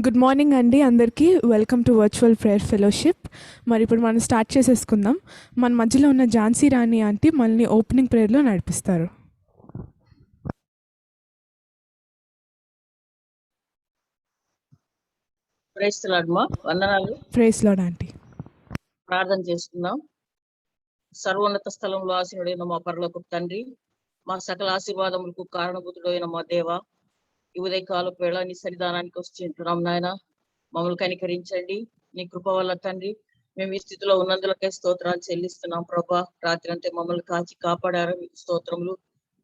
Good morning అండి అందరికీ. Welcome to virtual prayer fellowship. మరి ఇప్పుడు మనం స్టార్ట్ చేసేసుకుందాం. మన మధ్యలో ఉన్న ఝాన్సీ రాణి ఆంటీ మనల్ని ఓపెనింగ్ ప్రేయర్లో నడిపిస్తారు. Praise the lord. వందనాలు. Praise lord aunty. ప్రార్థన చేసుకుందాం. సర్వోన్నత స్థలంలో ఆసీనుడైన మా పరలోకపు తండ్రి, మా సకల ఆశీర్వాదములకు కారణభూతుడైన మా దేవ, ఈ ఉదయకాలపు వేళ నీ సన్నిధానానికి వచ్చింటున్నాం నాయన. మమ్మల్ని కనికరించండి. నీ కృప వల్ల తండ్రి మేము ఈ స్థితిలో ఉన్నందులకై స్తోత్రాలు చెల్లిస్తున్నాం ప్రభా. రాత్రి అంతే మమ్మల్ని కాచి కాపాడారు, మీకు స్తోత్రములు.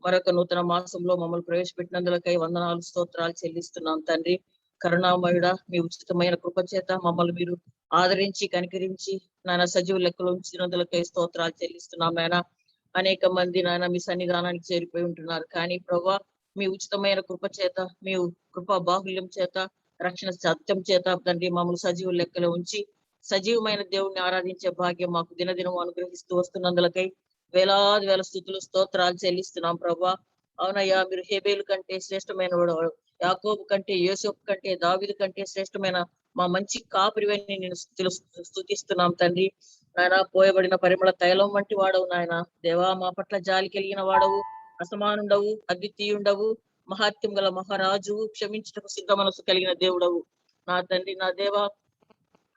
మరొక నూతన మాసంలో మమ్మల్ని ప్రవేశపెట్టినందులకై వందనాలు, స్తోత్రాలు చెల్లిస్తున్నాం తండ్రి. కరుణామయుడ, మీ ఉచితమైన కృప చేత మమ్మల్ని మీరు ఆదరించి కనికరించి నాయన సజీవ లెక్కలో ఉంచినందులకై స్తోత్రాలు చెల్లిస్తున్నాం నాయన. అనేక మంది నాయన మీ సన్నిధానానికి చేరిపోయి ఉంటున్నారు, కానీ ప్రభా మీ ఉచితమైన కృప చేత, మీ కృపా బాహుల్యం చేత, రక్షణ సత్యం చేత తండ్రి మమ్మల్ని సజీవ లెక్కలో ఉంచి సజీవమైన దేవుణ్ణి ఆరాధించే భాగ్యం మాకు దినదినం అనుగ్రహిస్తూ వస్తున్నందులకై వేలాది వేల స్థుతులు, స్తోత్రాలు చెల్లిస్తున్నాం ప్రభా. అవునయ్యా, మీరు హేబేలు కంటే శ్రేష్టమైన వాడు, యాకోబు కంటే, యోసేపు కంటే, దావీదు కంటే శ్రేష్టమైన మా మంచి కాపురివని నేను స్తుతిస్తున్నాం తండ్రి. నాయన, పోయబడిన పరిమళ తైలం వంటి వాడవు నాయన. దేవా, మా పట్ల జాలి కలిగిన వాడవు, అసమానుండవు, అద్వితీయుండవు, మహాత్యం గల మహారాజు, క్షమించటకు సిద్ధ మనసు కలిగిన దేవుడవు నా తండ్రి. నా దేవా,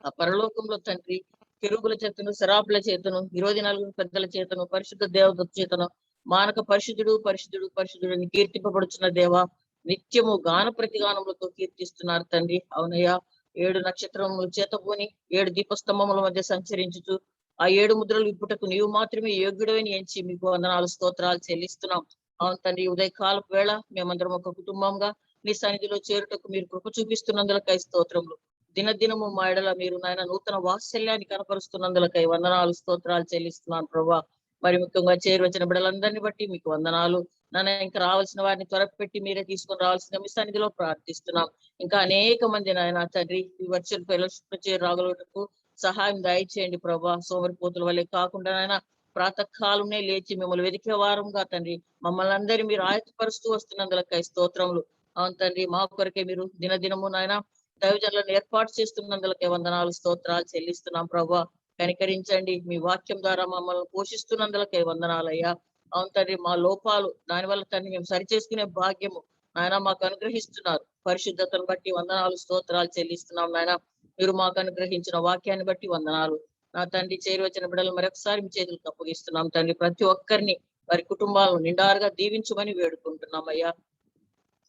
ఆ పరలోకంలో తండ్రి కెరూబుల చేతను, శరాపుల చేతను, 24 పెద్దల చేతను, పరిశుద్ధ దేవత చేతను మానక పరిశుద్ధుడు పరిశుద్ధుడు పరిశుద్ధుడు అని కీర్తింపబడుచున్న దేవా, నిత్యము గాన ప్రతిగానములతో కీర్తిస్తున్నారు తండ్రి. అవునయ్యా, 7 నక్షత్రములు చేతపోని 7 దీపస్తంభముల మధ్య సంచరించుచు ఆ 7 ముద్రలు ఇప్పుటకు నీవు మాత్రమే యోగ్యుడని ఎంచి మీకు వందనాలు, స్తోత్రాలు చెల్లిస్తున్నాం. అవును తండ్రి, ఉదయకాలపు వేళ మేమందరం ఒక కుటుంబంగా నీ సన్నిధిలో చేరుటకు మీరు కృప చూపిస్తున్నందులకై స్తోత్రములు. దినదినము మా ఎడల మీరు నాయన నూతన వాత్సల్యాన్ని కనపరుస్తున్నందులకై వందనాలు, స్తోత్రాలు చెల్లిస్తున్నాను ప్రభా. మరి ముఖ్యంగా చేరువచ్చిన బిడ్డలందరినీ బట్టి మీకు వందనాలు నాన్న. ఇంకా రావాల్సిన వారిని త్వరపెట్టి మీరే తీసుకొని రావాల్సిన మీ సన్నిధిలో ప్రార్థిస్తున్నాం. ఇంకా అనేక మంది నాయన తండ్రి ఈ వర్చువల్ ఫెలోషిప్ రాగలకు సహాయం దయచేయండి ప్రభా. సోమరిపోతుల వల్లే కాకుండా నాయన ప్రాతకాలంనే లేచి మిమ్మల్ని వెతికే వారంగా తండ్రి మమ్మల్ని అందరి మీరు ఆయత్తపరుస్తూ వస్తున్నందులకై స్తోత్రములు. అవును తండ్రి, మా కొరకే మీరు దినదినము నాయన దైవజనులను ఏర్పాటు చేస్తున్నందులకే వందనాలు, స్తోత్రాలు చెల్లిస్తున్నాం ప్రభా. కనికరించండి. మీ వాక్యం ద్వారా మమ్మల్ని పోషిస్తున్నందులకే వందనాలయ్యా. అవును తండ్రి, మా లోపాలు దానివల్ల తండ్రి మేము సరిచేసుకునే భాగ్యము నాయన మాకు అనుగ్రహిస్తున్నారు. పరిశుద్ధతను బట్టి వందనాలు, స్తోత్రాలు చెల్లిస్తున్నాం నాయన. మీరు మాకు అనుగ్రహించిన వాక్యాన్ని బట్టి వందనాలు. నా తండ్రి, చేరువచ్చిన బిడ్డలు మరొకసారి మీ చేతులకు అప్పగిస్తున్నాం తండ్రి. ప్రతి ఒక్కరిని వారి కుటుంబాలను నిండారుగా దీవించమని వేడుకుంటున్నాం అయ్యా.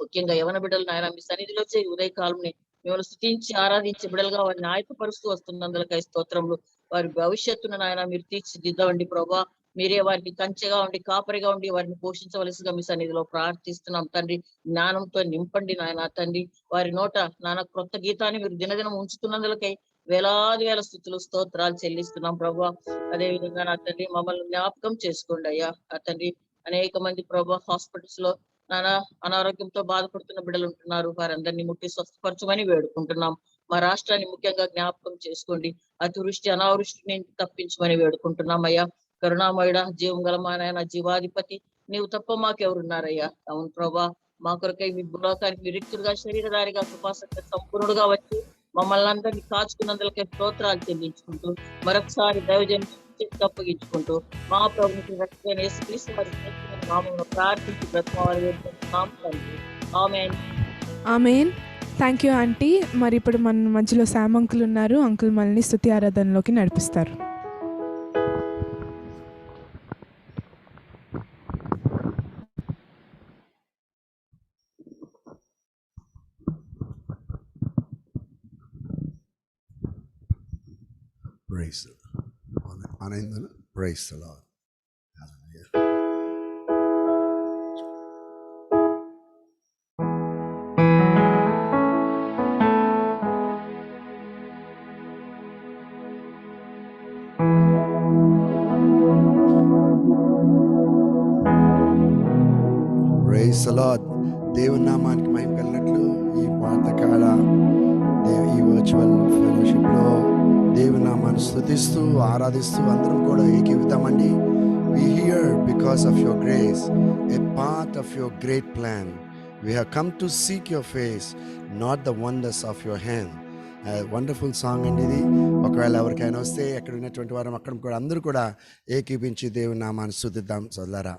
ముఖ్యంగా యవన బిడ్డలు నాయన మీ సన్నిధిలో చేరి ఉదయకాలంని మిమ్మల్ని స్తుతించి ఆరాధించే బిడ్డలుగా వారిని ఆయకపరుస్తూ వస్తున్నందులకై స్తోత్రములు. వారి భవిష్యత్తును నాయన మీరు తీర్చిదిద్దండి ప్రభా. మీరే వారికి కంచెగా ఉండి కాపరిగా ఉండి వారిని పోషించవలసిగా మీ సన్నిధిలో ప్రార్థిస్తున్నాం తండ్రి. జ్ఞానంతో నింపండి నాయన తండ్రి. వారి నోట నాన్న క్రొత్త గీతాన్ని మీరు దినదినం ఉంచుతున్నందులకై వేలాది వేల స్థుతులు, స్తోత్రాలు చెల్లిస్తున్నాం ప్రభా. అదే విధంగా నా తండ్రి మమ్మల్ని జ్ఞాపకం చేసుకోండి అయ్యా. నా తండ్రి, అనేక మంది ప్రభా హాస్పిటల్స్ లో నానా అనారోగ్యంతో బాధపడుతున్న బిడ్డలు ఉంటున్నారు. వారందరినీ ముట్టి స్వస్థపరచమని వేడుకుంటున్నాం. మా రాష్ట్రాన్ని ముఖ్యంగా జ్ఞాపకం చేసుకోండి. అతివృష్టి అనావృష్టిని తప్పించమని వేడుకుంటున్నాం అయ్యా. కరుణామయుడ, జీవం గల మా నాయన, జీవాధిపతి నీవు తప్ప మాకెవరున్నారయ్యా. అవును ప్రభా, మా కొరకై మీ భూలోకానికి విరిక్తుడుగా శరీరధారిగా కృపాసక్త సంపూర్ణుడుగా వచ్చి మమ్మల్ని అందరినీ కాచుకున్నందులకే స్తోత్రాలు చెల్లించుకుంటూ మరొకసారి దైవజన్ అప్పగించుకుంటూ మా ప్రభుత్వ రక్షణ యేసుక్రీస్తు వారి నామమున ప్రార్థించి బ్రతమాలి వేడుకుంటున్నాం తండ్రి. ఆమేన్. ఆమేన్. Thank you aunty. మరి ఇప్పుడు మన మధ్యలో శామ్ అంకుల్ ఉన్నారు. అంకుల్ మనల్ని స్తుతి ఆరాధనలోకి నడిపిస్తారు. Praise the Lord. Anandana, praise the Lord. Hallelujah. Praise the Lord. దేవుని నామానికి మహిమ కలిగినట్లు ఈ పాతకాల ఈ వర్చువల్ ఫెలోషిప్లో దేవుని నామాన్ని స్తుతిస్తూ ఆరాధిస్తూ అందరం కూడా ఏకీవితామండి. We here because of your grace, a part of your great plan. We have come to seek your face, not the wonders of your hand. Wonderful song అండి ఇది. ఒకవేళ ఎవరికైనా వస్తే ఎక్కడ ఉన్నటువంటి వారు అక్కడ కూడా అందరూ కూడా ఏకీపించి దేవుని నామాన్ని స్తుతిద్దాం సోదరా.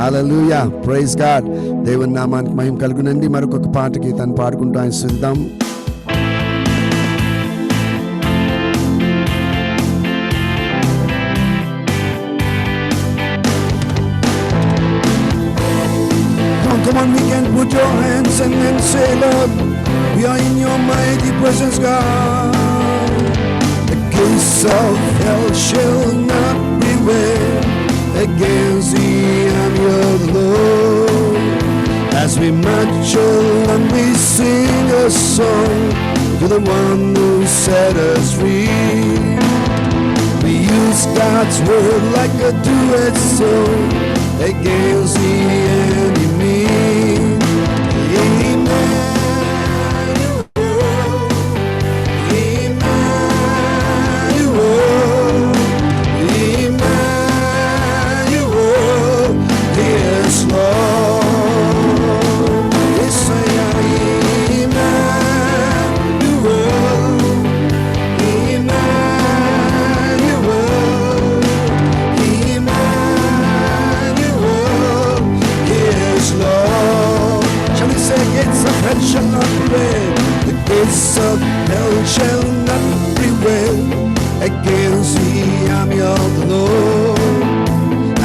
హల్లెలూయా, ప్రైజ్ గాడ్. దేవుని నామానికి మహిమ కలుగునండి. మరొక పాటకి తను పాడుకుంటూ ఆయన స్తుతిద్దాం. Come on, we can put your hands and then say, Lord, we are in your mighty presence, God. The gates of hell shall not prevail against thee and your Lord. As we march on, we sing a song to the one who set us free. We use God's word like a two-edged sword against the enemy. Amen. Lord, yes, I am. hell shall not prevail against the army of the Lord.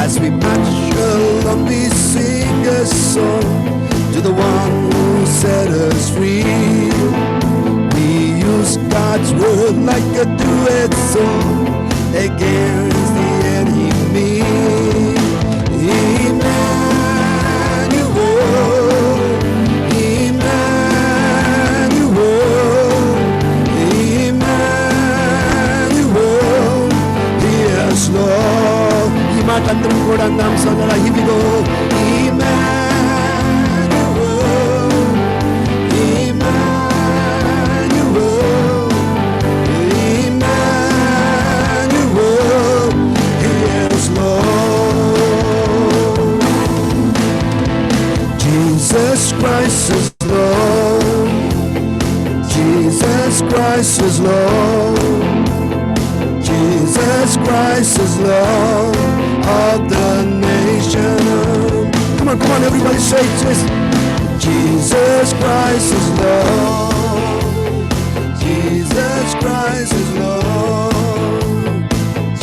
As we march along, we sing a song to the one who set us free. We use God's word like a duet song against the enemy. Emmanuel, Emmanuel, Emmanuel, yes Lord. ఈ మాట అందరం కూడా అందాం సోదరా, ఇదిగో Emmanuel, Emmanuel, Emmanuel, yes Lord. Jesus Christ is Lord. Jesus Christ is Lord. Jesus Christ is Lord of the nation. Come on, everybody say this. Jesus Christ is Lord. Jesus Christ is Lord.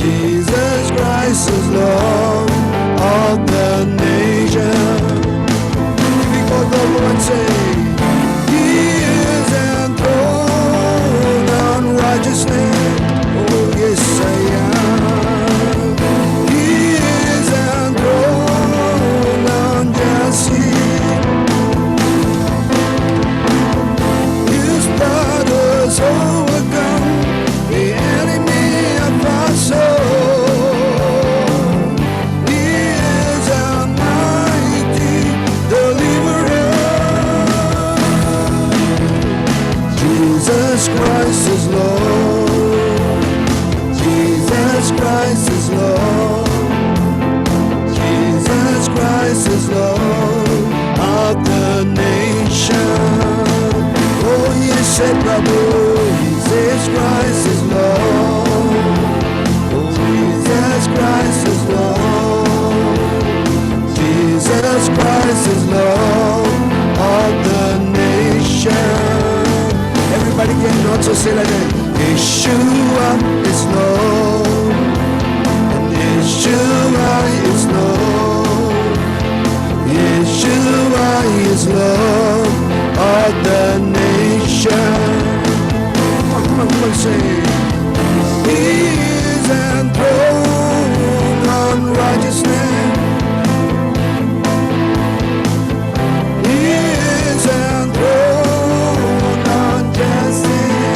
Jesus Christ is Lord of the nation. Before the Lord say, He is enthroned on righteousness. Oh yes I am. He is enthroned on justice. His blood has overcome the enemy of our soul. He is a mighty deliverer. Jesus Christ is Lord. Jesus Christ is Lord. Jesus Christ is Lord of the nation. Oh yes, said Prabhu, Jesus Christ is Lord. Oh Jesus Christ is Lord. Jesus Christ is Lord of the nation. Everybody can also say like that. Yeshua is Lord, and Yeshua is Lord. Yeshua is Lord of the nation. Come on, say. He is enthroned on righteousness. He is enthroned on justice.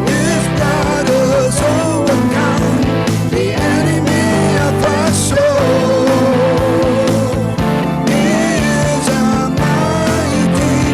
His blood has overcome the enemy of our soul. He is a mighty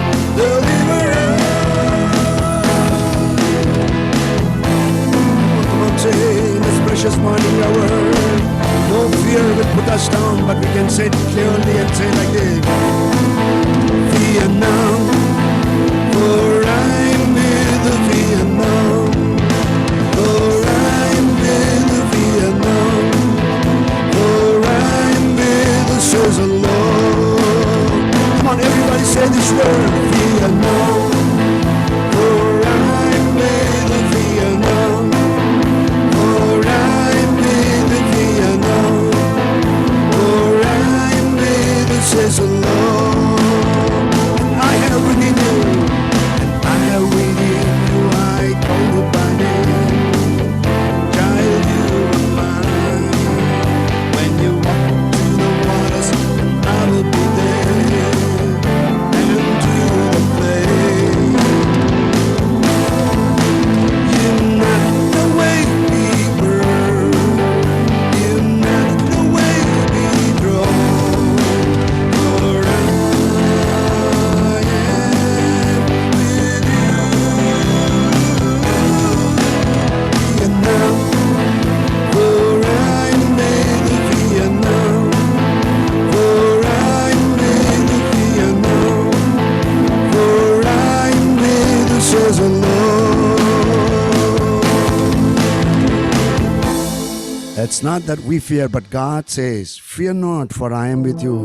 It's not that we fear, but God says, fear not, for I am with you,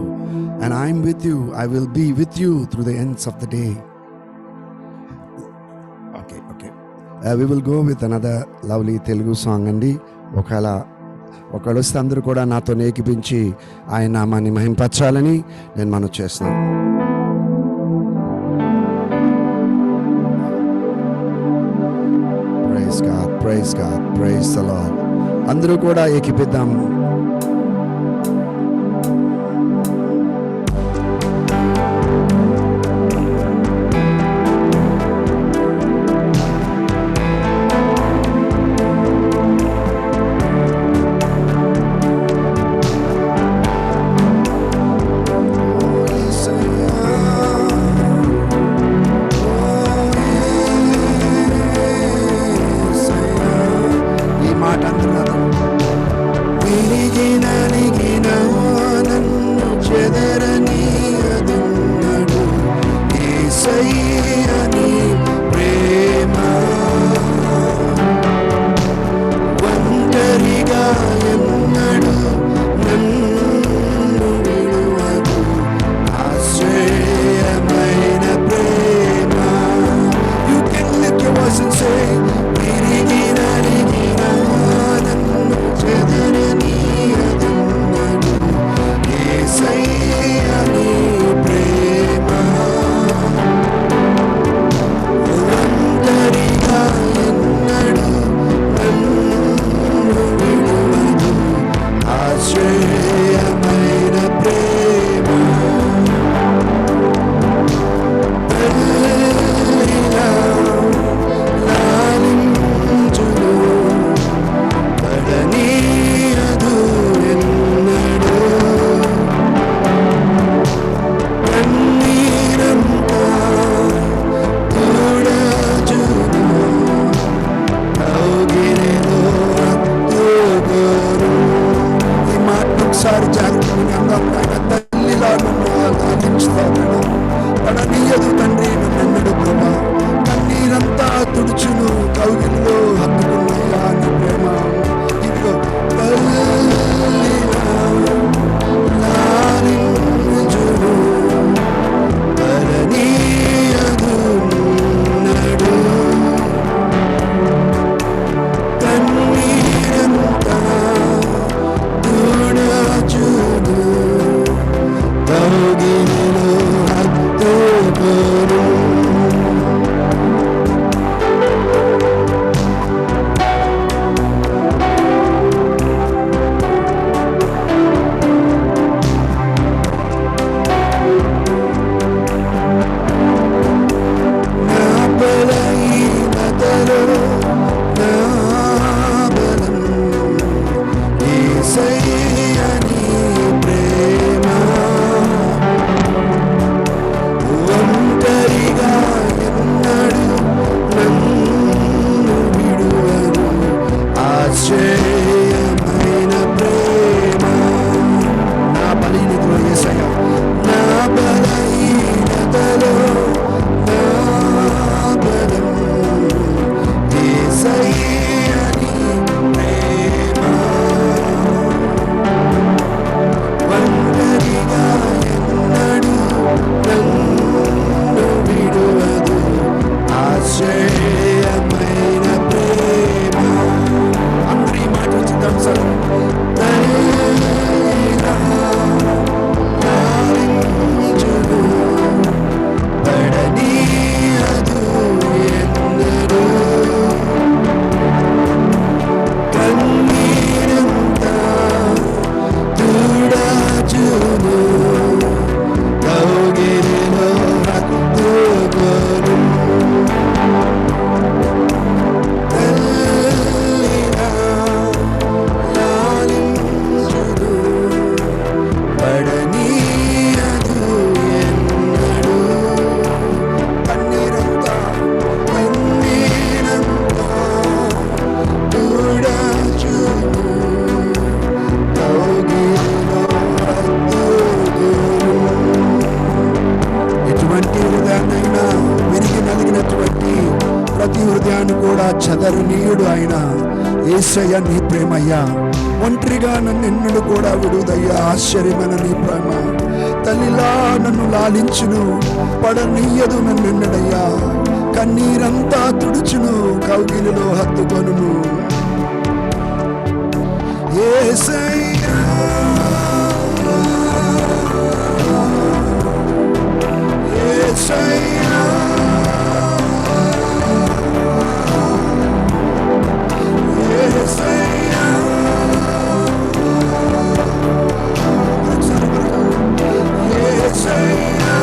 and I am with you. I will be with you through the ends of the day. Okay. We will go with another lovely Telugu song అండి. ఒకళ్ళు వస్తే అందరూ కూడా నాతో ఏకీపించి ఆయన నామాన్ని మహింపరచాలని నేను మనవి చేస్తున్నాను. Praise God, praise the Lord. అందరూ కూడా ఏకీపిద్దాం. చెదరనీయుడు ఆయన యేసయ్య నీ ప్రేమయ్యా ఒంటరిగా నన్ను ఎన్నడూ కూడా విడుదయ్యా. ఆశ్చర్యమైన నీ ప్రేమ తల్లిలా నన్ను లాలించును, పడనీయదు నన్నెన్నడయ్యా. కన్నీరంతా తుడుచును, కౌగిలిలో హత్తుకొనును. యేసయ్యా యేసయ్యా యేసయ్యా యేసయ్యా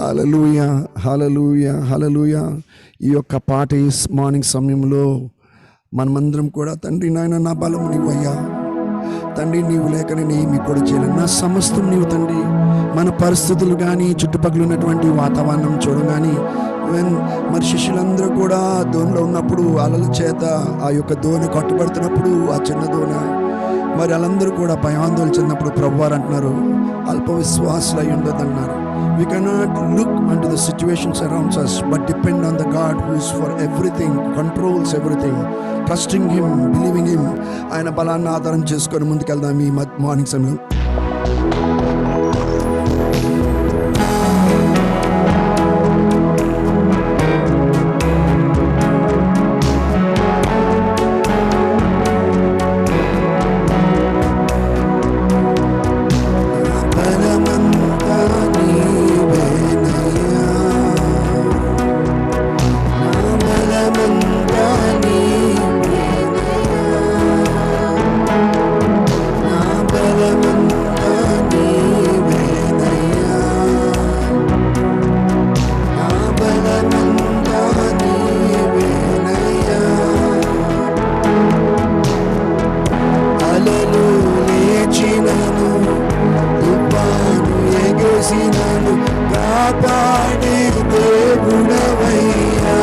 హల్లెలూయా హల్లెలూయా హల్లెలూయా. ఈ యొక్క పాట ఈ మార్నింగ్ సమయంలో మనమందరం కూడా తండ్రి నాయన నా బలం నీవయ్యా, తండ్రి నీవు లేక నేను ఏమి కూడా చేయలేను, నా సమస్తం నీవు తండ్రి. మన పరిస్థితులు కానీ చుట్టుపక్కల ఉన్నటువంటి వాతావరణం చూడగాని మరి శిష్యులందరూ కూడా దోణిలో ఉన్నప్పుడు అలల చేత ఆ యొక్క దోణి కట్టుబడుతున్నప్పుడు ఆ చిన్న దోణ మరి వాళ్ళందరూ కూడా భయాందోళన చెందినప్పుడు ప్రభువారు అంటున్నారు అల్ప విశ్వాసులు అయి ఉండదన్నారు. We cannot look unto the situations around us, but depend on the God who is for everything, controls everything. Trusting Him, believing Him. ఆయన బలాన్ని ఆధారం చేసుకొని ముందుకెళ్దాం ఈ మార్నింగ్ సమయం. కాపాడే దేవుడవయ్యా.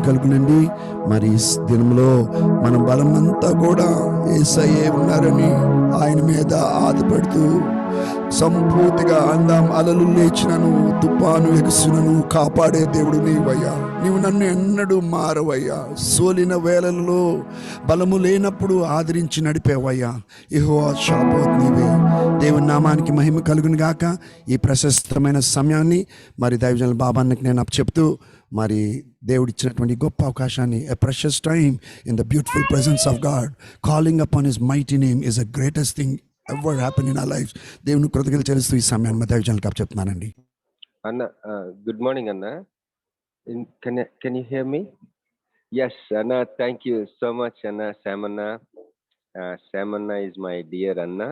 కలుగునండి. మరి ఈ దినంలో మన బలమంతా కూడా యేసయ్యే ఉన్నారని ఆయన మీద ఆధారపడుతూ సంపూర్తిగా అందాం. అలలు లేచినను తుఫాను ఎగుసినను కాపాడే దేవుడు నీవయ్యా. నీవు నన్ను ఎన్నడూ మారవయ్యా. సోలిన వేళలలో బలము లేనప్పుడు ఆదరించి నడిపేవయ్యా. యెహోవా షాబోత్ నీవే. దేవుని నామానికి మహిమ కలుగును గాక. ఈ ప్రశస్తమైన సమయాన్ని మరి దైవజనుల బాబానికి నేను చెప్తూ మరి దేవుడిచ్చినటువంటి గొప్ప అవకాశాన్ని, a precious time in the beautiful presence of God, calling upon his mighty name is the greatest thing ever happen in our life. దేవుని కృతజ్ఞతలు చెల్లిస్తూ ఈ సమయాన్ని మా దైవజనులకు చెప్తున్నానండి. అన్న, గుడ్ మార్నింగ్ అన్న. Can you hear me? Yes అన్న, థ్యాంక్ యూ సో మచ్ అన్న. శామన్న ఈజ్ మై డియర్ అన్న.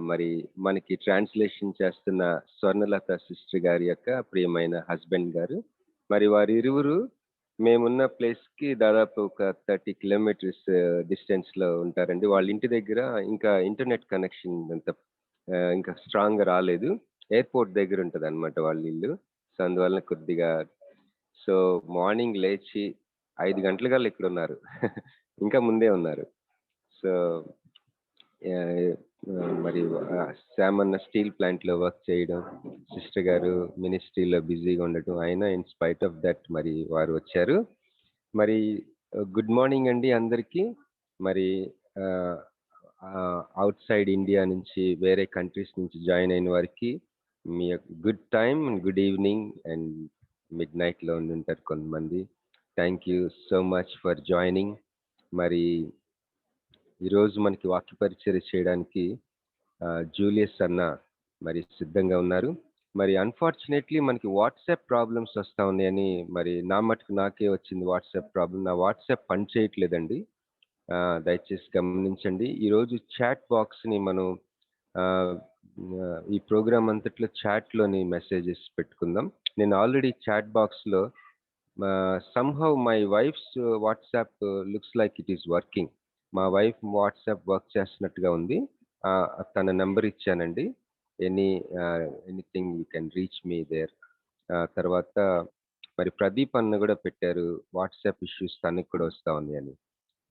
మరి మనకి ట్రాన్స్లేషన్ చేస్తున్న స్వర్ణలత సిస్టర్ గారి యొక్క ప్రియమైన హస్బెండ్ గారు. మరి వారి ఇరువురు మేమున్న ప్లేస్కి దాదాపు ఒక 30 కిలోమీటర్స్ డిస్టెన్స్లో ఉంటారండి. వాళ్ళ ఇంటి దగ్గర ఇంకా ఇంటర్నెట్ కనెక్షన్ అంత ఇంకా స్ట్రాంగ్గా రాలేదు. ఎయిర్పోర్ట్ దగ్గర ఉంటుంది అనమాట వాళ్ళ ఇల్లు. సో అందువల్ల కొద్దిగా మార్నింగ్ లేచి 5 గంటలుగా ఇక్కడ ఉన్నారు. ఇంకా ముందే ఉన్నారు. సో మరి శామన్న స్టీల్ ప్లాంట్లో వర్క్ చేయడం, సిస్టర్ గారు మినిస్ట్రీలో బిజీగా ఉండటం, అయినా ఇన్ స్పైట్ ఆఫ్ దట్ మరి వారు వచ్చారు. మరి గుడ్ మార్నింగ్ అండి అందరికీ. మరి అవుట్ సైడ్ ఇండియా నుంచి, వేరే కంట్రీస్ నుంచి జాయిన్ అయిన వారికి మీ good time and good evening and మిడ్ నైట్లో ఉంటారు కొంతమంది. Thank you so much for joining. మరి ఈరోజు మనకి వాక్య పరిచర్య చేయడానికి జూలియస్ అన్న మరి సిద్ధంగా ఉన్నారు. మరి అన్ఫార్చునేట్లీ మనకి వాట్సాప్ ప్రాబ్లమ్స్ వస్తూ ఉన్నాయని, మరి నా మటుకు నాకే వచ్చింది వాట్సాప్ ప్రాబ్లం. నా వాట్సాప్ పని చేయట్లేదండి, దయచేసి గమనించండి. ఈరోజు చాట్ బాక్స్ని మనం ఈ ప్రోగ్రామ్ అంతట్లో చాట్లోని మెసేజెస్ పెట్టుకుందాం. నేను ఆల్రెడీ చాట్ బాక్స్లో somehow my wife's WhatsApp looks like it is working. మా వైఫ్ వాట్సాప్ వర్క్ చేస్తున్నట్టుగా ఉంది. తన నెంబర్ ఇచ్చానండి. Anything you can reach me there. తర్వాత మరి ప్రదీప్ అన్న కూడా పెట్టారు, వాట్సాప్ ఇష్యూస్ తనకి కూడా వస్తూ ఉంది అని.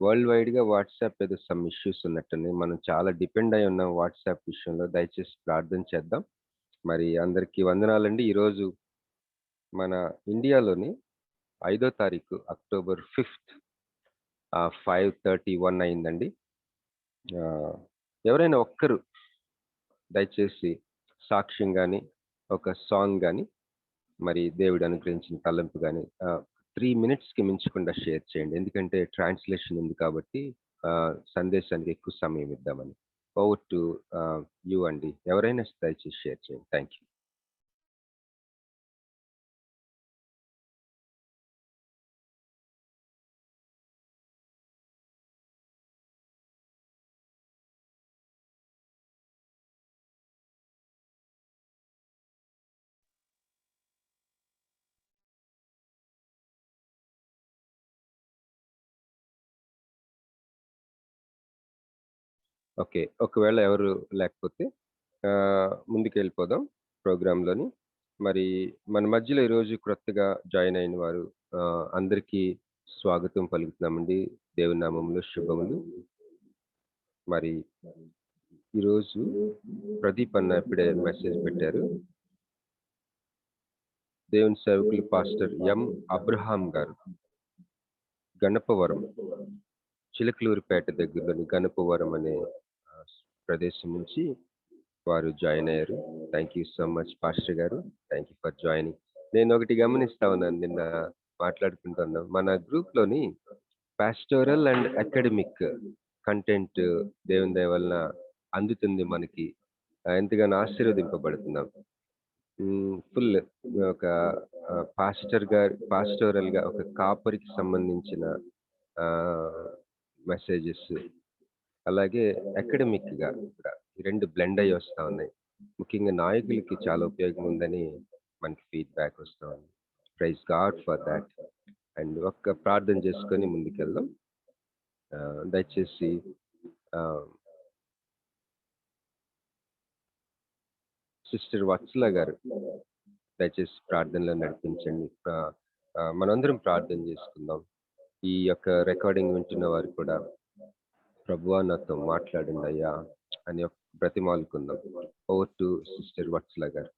వరల్డ్ వైడ్గా వాట్సాప్ ఏదో సమ్ ఇష్యూస్ ఉన్నట్టున్నాయి. మనం చాలా డిపెండ్ అయి ఉన్నాం వాట్సాప్ విషయంలో. దయచేసి ప్రార్థన చేద్దాం. మరి అందరికీ వందనాలండి. ఈరోజు మన ఇండియాలోని 5వ తారీఖు అక్టోబర్ 5th 5:31 అయిందండి. ఎవరైనా ఒక్కరు దయచేసి సాక్ష్యం కానీ, ఒక సాంగ్ కానీ, మరి దేవుడు అనుగ్రహించిన తలంపు కానీ 3 minutesకి మించకుండా షేర్ చేయండి. ఎందుకంటే ట్రాన్స్లేషన్ ఉంది కాబట్టి సందేశానికి ఎక్కువ సమయం ఇద్దామని. ఓవర్ టు యూ అండి. ఎవరైనా దయచేసి షేర్ చేయండి. Thank you. ఓకే, ఒకవేళ ఎవరు లేకపోతే ముందుకు వెళ్ళిపోదాం ప్రోగ్రాంలోని. మరి మన మధ్యలో ఈరోజు క్రొత్తగా జాయిన్ అయిన వారు అందరికీ స్వాగతం పలుకుతున్నామండి. దేవుని నామములో శుభములు. మరి ఈరోజు ప్రదీప్ అన్న ఇప్పుడే మెసేజ్ పెట్టారు. దేవుని సేవకులు పాస్టర్ ఎం అబ్రహాం గారు, గణపవరం, చిలకలూరిపేట దగ్గరలోని గణపవరం అనే ప్రదేశం నుంచి వారు జాయిన్ అయ్యారు. Thank you so much pastor గారు. Thank you for joining. నేను ఒకటి గమనిస్తా ఉన్నాను, నిన్న మాట్లాడుకుంటున్నాం, మన గ్రూప్లోని పాస్టోరల్ అండ్ అకాడమిక్ కంటెంట్ దేవుని దయ వలన అందుతుంది మనకి. ఎంతగానో ఆశీర్వదింపబడుతున్నాం. ఫుల్ ఒక పాస్టోరల్గా ఒక కాపరికి సంబంధించిన మెసేజెస్, అలాగే అకాడమిక్గా కూడా ఈ రెండు బ్లెండ్ అయ్యి వస్తూ ఉన్నాయి. ముఖ్యంగా నాయకులకి చాలా ఉపయోగం ఉందని మనకి ఫీడ్బ్యాక్ వస్తూ ఉంది. Praise God for that. And ఒక్క ప్రార్థన చేసుకొని ముందుకెళ్దాం. దయచేసి సిస్టర్ వత్సల గారు దయచేసి ప్రార్థనలో నడిపించండి. మనందరం ప్రార్థన చేసుకుందాం. ఈ యొక్క రికార్డింగ్ వింటున్న వారు కూడా ప్రభువా నాతో మాట్లాడండి అయ్యా అని బ్రతిమాలుకుందాం. ఓవర్ టు సిస్టర్ వత్సల గారు.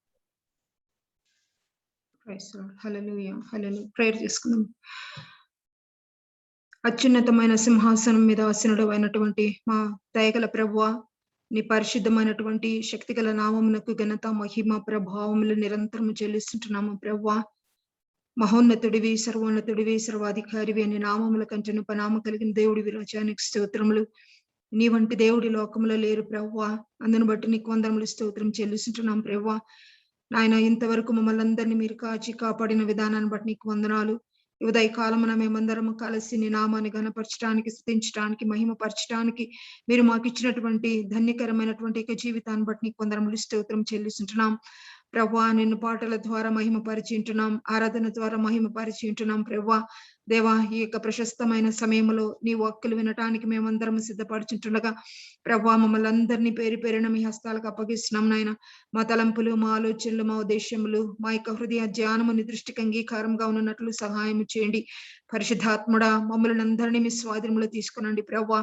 ప్రేయర్ చేసుకుందాం. అత్యున్నతమైన సింహాసనం మీద ఆసీనుడు అయినటువంటి మా దయగల ప్రభువా, నీ పరిశుద్ధమైనటువంటి శక్తిగల నామమునకు ఘనత మహిమ ప్రభావములు నిరంతరము చెల్లిస్తుంటున్నాము ప్రభువా. మహోన్నతుడివి, సర్వోన్నతుడివి, సర్వాధికారివి అనే నామముల కంటెను పనామ కలిగిన దేవుడివి, రాజానికి స్తోత్రములు. నీ వంటి దేవుడి లోకములో లేరు ప్రభువా. అందును బట్టి నీకు వందనములు స్తోత్రం చెల్లిస్తుంటున్నాం ప్రభువా. నాయన, ఇంతవరకు మమ్మల్ని అందరినీ మీరు కాచి కాపాడిన విధానాన్ని బట్టి నీకు వందనాలు. ఉదయ కాలమున మేమందరము కలిసి నీ నామాన్ని ఘనపరచడానికి, స్తుతించడానికి, మహిమపరచడానికి మీరు మాకు ఇచ్చినటువంటి ధన్యకరమైనటువంటి జీవితాన్ని బట్టి నీకు వందనములు స్తోత్రం చెల్లిస్తుంటున్నాం ప్రభువా. నిన్ను పాటల ద్వారా మహిమపరిచింటున్నాం, ఆరాధన ద్వారా మహిమపరిచింటున్నాం ప్రభువా. దేవా, ఈ యొక్క ప్రశస్తమైన సమయంలో నీ వాక్కులు వినటానికి మేమందరం సిద్ధపడుచుంటుండగా ప్రభువా, మమ్మల్ని అందరినీ పేరు పేరున మీ హస్తాలకు అప్పగిస్తున్నాం నాయన. మా తలంపులు, మా ఆలోచనలు, మా ఉద్దేశములు, మా యొక్క హృదయ ధ్యానము నీ దృష్టికి అంగీకారంగా ఉన్నట్లు సహాయం చేయండి. పరిశుద్ధాత్ముడా, మమ్మల్ని అందరినీ మీ స్వాధీనంలో తీసుకునండి ప్రభువా.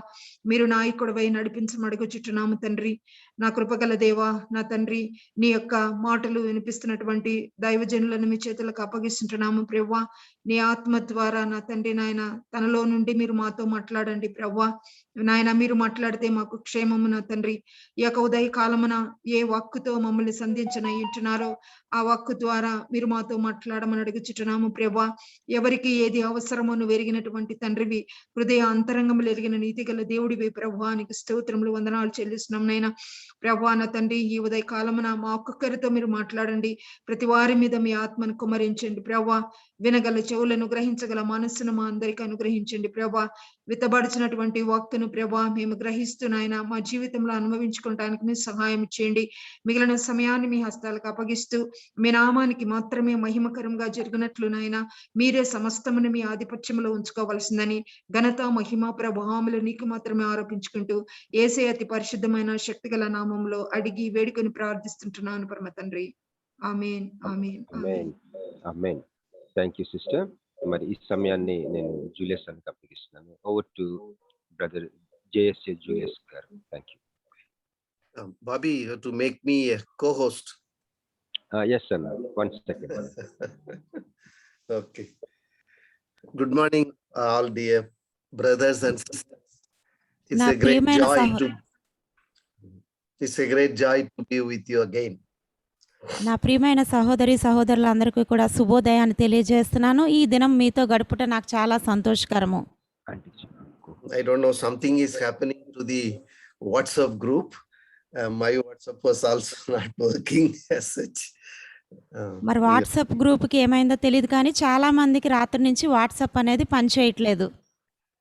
మీరు నాయకుడివై నడిపించమడుగుచున్నాము తండ్రి. నా కృపగల దేవా, నా తండ్రి, నీ యొక్క మాటలు వినిపిస్తున్నటువంటి దైవజనులను మీ చేతులకు అప్పగిస్తుంటున్నాము ప్రభువా. నీ ఆత్మ ద్వారా నా తండ్రి నాయన తనలో నుండి మీరు మాతో మాట్లాడండి ప్రభువా. నాయన, మీరు మాట్లాడితే మాకు క్షేమము నా తండ్రి. ఈ యొక్క ఉదయ కాలమున ఏ వాక్కుతో మమ్మల్ని సంధించనయ్యుంటున్నారో ఆ వాక్కు ద్వారా మీరు మాతో మాట్లాడమని అడుగుచున్నాము ప్రభువా. ఎవరికి ఏది అవసరమో నువ్వు ఎరిగినటువంటి తండ్రివి, హృదయ అంతరంగములు ఎరిగిన నీతిగల దేవుడివి ప్రభువా. నీకు స్తోత్రములు, వందనాలు చెల్లిస్తున్నాం నైనా ప్రభువా. నా తండ్రి, ఈ ఉదయ కాలమున మా ఒక్కొక్కరితో మీరు మాట్లాడండి. ప్రతి వారి మీద మీ ఆత్మను కుమరించండి ప్రభువా. వినగల చెవులను, గ్రహించగల మనస్సును మా అందరికీ అనుగ్రహించండి ప్రభా. విత్తబడిచినటువంటి వాక్కును ప్రభా మేము గ్రహిస్తున్నాయన మా జీవితంలో అనుభవించుకోవడానికి మీరు సహాయం చేయండి. మిగిలిన సమయాన్ని మీ హస్తాలకు అప్పగిస్తూ మీ నామానికి మాత్రమే మహిమకరంగా జరిగినట్లు నాయన మీరే సమస్తమును మీ ఆధిపత్యంలో ఉంచుకోవాల్సిందని ఘనత, మహిమ, ప్రభావములు నీకు మాత్రమే ఆరోపించుకుంటూ యేసే అతి పరిశుద్ధమైన శక్తిగల నామంలో అడిగి వేడుకొని ప్రార్థిస్తుంటున్నాను పరమ తండ్రి. ఆమేన్, ఆమేన్, ఆమేన్. ఆమేన్. Thank you sister. మరి ఈ సమయాన్ని నేను జూలియస్ అని అప్పగిస్తున్నాను. Over to brother JSA Julius గారు. Thank you. Bobby, you have to make me a co-host. Yes sir, 1 second. Okay. Good morning all dear brothers and sisters. It's a great joy to be with you again. నా ప్రియమైన సహోదరి సహోదరులందరికీ కూడా శుభోదయాన్ని తెలియజేస్తున్నాను. ఈ దినం మీతో గడుపుట నాకు చాలా సంతోషకరము. I don't know, something is happening to the WhatsApp group. My WhatsApp was also not working as such. మరి వాట్సాప్ గ్రూప్కి ఏమైందో తెలియదు, కానీ చాలా మందికి రాత్రి నుంచి వాట్సాప్ అనేది పనిచేయట్లేదు.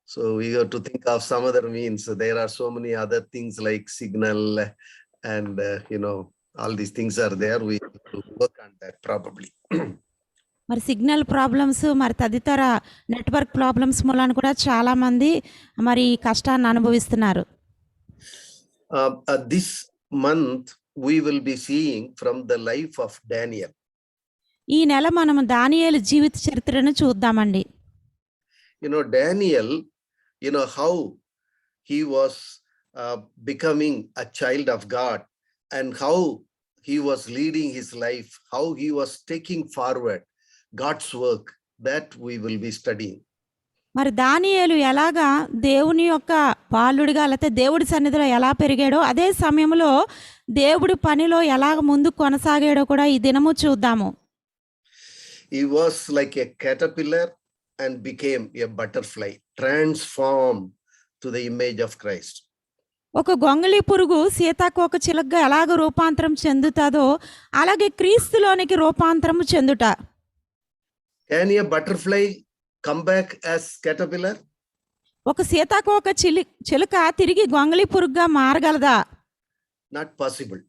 So we have to think of some other means. There are so many other things like Signal and all these things are there. We have to work on that probably. మరి signal problems, మరి తదితర network problems మూలాన కూడా చాలా మంది మరి కష్టాన్ని అనుభవిస్తున్నారు. This month we will be seeing from the life of Daniel. ఈ నెల మనం దానియేలు జీవిత చరిత్రను చూద్దామండి. Daniel, how he was becoming a child of God and how he was leading his life, how he was taking forward God's work, that we will be studying. మరి దానియేలు ఎలాగా దేవుని యొక్క బాలుడిగా లేకపోతే దేవుడి సన్నిధిలో ఎలా పెరిగాడో, అదే సమయంలో దేవుడి పనిలో ఎలాగ ముందు కొనసాగాడో కూడా ఈ దినము చూద్దాము. He was like a caterpillar and became a butterfly, transformed to the image of Christ. ఒక గొంగళి పురుగు సీతాకోక చిలుకగా ఎలాగ రూపాంతరం చెందుతాదో అలాగే క్రీస్తులోనికి రూపాంతరం చెందుట. Can a butterfly come back as caterpillar? ఒక సీతాకోక చిలుక తిరిగి గొంగళి పురుగుగా మారగలదా? Not possible.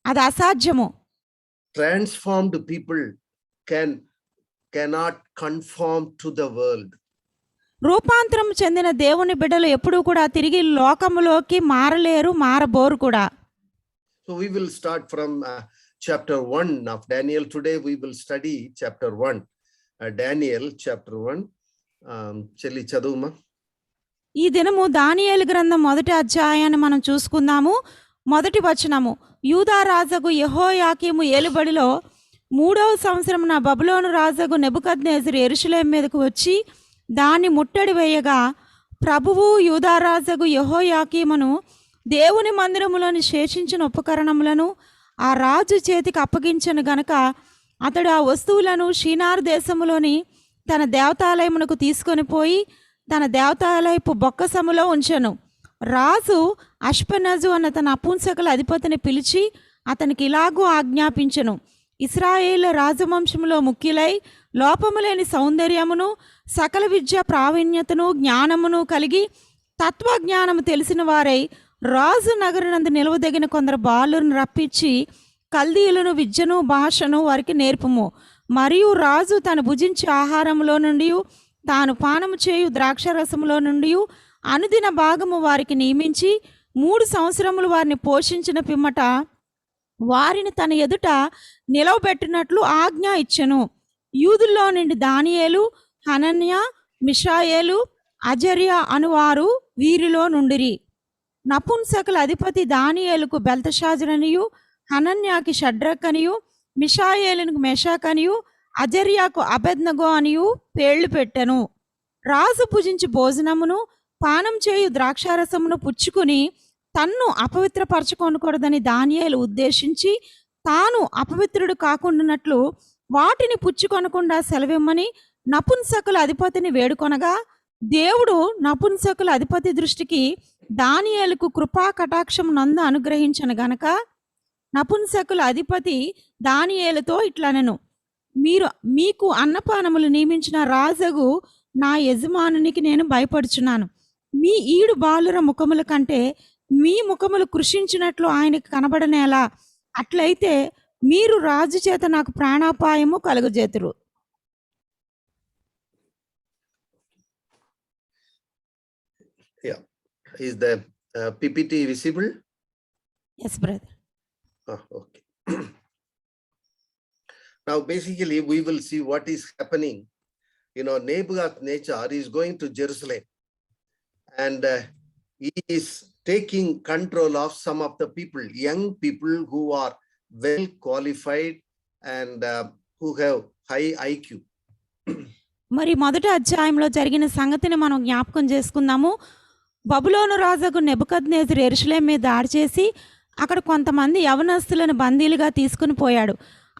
అది అసాధ్యము. Transformed people cannot conform to the world. రూపాంతరం చెందిన దేవుని బిడ్డలు ఎప్పుడూ కూడా తిరిగి లోకములోకి మారలేరు, మారబోరు కూడా. So we will start from chapter 1 of Daniel. Today we will study chapter 1 Daniel chapter 1. Chelli chaduvuma. ఈ దినము దానియేలు గ్రంథం మొదటి అధ్యాయాన్ని మనం చూసుకుందాము. మొదటి వచనము. యూదా రాజగు యెహోయాకీము ఏలుబడిలో 3వ సంవత్సరమున బబులోను రాజగు నెబుకద్నెజరు యెరూషలేము మీదకు వచ్చి దాన్ని ముట్టడి వేయగా ప్రభువు యూదారాజగు యెహోయాకీమును దేవుని మందిరములోని శేషించిన ఉపకరణములను ఆ రాజు చేతికి అప్పగించను గనక అతడు ఆ వస్తువులను షీనారు దేశములోని తన దేవతాలయమునకు తీసుకొని పోయి తన దేవతాలయపు బొక్కసములో ఉంచెను. రాజు అష్పెనజు అన్న తన అపుంసకుల అధిపతిని పిలిచి అతనికి ఇలాగూ ఆజ్ఞాపించెను. ఇశ్రాయేలు రాజవంశములో ముఖ్యులై లోపము లేని సౌందర్యమును సకల విద్య ప్రావీణ్యతను జ్ఞానమును కలిగి తత్వజ్ఞానము తెలిసిన వారై రాజు నగరనందు నిలవదగిన కొందరు బాలులను రప్పించి కల్దీయులను విద్యను భాషను వారికి నేర్పుము. మరియు రాజు తను భుజించే ఆహారములో నుండి తాను పానము చేయు ద్రాక్షరసములో నుండి అనుదిన భాగము వారికి నియమించి 3 సంవత్సరములు వారిని పోషించిన పిమ్మట వారిని తన ఎదుట నిలవబెట్టినట్లు ఆజ్ఞ ఇచ్చెను. యూదుల్లో నుండి దానియేలు, హనన్య, మిషాయేలు, అజర్యా అనువారు వీరిలో నుండిరి. నపుంసకుల అధిపతి దానియేలుకు బెల్తషాజరనియు, హనన్యాకి షడ్రక్ అనియు, మిషాయేలుకు మెషాక్ అనియు, అజర్యాకు అబేద్నగో అనియు పేర్లు పెట్టెను. రాజు భుజించి భోజనమును పానం చేయు ద్రాక్షారసమును పుచ్చుకుని తన్ను అపవిత్రపరచుకొనకూడదని దానియేలు ఉద్దేశించి తాను అపవిత్రుడు కాకుండానట్లు వాటిని పుచ్చుకొనకుండా సెలవిమ్మని నపుంసకుల అధిపతిని వేడుకొనగా దేవుడు నపుంసకుల అధిపతి దృష్టికి దానియేలుకు కృపా కటాక్షం నందు అనుగ్రహించను గనక నపుంసకుల అధిపతి దానియేలుతో ఇట్లనెను, మీకు అన్నపానములు నియమించిన రాజగు నా యజమానునికి నేను భయపడుచున్నాను. మీ ఈడు బాలుర ముఖముల కంటే మీ ముఖములు కృషించినట్లు ఆయనకు కనబడనేలా. అట్లయితే మీరు రాజు చేత నాకు ప్రాణాపాయము కలుగజేతురు. Yeah. Is the PPT visible? Yes brother. Okay. Now, basically, we will see what is happening. Nebuchadnezzar is going to Jerusalem, and he is taking control of some of the people, young people who are well qualified and who have high IQ. మరి మొదటి అధ్యాయంలో జరిగిన సంగతిని మనం జ్ఞాపకం చేసుకుందాము. బబులోను రాజుకు నెబుకద్నెజరు యెరూషలేము మీద దాడి చేసి అక్కడ కొంతమంది యవనస్తులను బందీలుగా తీసుకుని పోయాడు.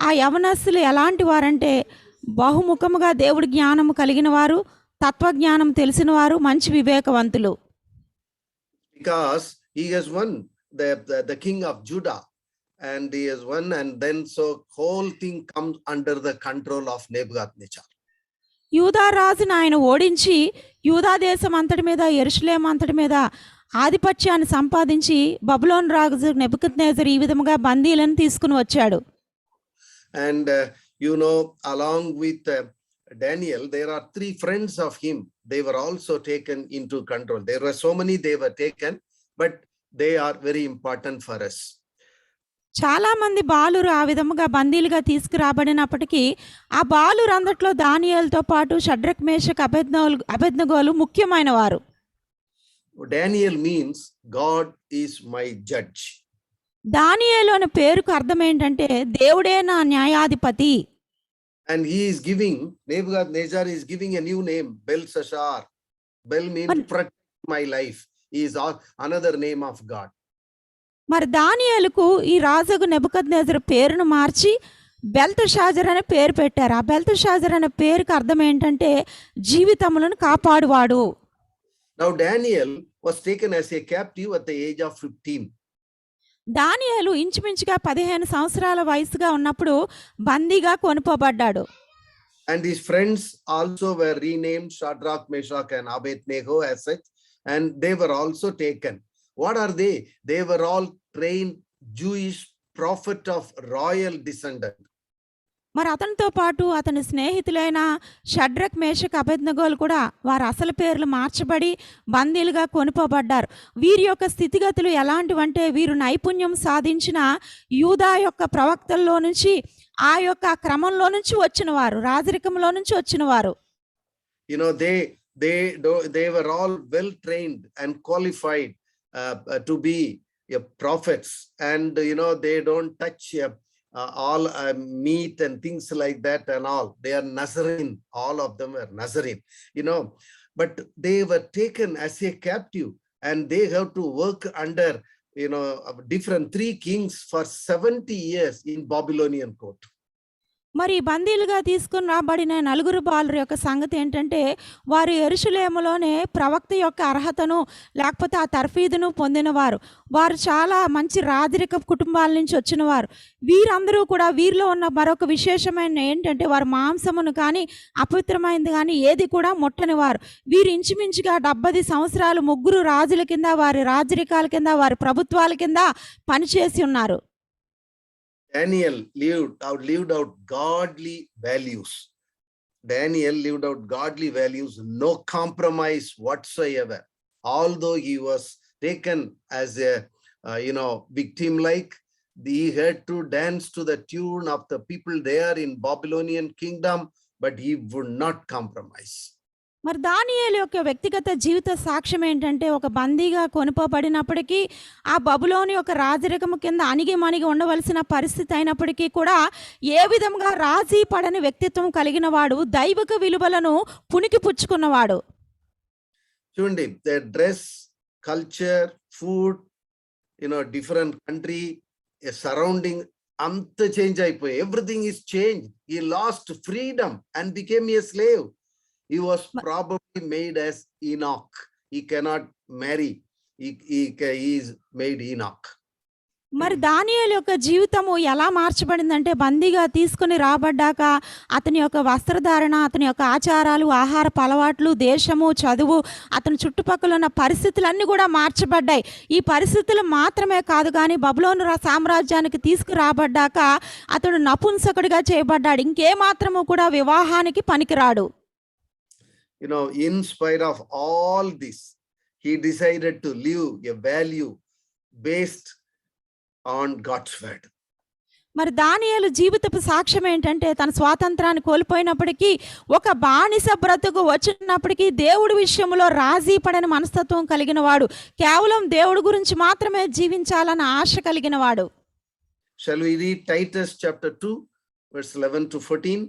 ఆ యవనస్తులు ఎలాంటి వారంటే బహుముఖముగా దేవుడి జ్ఞానము కలిగిన వారు, తత్వజ్ఞానం తెలిసిన వారు, మంచి వివేకవంతులు. Because he has won the king of Judah, and he has won, and then so whole thing comes under the control of Nebuchadnezzar. యూదా రాజును ఆయన ఓడించి యూదా దేశం అంతటి మీద, యెరూషలేము అంతటి మీద ఆధిపత్యాన్ని సంపాదించి బబులోను రాజు నెబుకద్నెజరు ఈ విధముగా బందీలను తీసుకుని వచ్చాడు. And along with Daniel, there are 3 friends of him. They were also taken into control. There were so many they were taken, but they are very important for us. చాలా మంది బాలురు ఆ విధముగా బందీలుగా తీసుకురాబడినప్పటికీ ఆ బాలురు అందట్లో దానియేలుతో పాటు షడ్రక్, మేషక్, అబేద్నగోలు ముఖ్యమైన వారు. Daniel means God is my judge. దానియేలు అనే పేరుకు అర్థం ఏంటంటే దేవుడే నా న్యాయాధిపతి. And Nebuchadnezzar is giving a new name, Belshazzar. Bel means protect my life. He is another name of God. మరి దానియేలుకు ఈ రాజుకు నెబుకద్నెజరు పేరును మార్చి బెల్తషాజర్ అనే పేరు పెట్టారు. ఆ బెల్తషాజర్ అనే పేరుకు అర్థం ఏంటంటే జీవితములను కాపాడువాడు. Now Daniel was taken as a captive at the age of 15. దానియేలు ఇంచుమించుగా 15 సంవత్సరాల వయసుగా ఉన్నప్పుడు బందీగా కొనుపోబడ్డాడు. And his friends also were renamed Shadrach, Meshach, and Abednego as such, and they were also taken. What are they? They were all trained Jewish prophet of royal descendant. మరి అతనితో పాటు అతని స్నేహితులైన షడ్రక్, మేషక్, అబేద్నగోలు కూడా వారి అసలు పేర్లు మార్చబడి బందీలుగా కొనుపోబడ్డారు. వీరి యొక్క స్థితిగతులు ఎలాంటివంటే వీరు నైపుణ్యం సాధించిన యూదా యొక్క ప్రవక్తల్లో నుంచి ఆ యొక్క క్రమంలో నుంచి వచ్చిన వారు, రాజరికంలో నుంచి వచ్చిన వారు. You know, they were all well trained and qualified to be prophets, and you know, they don't touch all meat and things like that and all. They are Nazarene. All of them are Nazarene, you know, but they were taken as a captive, and they have to work under, you know, different 3 kings for 70 years in Babylonian court. మరి బందీలుగా తీసుకుని రాబడిన నలుగురు బాలుర యొక్క సంగతి ఏంటంటే, వారు యెరూషలేములోనే ప్రవక్త యొక్క అర్హతను లేకపోతే ఆ తర్ఫీదును పొందినవారు. వారు చాలా మంచి రాజరిక కుటుంబాల నుంచి వచ్చినవారు. వీరందరూ కూడా, వీరిలో ఉన్న మరొక విశేషమైన ఏంటంటే, వారు మాంసమును కానీ అపవిత్రమైనది కానీ ఏది కూడా ముట్టనివారు. వీరు ఇంచుమించుగా 70 సంవత్సరాలు ముగ్గురు రాజుల కింద, వారి రాజరికాల కింద, వారి ప్రభుత్వాల కింద పనిచేసి ఉన్నారు. Daniel lived out godly values. Daniel lived out godly values, no compromise whatsoever. Although he was taken as a victim, like he had to dance to the tune of the people there in Babylonian kingdom, but he would not compromise. మరి దానియేలు యొక్క వ్యక్తిగత జీవిత సాక్ష్యం ఏంటంటే, ఒక బందీగా కొనుపోబడినప్పటికీ, ఆ బబులోని యొక్క రాజరికము కింద అణిగి మణిగి ఉండవలసిన పరిస్థితి అయినప్పటికీ కూడా ఏ విధంగా రాజీ పడని వ్యక్తిత్వం కలిగిన వాడు, దైవిక విలువలను పుణికి పుచ్చుకున్నవాడు. చూడండి, their dress, culture, food, you know, different country, a surrounding, అంత చేంజ్ అయిపోయి, everything is changed. He lost freedom and became a slave. He was probably made as Enoch. He cannot marry. He is made Enoch. మరి దానియేలు యొక్క జీవితము ఎలా మార్చబడిందంటే, బందీగా తీసుకుని రాబడ్డాక అతని యొక్క వస్త్రధారణ, అతని యొక్క ఆచారాలు, ఆహారపు అలవాట్లు, దేశము, చదువు, అతని చుట్టుపక్కల ఉన్న పరిస్థితులన్నీ కూడా మార్చబడ్డాయి. ఈ పరిస్థితులు మాత్రమే కాదు కానీ బబులోను సామ్రాజ్యానికి తీసుకురాబడ్డాక అతడు నపుంసకుడిగా చేయబడ్డాడు. ఇంకేమాత్రము కూడా వివాహానికి పనికిరాడు. You know, in spite of all this, he decided to live a value based on God's word. మరి దానియేలు జీవితపు సాక్ష్యం ఏంటంటే, తన స్వాతంత్రాన్ని కోల్పోయినప్పటికీ, ఒక బానిస బ్రతుకు వచ్చినప్పటికీ దేవుడి విషయంలో రాజీ పడని మనస్తత్వం కలిగిన వాడు, కేవలం దేవుడి గురించి మాత్రమే జీవించాలన్న ఆశ కలిగిన వాడు. Shall we read Titus chapter 2 verse 11 to 14?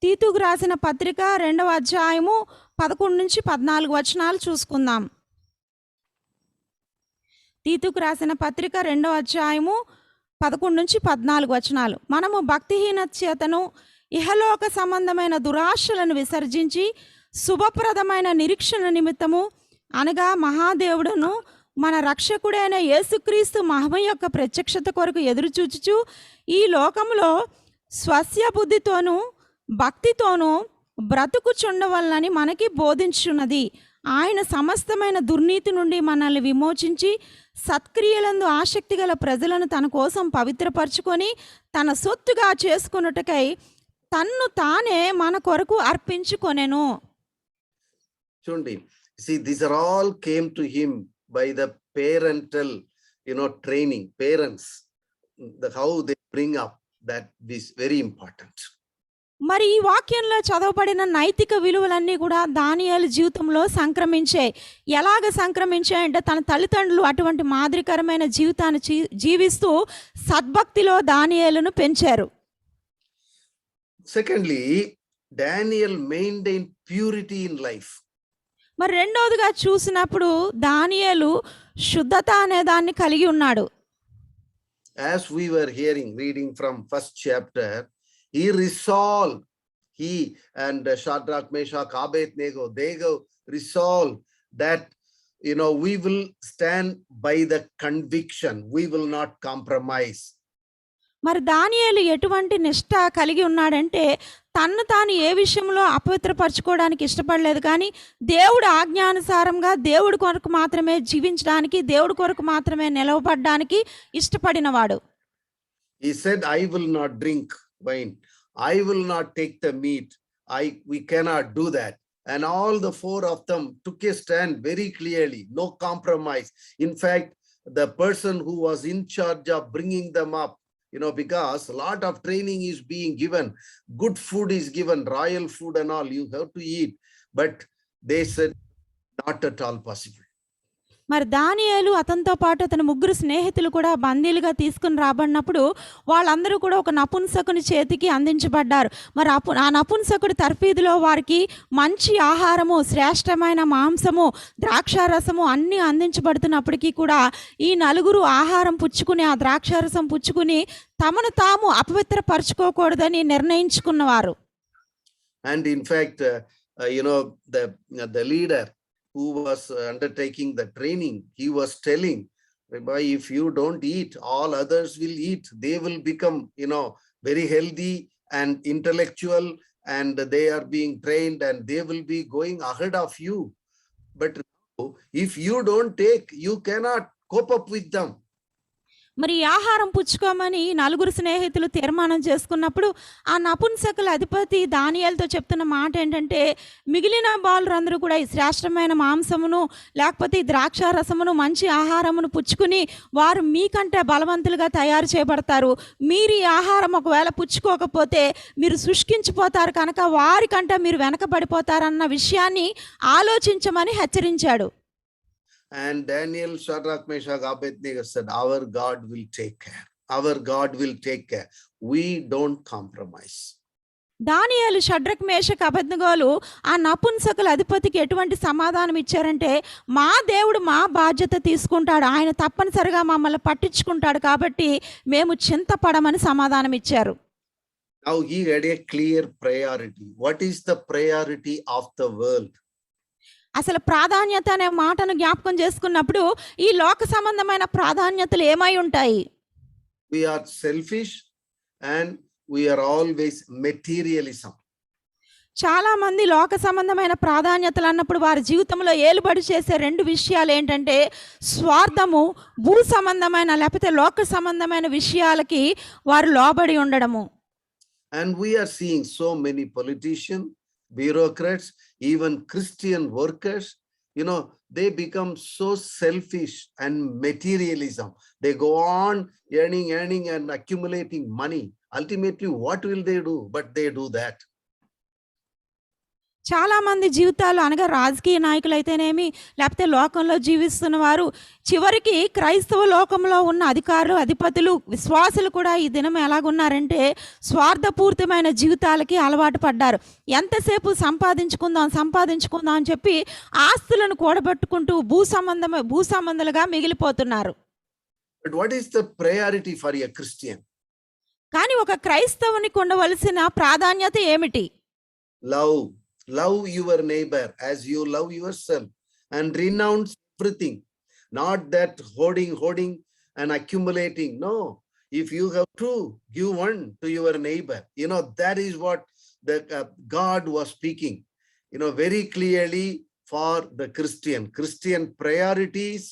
తీతుకు రాసిన పత్రిక 2వ అధ్యాయము 11 నుంచి 14 వచనాలు చూసుకుందాం. తీతుకు రాసిన పత్రిక 2వ అధ్యాయము 11 నుంచి 14 వచనాలు. మనము భక్తిహీనత చేతను ఇహలోక సంబంధమైన దురాశలను విసర్జించి శుభప్రదమైన నిరీక్షణ నిమిత్తము, అనగా మహాదేవుడును మన రక్షకుడైన యేసుక్రీస్తు మహిమ యొక్క ప్రత్యక్షత కొరకు ఎదురుచూచుచు ఈ లోకములో స్వస్య బుద్ధితోనూ భక్తితోనూ బ్రతుకుచుండవలనని మనకి బోధించున్నది. ఆయన సమస్తమైన దుర్నీతి నుండి మనల్ని విమోచించి సత్క్రియలందు ఆసక్తి గల ప్రజలను తన కోసం పవిత్రపరచుకొని తన సొత్తుగా చేసుకొనుటకై తన్ను తానే మన కొరకు అర్పించుకొనెను. చూడండి, see, these are all came to him by the parental, training. Parents, how they bring up, that is very important. మరి ఈ వాక్యంలో చదవబడిన నైతిక విలువలన్నీ కూడా దానియేలు జీవితంలో సంక్రమించాయి. ఎలాగ సంక్రమించాయంటే, తన తల్లిదండ్రులు అటువంటి మాదిరికరమైన జీవితాన్ని జీవిస్తూ సద్భక్తిలో దానియేలును పెంచారు. Secondly, Daniel maintained purity in life. మరి రెండవదిగా చూసినప్పుడు దానియేలు శుద్ధత అనే దాన్ని కలిగి ఉన్నాడు. As we were reading from first chapter, he resolved, he and Shadrach, Meshach, Abednego, they resolved that, we will stand by the conviction. We will not compromise. మరి దానియేలు ఎటువంటి నిష్ఠ కలిగి ఉన్నాడంటే, తన్ను తాను ఏ విషయంలో అపవిత్రపరచుకోవడానికి ఇష్టపడలేదు, కానీ దేవుడు ఆజ్ఞానుసారంగా దేవుడి కొరకు మాత్రమే జీవించడానికి, దేవుడి కొరకు మాత్రమే నిలవబడడానికి ఇష్టపడినవాడు. He said, I will not drink wine. I will not take the meat. We cannot do that. And all the 4 of them took a stand very clearly, no compromise. In fact, the person who was in charge of bringing them up, because a lot of training is being given, good food is given, royal food and all, you have to eat. But they said, not at all possible. మరి దానియేలు అతనితో పాటు అతని ముగ్గురు స్నేహితులు కూడా బందీలుగా తీసుకుని రాబడినప్పుడు వాళ్ళందరూ కూడా ఒక నపుంసకుని చేతికి అందించబడ్డారు. మరి ఆ నపుంసకుడి తర్ఫీదులో వారికి మంచి ఆహారము, శ్రేష్టమైన మాంసము, ద్రాక్షారసము అన్నీ అందించబడుతున్నప్పటికీ కూడా ఈ నలుగురు ఆహారం పుచ్చుకుని, ఆ ద్రాక్షారసం పుచ్చుకుని తమను తాము అపవిత్రపరచుకోకూడదని నిర్ణయించుకున్నవారు. And in fact, the leader who was undertaking the training, he was telling, Rabbi, if you don't eat, all others will eat. They will become, very healthy and intellectual, and they are being trained and they will be going ahead of you. But if you don't take, you cannot cope up with them. మరి ఆహారం పుచ్చుకోమని నలుగురు స్నేహితులు తీర్మానం చేసుకున్నప్పుడు ఆ నపుంసకుల అధిపతి దానియేలుతో చెప్తున్న మాట ఏంటంటే, మిగిలిన బాలురందరూ కూడా ఈ శ్రేష్టమైన మాంసమును లేకపోతే ఈ ద్రాక్షారసమును మంచి ఆహారమును పుచ్చుకుని వారు మీకంటే బలవంతులుగా తయారు చేయబడతారు. మీరు ఈ ఆహారం ఒకవేళ పుచ్చుకోకపోతే మీరు శుష్కించిపోతారు కనుక వారికంటే మీరు వెనకబడిపోతారన్న విషయాన్ని ఆలోచించమని హెచ్చరించాడు. And Daniel, Shadrach, Meshach, Abednego said, our God will take care. Our God will take care. We don't compromise. దానియేలు, షడ్రక్, మేషక్, అబేద్నెగోలు ఆ నపుంసకుల అధిపతికి ఎటువంటి సమాధానం ఇచ్చారంటే, మా దేవుడు మా బాధ్యత తీసుకుంటాడు, ఆయన తప్పనిసరిగా మమ్మల్ని పట్టించుకుంటాడు కాబట్టి మేము చింతపడమని సమాధానం ఇచ్చారు. Now he had a clear priority. What is the priority of the world? అసలు ప్రాధాన్యత అనే మాటను జ్ఞాపకం చేసుకున్నప్పుడు ఈ లోక సంబంధమైన ప్రాధాన్యతలు ఏమై ఉంటాయి? We are selfish and we are always materialism. చాలా మంది లోక సంబంధమైన ప్రాధాన్యతలు అన్నప్పుడు వారి జీవితంలో ఏలుబడి చేసే రెండు విషయాలు ఏంటంటే స్వార్థము, భూ సంబంధమైన లేకపోతే లోక సంబంధమైన విషయాలకి వారు లోబడి ఉండడము. And we are seeing so many politicians, bureaucrats, even Christian workers, they become so selfish and materialism. They go on earning and accumulating money. Ultimately, what will they do? But they do that. చాలా మంది జీవితాలు అనగా రాజకీయ నాయకులు అయితేనేమి లేకపోతే లోకంలో జీవిస్తున్న వారు చివరికి క్రైస్తవ లోకంలో ఉన్న అధికారులు, అధిపతులు, విశ్వాసులు కూడా ఈ దినం ఎలాగున్నారంటే స్వార్థపూరితమైన జీవితాలకి అలవాటు పడ్డారు. ఎంతసేపు సంపాదించుకుందాం అని చెప్పి ఆస్తులను కూడబెట్టుకుంటూ భూసంబంధులుగా మిగిలిపోతున్నారు. But what is the priority for a Christian? కానీ ఒక క్రైస్తవునికి ఉండవలసిన ప్రాధాన్యత ఏమిటి? Love your neighbor as you love yourself and renounce everything. Not that hoarding and accumulating. No, if you have to give one to your neighbor, that is what the God was speaking, very clearly for the Christian. Christian priorities,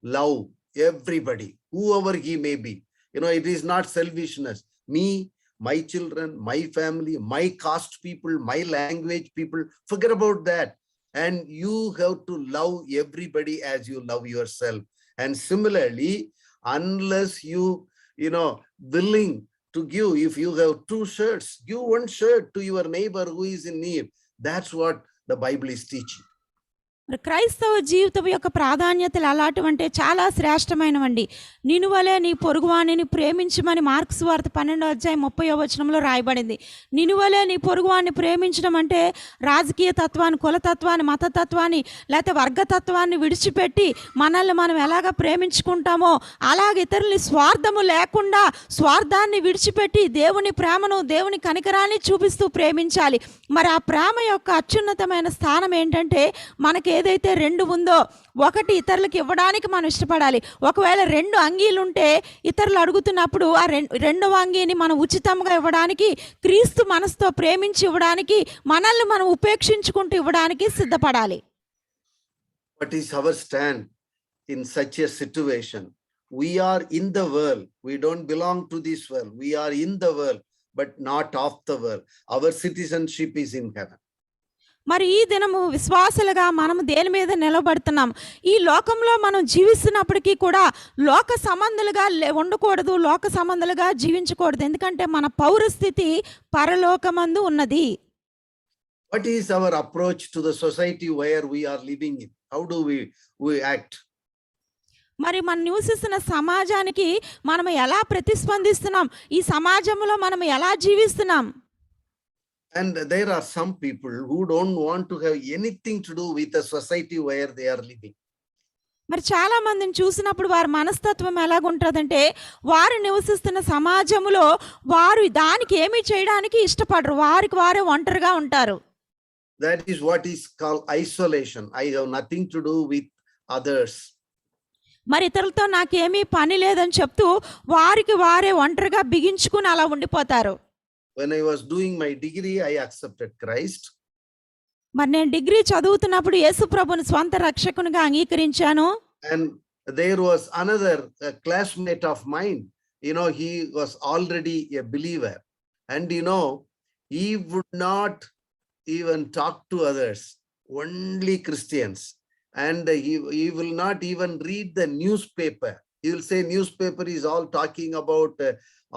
love everybody, whoever he may be. It is not selfishness. Me, my children, my family, my caste people, my language people, forget about that. And you have to love everybody as you love yourself. And similarly, unless you, willing to give, if you have 2 shirts, give 1 shirt to your neighbor who is in need. That's what the Bible is teaching. క్రైస్తవ జీవితం యొక్క ప్రాధాన్యతలు అలాంటివంటే చాలా శ్రేష్టమైనవండి. నిన్ను వలె నీ పొరుగువాణిని ప్రేమించమని marks వార్త 12:30 రాయబడింది. నిన్ను వలె నీ పొరుగువాణ్ణి ప్రేమించడం అంటే రాజకీయ తత్వాన్ని, కులతత్వాన్ని, మతతత్వాన్ని లేకపోతే వర్గతత్వాన్ని విడిచిపెట్టి మనల్ని మనం ఎలాగ ప్రేమించుకుంటామో అలాగే ఇతరుల్ని స్వార్థము లేకుండా స్వార్థాన్ని విడిచిపెట్టి దేవుని ప్రేమను, దేవుని కనికరాన్ని చూపిస్తూ ప్రేమించాలి. మరి ఆ ప్రేమ యొక్క అత్యున్నతమైన స్థానం ఏంటంటే మనకి ఏదైతే 2 ఉందో, ఒకటి ఇతరులకు ఇవ్వడానికి మనం ఇష్టపడాలి. ఒకవేళ 2 అంగీలు ఉంటే ఇతరులు అడుగుతున్నప్పుడు ఆ రెండవ అంగీని మనం ఉచితంగా ఇవ్వడానికి, క్రీస్తు మనసుతో ప్రేమించి ఇవ్వడానికి, మనల్ని మనం ఉపేక్షించుకుంటూ ఇవ్వడానికి సిద్ధపడాలి. What is our stand in such a situation? We are in the world. We don't belong to this world. We are in the world, but not of the world. Our citizenship is in heaven. మరి ఈ దినము విశ్వాసులుగా మనం దేని మీద నిలబడుతున్నాం? ఈ లోకంలో మనం జీవిస్తున్నప్పటికీ కూడా లోక సంబంధులుగా ఉండకూడదు, లోక సంబంధులుగా జీవించకూడదు. ఎందుకంటే మన పౌరస్థితి పరలోకమందు ఉన్నది. What is our approach to the society where we are living in? How do we act? మరి మనం నివసిస్తున్న సమాజానికి మనం ఎలా ప్రతిస్పందిస్తున్నాం? ఈ సమాజంలో మనం ఎలా జీవిస్తున్నాం? And there are some people who don't want to have anything to do with the society where they are living. మరి చాలా మందిని చూసినప్పుడు వారి మనస్తత్వం ఎలాగుంటుందంటే, వారు నివసిస్తున్న సమాజంలో వారు దానికి ఏమీ చేయడానికి ఇష్టపడరు. వారికి వారే ఒంటరిగా ఉంటారు. That is what is called isolation. I have nothing to do with others. మరి ఇతరులతో నాకేమీ పని లేదని చెప్తూ వారికి వారే ఒంటరిగా బిగించుకుని అలా ఉండిపోతారు. When I was doing my degree, I accepted Christ. మరి నేను డిగ్రీ చదువుతున్నప్పుడు యేసు ప్రభుని స్వంత రక్షకునిగా అంగీకరించాను. And there was another classmate of mine. He was already a believer. And he would not even talk to others, only Christians. And he will not even read the newspaper. He will say newspaper is all talking about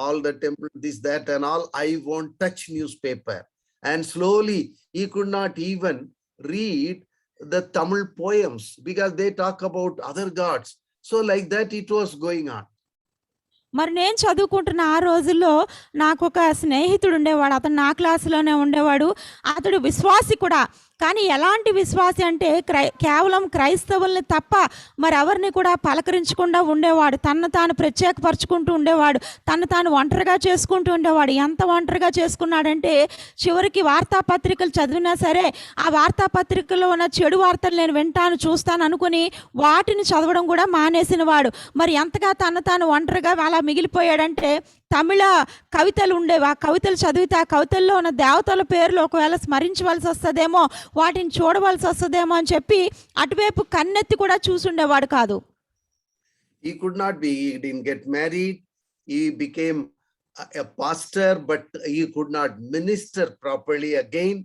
all the temple, this, that, and all. I won't touch newspaper. And slowly he could not even read the Tamil poems because they talk about other gods. So like that it was going on. మరి నేను చదువుకుంటున్న ఆ రోజుల్లో నాకు ఒక స్నేహితుడు ఉండేవాడు. అతను నా క్లాసులోనే ఉండేవాడు. అతడు విశ్వాసి కూడా. కానీ ఎలాంటి విశ్వాసి అంటే కేవలం క్రైస్తవుల్ని తప్ప మరి ఎవరిని కూడా పలకరించకుండా ఉండేవాడు. తను తాను ప్రత్యేకపరచుకుంటూ ఉండేవాడు. తను తాను ఒంటరిగా చేసుకుంటూ ఉండేవాడు. ఎంత ఒంటరిగా చేసుకున్నాడంటే చివరికి వార్తాపత్రికలు చదివినా సరే ఆ వార్తాపత్రికల్లో ఉన్న చెడు వార్తలు నేను వింటాను, చూస్తాను అనుకుని వాటిని చదవడం కూడా మానేసిన వాడు. మరి ఎంతగా తను తాను ఒంటరిగా అలా మిగిలిపోయాడంటే తమిళ కవితలు ఉండేవి. ఆ కవితలు చదివితే ఆ కవితల్లో ఉన్న దేవతల పేర్లు ఒకవేళ స్మరించవలసి వస్తుందేమో, వాటిని చూడవలసి వస్తుందేమో అని చెప్పి అటువైపు కన్నెత్తి కూడా చూసుండేవాడు కాదు. He could not be, he didn't get married. He became a pastor, but he could not minister properly again.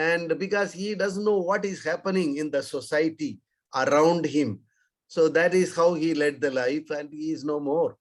And because he doesn't know what is happening in the society around him. So that is how he led the life, and he is no more.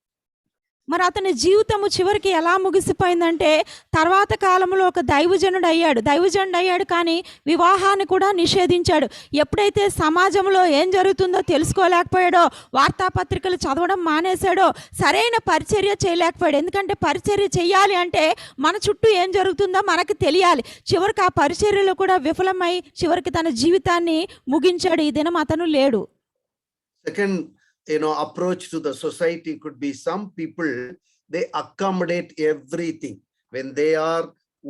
మరి అతని జీవితము చివరికి ఎలా ముగిసిపోయిందంటే తర్వాత కాలంలో ఒక దైవజనుడు అయ్యాడు కానీ వివాహాన్ని కూడా నిషేధించాడు. ఎప్పుడైతే సమాజంలో ఏం జరుగుతుందో తెలుసుకోలేకపోయాడో, వార్తాపత్రికలు చదవడం మానేశాడో, సరైన పరిచర్య చేయలేకపోయాడు. ఎందుకంటే పరిచర్య చేయాలి అంటే మన చుట్టూ ఏం జరుగుతుందో మనకు తెలియాలి. చివరికి ఆ పరిచర్యలో కూడా విఫలమై చివరికి తన జీవితాన్ని ముగించాడు. ఈ దినం అతను లేడు. Second, approach to the society could be some people, they accommodate everything. When they are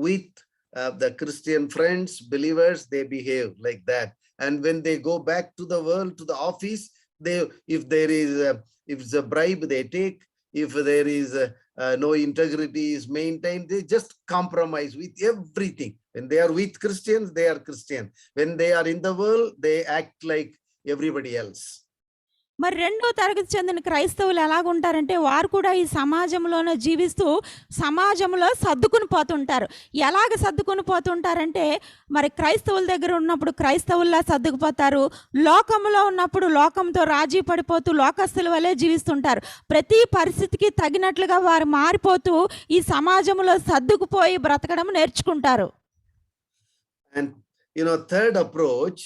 with the Christian friends, believers, they behave like that. And when they go back to the world, to the office, if it's a bribe they take, if there is no integrity is maintained, they just compromise with everything. When they are with Christians, they are Christian. When they are in the world, they act like everybody else. మరి రెండో తరగతి చెందిన క్రైస్తవులు ఎలాగుంటారంటే వారు కూడా ఈ సమాజంలోనే జీవిస్తూ సమాజంలో సర్దుకుని పోతుంటారు. ఎలాగ సర్దుకుని పోతుంటారంటే మరి క్రైస్తవుల దగ్గర ఉన్నప్పుడు క్రైస్తవుల్లా సర్దుకుపోతారు, లోకంలో ఉన్నప్పుడు లోకంతో రాజీ పడిపోతూ లోకస్తుల వలె జీవిస్తుంటారు. ప్రతి పరిస్థితికి తగినట్లుగా వారు మారిపోతూ ఈ సమాజంలో సర్దుకుపోయి బ్రతకడం నేర్చుకుంటారు. And third approach,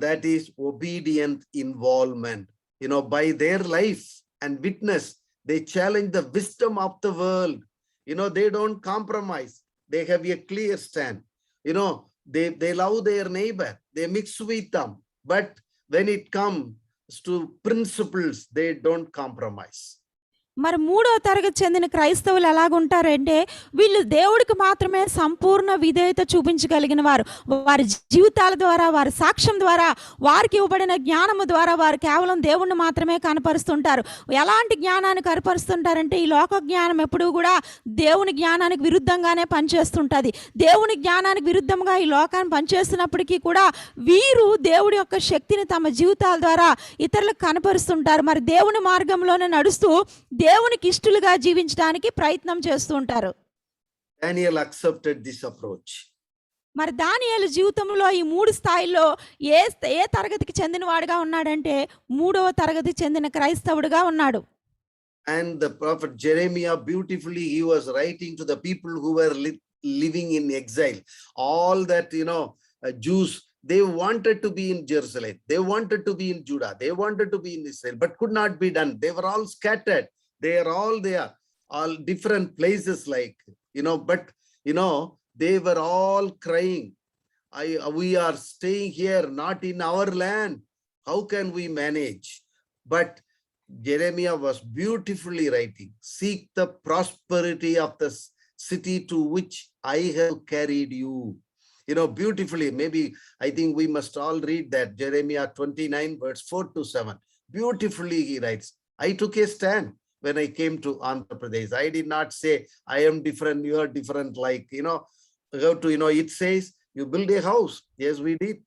that is obedient involvement. By their life and witness, they challenge the wisdom of the world. They don't compromise. They have a clear stand. They love their neighbor. They mix with them. But when it comes to principles, they don't compromise. మరి మూడో తరగతి చెందిన క్రైస్తవులు ఎలాగుంటారంటే వీళ్ళు దేవుడికి మాత్రమే సంపూర్ణ విధేయత చూపించగలిగిన వారు. వారి జీవితాల ద్వారా, వారి సాక్ష్యం ద్వారా, వారికి ఇవ్వబడిన జ్ఞానము ద్వారా వారు కేవలం దేవుణ్ణి మాత్రమే కనపరుస్తుంటారు. ఎలాంటి జ్ఞానాన్ని కనపరుస్తుంటారంటే ఈ లోక జ్ఞానం ఎప్పుడూ కూడా దేవుని జ్ఞానానికి విరుద్ధంగానే పనిచేస్తుంటుంది. దేవుని జ్ఞానానికి విరుద్ధంగా ఈ లోకాన్ని పనిచేస్తున్నప్పటికీ కూడా వీరు దేవుడి యొక్క శక్తిని తమ జీవితాల ద్వారా ఇతరులకు కనపరుస్తుంటారు. మరి దేవుని మార్గంలోనే నడుస్తూ దేవునికి ఇష్టలుగా జీవించడానికి ప్రయత్నం చేస్తూ ఉంటారు. Daniel accepted this approach. మరి దానియేలు జీవితంలో ఈ 3 స్థాయిల్లో ఏ ఏ తరగతికి చెందినవాడుగా ఉన్నాడంటే 3వ తరగతికి చెందిన క్రైస్తవుడిగా ఉన్నాడు. And the prophet Jeremiah, beautifully, he was writing to the people who were living in exile. All that, Jews, they wanted to be in Jerusalem. They wanted to be in Judah. They wanted to be in Israel, but could not be done. They were all scattered. They are all there, all different places, but, they were all crying. We are staying here, not in our land. How can we manage? But Jeremiah was beautifully writing, seek the prosperity of the city to which I have carried you. Beautifully. Maybe I think we must all read that, Jeremiah 29 verse 4-7. Beautifully he writes, I took a stand when I came to Andhra Pradesh. I did not say I am different, you are different, it says you build a house. Yes, we did.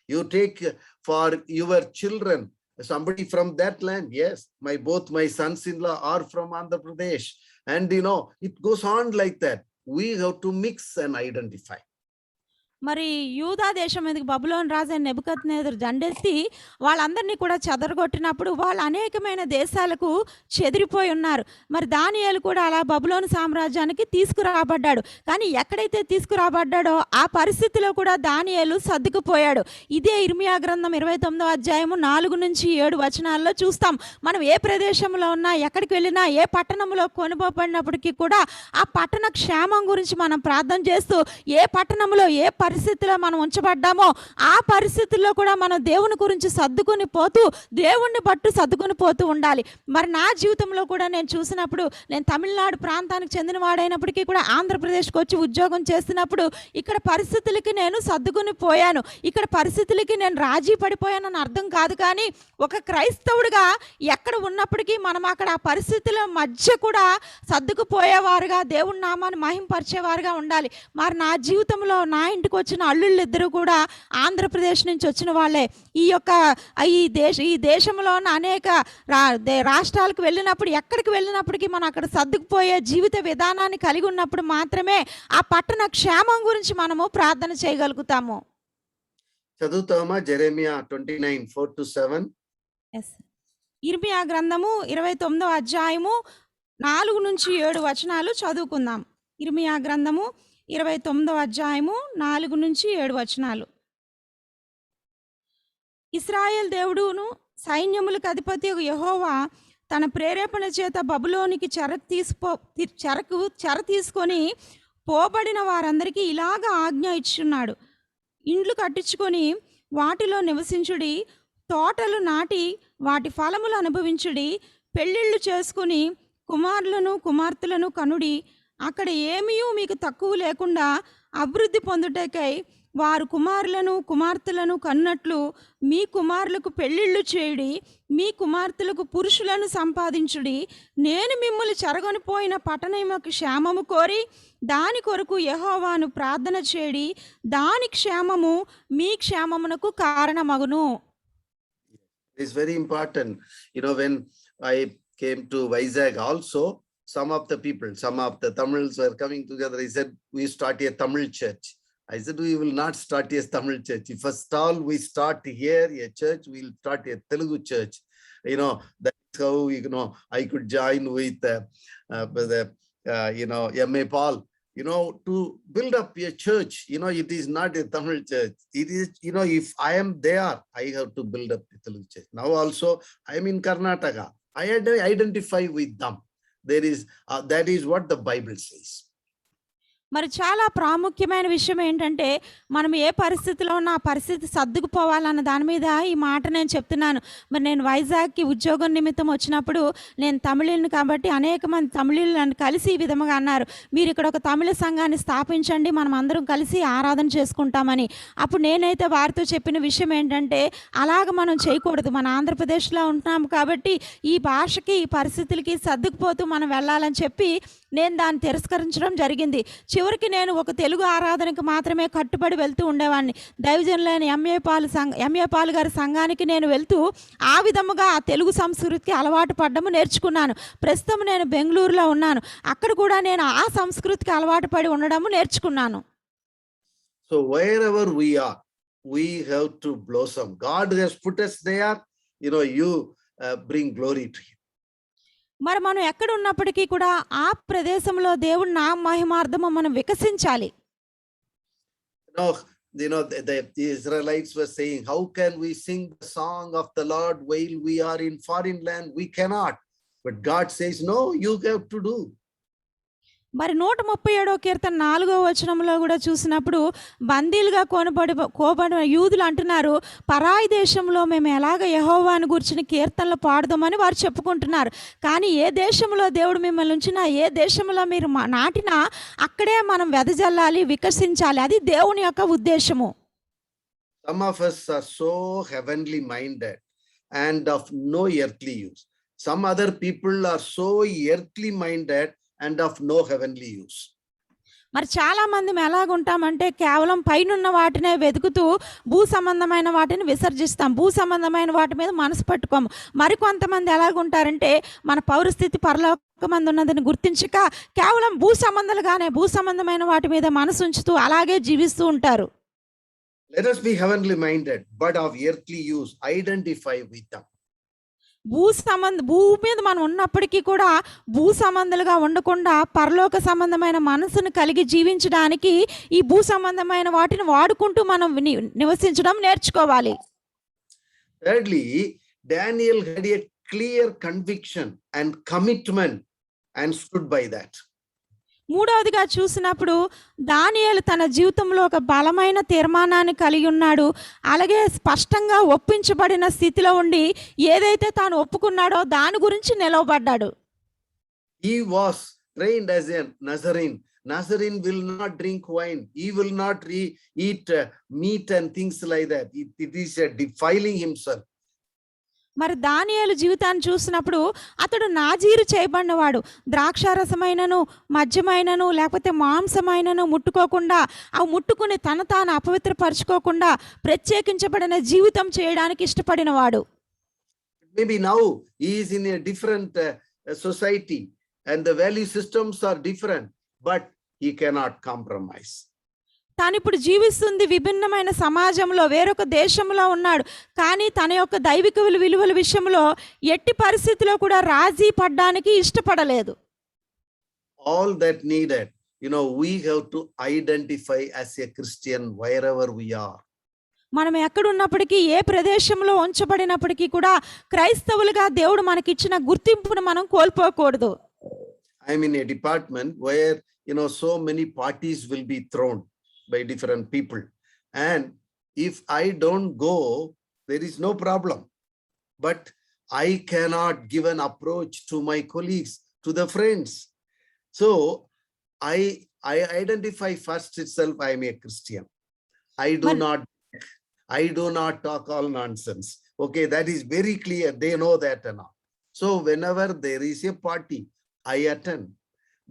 You take for your children somebody from that land. Yes, both my sons-in-law are from Andhra Pradesh. And it goes on like that. We have to mix and identify. మరి యూదా దేశం మీదకి బబులోను రాజు అయిన నెబుకద్నెజరు దండెత్తి వాళ్ళందరినీ కూడా చెదరగొట్టినప్పుడు వాళ్ళు అనేకమైన దేశాలకు చెదిరిపోయి ఉన్నారు. మరి దానియేలు కూడా అలా బబులోను సామ్రాజ్యానికి తీసుకురాబడ్డాడు. కానీ ఎక్కడైతే తీసుకురాబడ్డాడో ఆ పరిస్థితిలో కూడా దానియేలు సర్దుకుపోయాడు. ఇదే ఇర్మియా గ్రంథం 29వ అధ్యాయము 4-7 వచనాల్లో చూస్తాం. మనం ఏ ప్రదేశంలో ఉన్నా, ఎక్కడికి వెళ్ళినా, ఏ పట్టణంలో కొనుగోబడినప్పటికీ కూడా ఆ పట్టణ క్షేమం గురించి మనం ప్రార్థన చేస్తూ, ఏ పట్టణంలో ఏ పరిస్థితిలో మనం ఉంచబడ్డామో ఆ పరిస్థితుల్లో కూడా మనం దేవుని గురించి సర్దుకొని పోతూ, దేవుణ్ణి బట్టు సర్దుకొని పోతూ ఉండాలి. మరి నా జీవితంలో కూడా నేను చూసినప్పుడు, నేను తమిళనాడు ప్రాంతానికి చెందిన వాడైనప్పటికీ కూడా ఆంధ్రప్రదేశ్కి వచ్చి ఉద్యోగం చేస్తున్నప్పుడు ఇక్కడ పరిస్థితులకి నేను సర్దుకొని పోయాను. ఇక్కడ పరిస్థితులకి నేను రాజీ పడిపోయానని అర్థం కాదు. కానీ ఒక క్రైస్తవుడిగా ఎక్కడ ఉన్నప్పటికీ మనం అక్కడ ఆ పరిస్థితుల మధ్య కూడా సర్దుకుపోయేవారుగా, దేవుని నామాన్ని మహింపరిచేవారుగా ఉండాలి. మరి నా జీవితంలో నా ఇంటికి వచ్చిన అల్లుళ్ళిద్దరూ కూడా ఆంధ్రప్రదేశ్ నుంచి వచ్చిన వాళ్ళే. ఈ దేశంలో ఉన్న అనేక రాష్ట్రాలకు వెళ్ళినప్పుడు, ఎక్కడికి వెళ్ళినప్పటికీ మనం అక్కడ సర్దుకుపోయే జీవిత విధానాన్ని కలిగి ఉన్నప్పుడు మాత్రమే ఆ పట్టణ క్షేమం గురించి మనము ప్రార్థన చేయగలుగుతాము. చదువుతామా జెరెమియా 29 4-7? ఇర్మియా గ్రంథము 29వ అధ్యాయము 4-7 వచనాలు చదువుకుందాం. ఇర్మియా గ్రంథము 29వ అధ్యాయము 4-7 వచనాలు. ఇశ్రాయేల్ దేవుడును సైన్యములకు అధిపతి యెహోవా తన ప్రేరేపణ చేత బబులోనికి చెర తీసుకొని పోబడిన వారందరికీ ఇలాగ ఆజ్ఞ ఇచ్చున్నాడు. ఇండ్లు కట్టించుకొని వాటిలో నివసించుడి, తోటలు నాటి వాటి ఫలములు అనుభవించుడి, పెళ్ళిళ్ళు చేసుకుని కుమారులను కుమార్తెలను కనుడి. అక్కడ ఏమీ మీకు తక్కువ లేకుండా అభివృద్ధి పొందుటకై వారు కుమారులను కుమార్తెలను కన్నట్లు మీ కుమారులకు పెళ్ళిళ్ళు చేయుడి, మీ కుమార్తెలకు పురుషులను సంపాదించుడి. నేను మిమ్మల్ని చెరగొనిపోయిన పట్టణముకు క్షేమము కోరి దాని కొరకు యెహోవాను ప్రార్థన చేయుడి, దాని క్షేమము మీ క్షేమమునకు కారణమగును. It's very important. When I came to Vizag also, some of the people, some of the Tamils were coming together. He said, we start a Tamil church. I said, we will not start a Tamil church. First of all, we start here a church, we'll start a Telugu church. That's how, I could join with M.A. Paul, to build up a church. It is not a Tamil church. It is, if I am there, I have to build up the Telugu church. Now also, I am in Karnataka. I identify with them. That is what the Bible says. మరి చాలా ప్రాముఖ్యమైన విషయం ఏంటంటే, మనం ఏ పరిస్థితిలో ఉన్న ఆ పరిస్థితి సర్దుకుపోవాలన్న దాని మీద ఈ మాట నేను చెప్తున్నాను. మరి నేను వైజాగ్కి ఉద్యోగం నిమిత్తం వచ్చినప్పుడు, నేను తమిళుని కాబట్టి అనేక మంది తమిళులు నన్ను కలిసి ఈ విధంగా అన్నారు, మీరు ఇక్కడ ఒక తమిళ సంఘాన్ని స్థాపించండి, మనం అందరం కలిసి ఆరాధన చేసుకుంటామని. అప్పుడు నేనైతే వారితో చెప్పిన విషయం ఏంటంటే, అలాగ మనం చేయకూడదు. మన ఆంధ్రప్రదేశ్లో ఉంటున్నాము కాబట్టి ఈ భాషకి ఈ పరిస్థితులకి సర్దుకుపోతూ మనం వెళ్ళాలని చెప్పి నేను దాన్ని తిరస్కరించడం జరిగింది. చివరికి నేను ఒక తెలుగు ఆరాధనకి మాత్రమే కట్టుబడి వెళ్తూ ఉండేవాడిని. దైవజనులైన ఎంఏ పాల్ గారి సంఘానికి నేను వెళ్తూ ఆ విధముగా ఆ తెలుగు సంస్కృతికి అలవాటు పడ్డము నేర్చుకున్నాను. ప్రస్తుతం నేను బెంగళూరులో ఉన్నాను. అక్కడ కూడా నేను ఆ సంస్కృతికి అలవాటు పడి ఉండడము నేర్చుకున్నాను. So wherever we are, we have to blossom. God has put us there. You bring glory to Him. మరి మనం ఎక్కడ ఉన్నప్పటికీ కూడా ఆ ప్రదేశంలో దేవుడి నా మహిమార్థము మనం వికసించాలి. The Israelites were saying, how can we sing the song of the Lord while we are in foreign land? We cannot. But God says, no, you have to do. మరి 137వ కీర్తన 4వ వచనంలో కూడా చూసినప్పుడు బందీలుగా కోబడిన యూదులు అంటున్నారు, పరాయి దేశంలో మేము ఎలాగ యెహోవాను గురించిన కీర్తనలు పాడుదామని వారు చెప్పుకుంటున్నారు. కానీ ఏ దేశంలో దేవుడు మిమ్మల్ని ఉంచినా, ఏ దేశంలో మీరు నాటినా అక్కడే మనం వెదజల్లాలి, వికసించాలి. అది దేవుని యొక్క ఉద్దేశము. Some of us are so heavenly minded and of no earthly use. Some other people are so earthly minded and of no heavenly use. మరి చాలా మంది ఎలాగుంటామంటే కేవలం పైనున్న వాటినే వెతుకుతూ భూ సంబంధమైన వాటిని విసర్జిస్తాం, భూ సంబంధమైన వాటి మీద మనసు పట్టుకోము. మరికొంతమంది ఎలాగుంటారంటే మన పౌరస్థితి పరలోకమందు ఉన్నదని గుర్తించక కేవలం భూ సంబంధమైన వాటి మీద మనసు ఉంచుతూ అలాగే జీవిస్తూ ఉంటారు. Let us be heavenly minded, but of earthly use, identify with them. భూ మీద మనం ఉన్నప్పటికీ కూడా భూ సంబంధాలుగా ఉండకుండా పరలోక సంబంధమైన మనసును కలిగి జీవించడానికి ఈ భూ సంబంధమైన వాటిని వాడుకుంటూ మనం నివసించడం నేర్చుకోవాలి. Thirdly, Daniel had a clear conviction and commitment and stood by that. మూడవదిగా చూసినప్పుడు దానియేలు తన జీవితంలో ఒక బలమైన తీర్మానాన్ని కలిగి ఉన్నాడు. అలాగే స్పష్టంగా ఒప్పించబడిన స్థితిలో ఉండి ఏదైతే తాను ఒప్పుకున్నాడో దాని గురించి నిలవబడ్డాడు. He was trained as a Nazarene. Nazarene will not drink wine. He will not eat meat and things like that. It is defiling himself. మరి దానియేలు జీవితాన్ని చూసినప్పుడు అతడు నాజీరు చేయబడినవాడు. ద్రాక్షారసమైనను మద్యమైనను లేకపోతే మాంసమైనను ముట్టుకోకుండా, అవి ముట్టుకుని తాను అపవిత్రపరచుకోకుండా ప్రత్యేకించబడిన జీవితం చేయడానికి ఇష్టపడినవాడు. Maybe now he is in a different society and the value systems are different, but he cannot compromise. తాను ఇప్పుడు జీవిస్తుంది విభిన్నమైన సమాజంలో, వేరొక దేశంలో ఉన్నాడు. కానీ తన యొక్క దైవిక విలువల విషయంలో ఎట్టి పరిస్థితిలో కూడా రాజీ పడడానికి ఇష్టపడలేదు. All that needed, we have to identify as a Christian wherever we are. మనం ఎక్కడున్నప్పటికీ, ఏ ప్రదేశంలో ఉంచబడినప్పటికీ కూడా క్రైస్తవులుగా దేవుడు మనకిచ్చిన గుర్తింపును మనం కోల్పోకూడదు. I'm in a department where, so many parties will be thrown by different people. And if I don't go, there is no problem. But I cannot give an approach to my colleagues, to the friends. So I identify first itself, I am a Christian. I do not talk all nonsense. Okay, that is very clear. They know that and all. So whenever there is a party, I attend.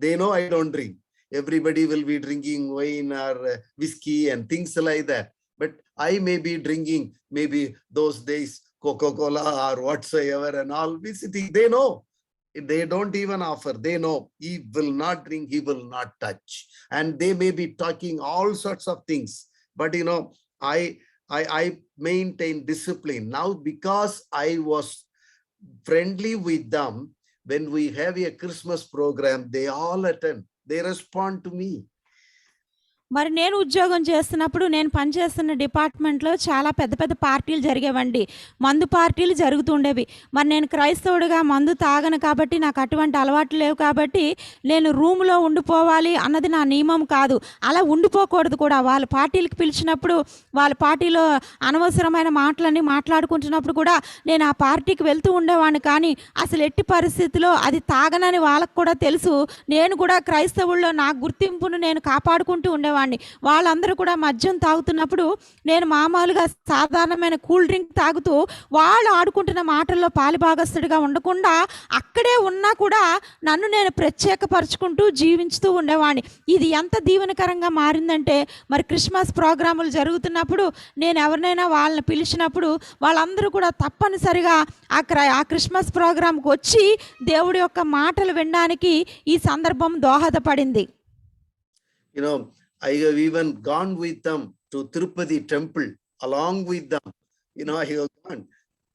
They know I don't drink. Everybody will be drinking wine or whiskey and things like that. But I may be drinking, maybe those days, Coca-Cola or whatsoever and all visiting. They know. They don't even offer. They know he will not drink, he will not touch. And they may be talking all sorts of things. But I maintain discipline. Now because I was friendly with them, when we have a Christmas program, they all attend. They respond to me. మరి నేను ఉద్యోగం చేస్తున్నప్పుడు నేను పనిచేస్తున్న డిపార్ట్మెంట్లో చాలా పెద్ద పెద్ద పార్టీలు జరిగేవండి. మందు పార్టీలు జరుగుతుండేవి. మరి నేను క్రైస్తవుడిగా మందు తాగను కాబట్టి, నాకు అటువంటి అలవాట్లు లేవు కాబట్టి నేను రూమ్లో ఉండిపోవాలి అన్నది నా నియమం కాదు. అలా ఉండిపోకూడదు కూడా. వాళ్ళ పార్టీలకు పిలిచినప్పుడు వాళ్ళ పార్టీలో అనవసరమైన మాటలన్నీ మాట్లాడుకుంటున్నప్పుడు కూడా నేను ఆ పార్టీకి వెళ్తూ ఉండేవాడిని. కానీ అసలు ఎట్టి పరిస్థితిలో అది తాగనని వాళ్ళకు కూడా తెలుసు. నేను కూడా క్రైస్తవుల్లో నా గుర్తింపును నేను కాపాడుకుంటూ ఉండేవాడిని. వాళ్ళందరూ కూడా మద్యం తాగుతున్నప్పుడు నేను మామూలుగా సాధారణమైన కూల్ డ్రింక్ తాగుతూ వాళ్ళు ఆడుకుంటున్న మాటల్లో పాలిభాగస్తుడిగా ఉండకుండా అక్కడే ఉన్నా కూడా నన్ను నేను ప్రత్యేకపరచుకుంటూ జీవించుతూ ఉండేవాడిని. ఇది ఎంత దీవెనకరంగా మారిందంటే, మరి క్రిస్మస్ ప్రోగ్రాములు జరుగుతున్నప్పుడు నేను ఎవరినైనా వాళ్ళని పిలిచినప్పుడు వాళ్ళందరూ కూడా తప్పనిసరిగా ఆ క్రిస్మస్ ప్రోగ్రాంకి వచ్చి దేవుడి యొక్క మాటలు వినడానికి ఈ సందర్భం దోహదపడింది. I have even gone with them to Tirupati temple along with them. I have gone.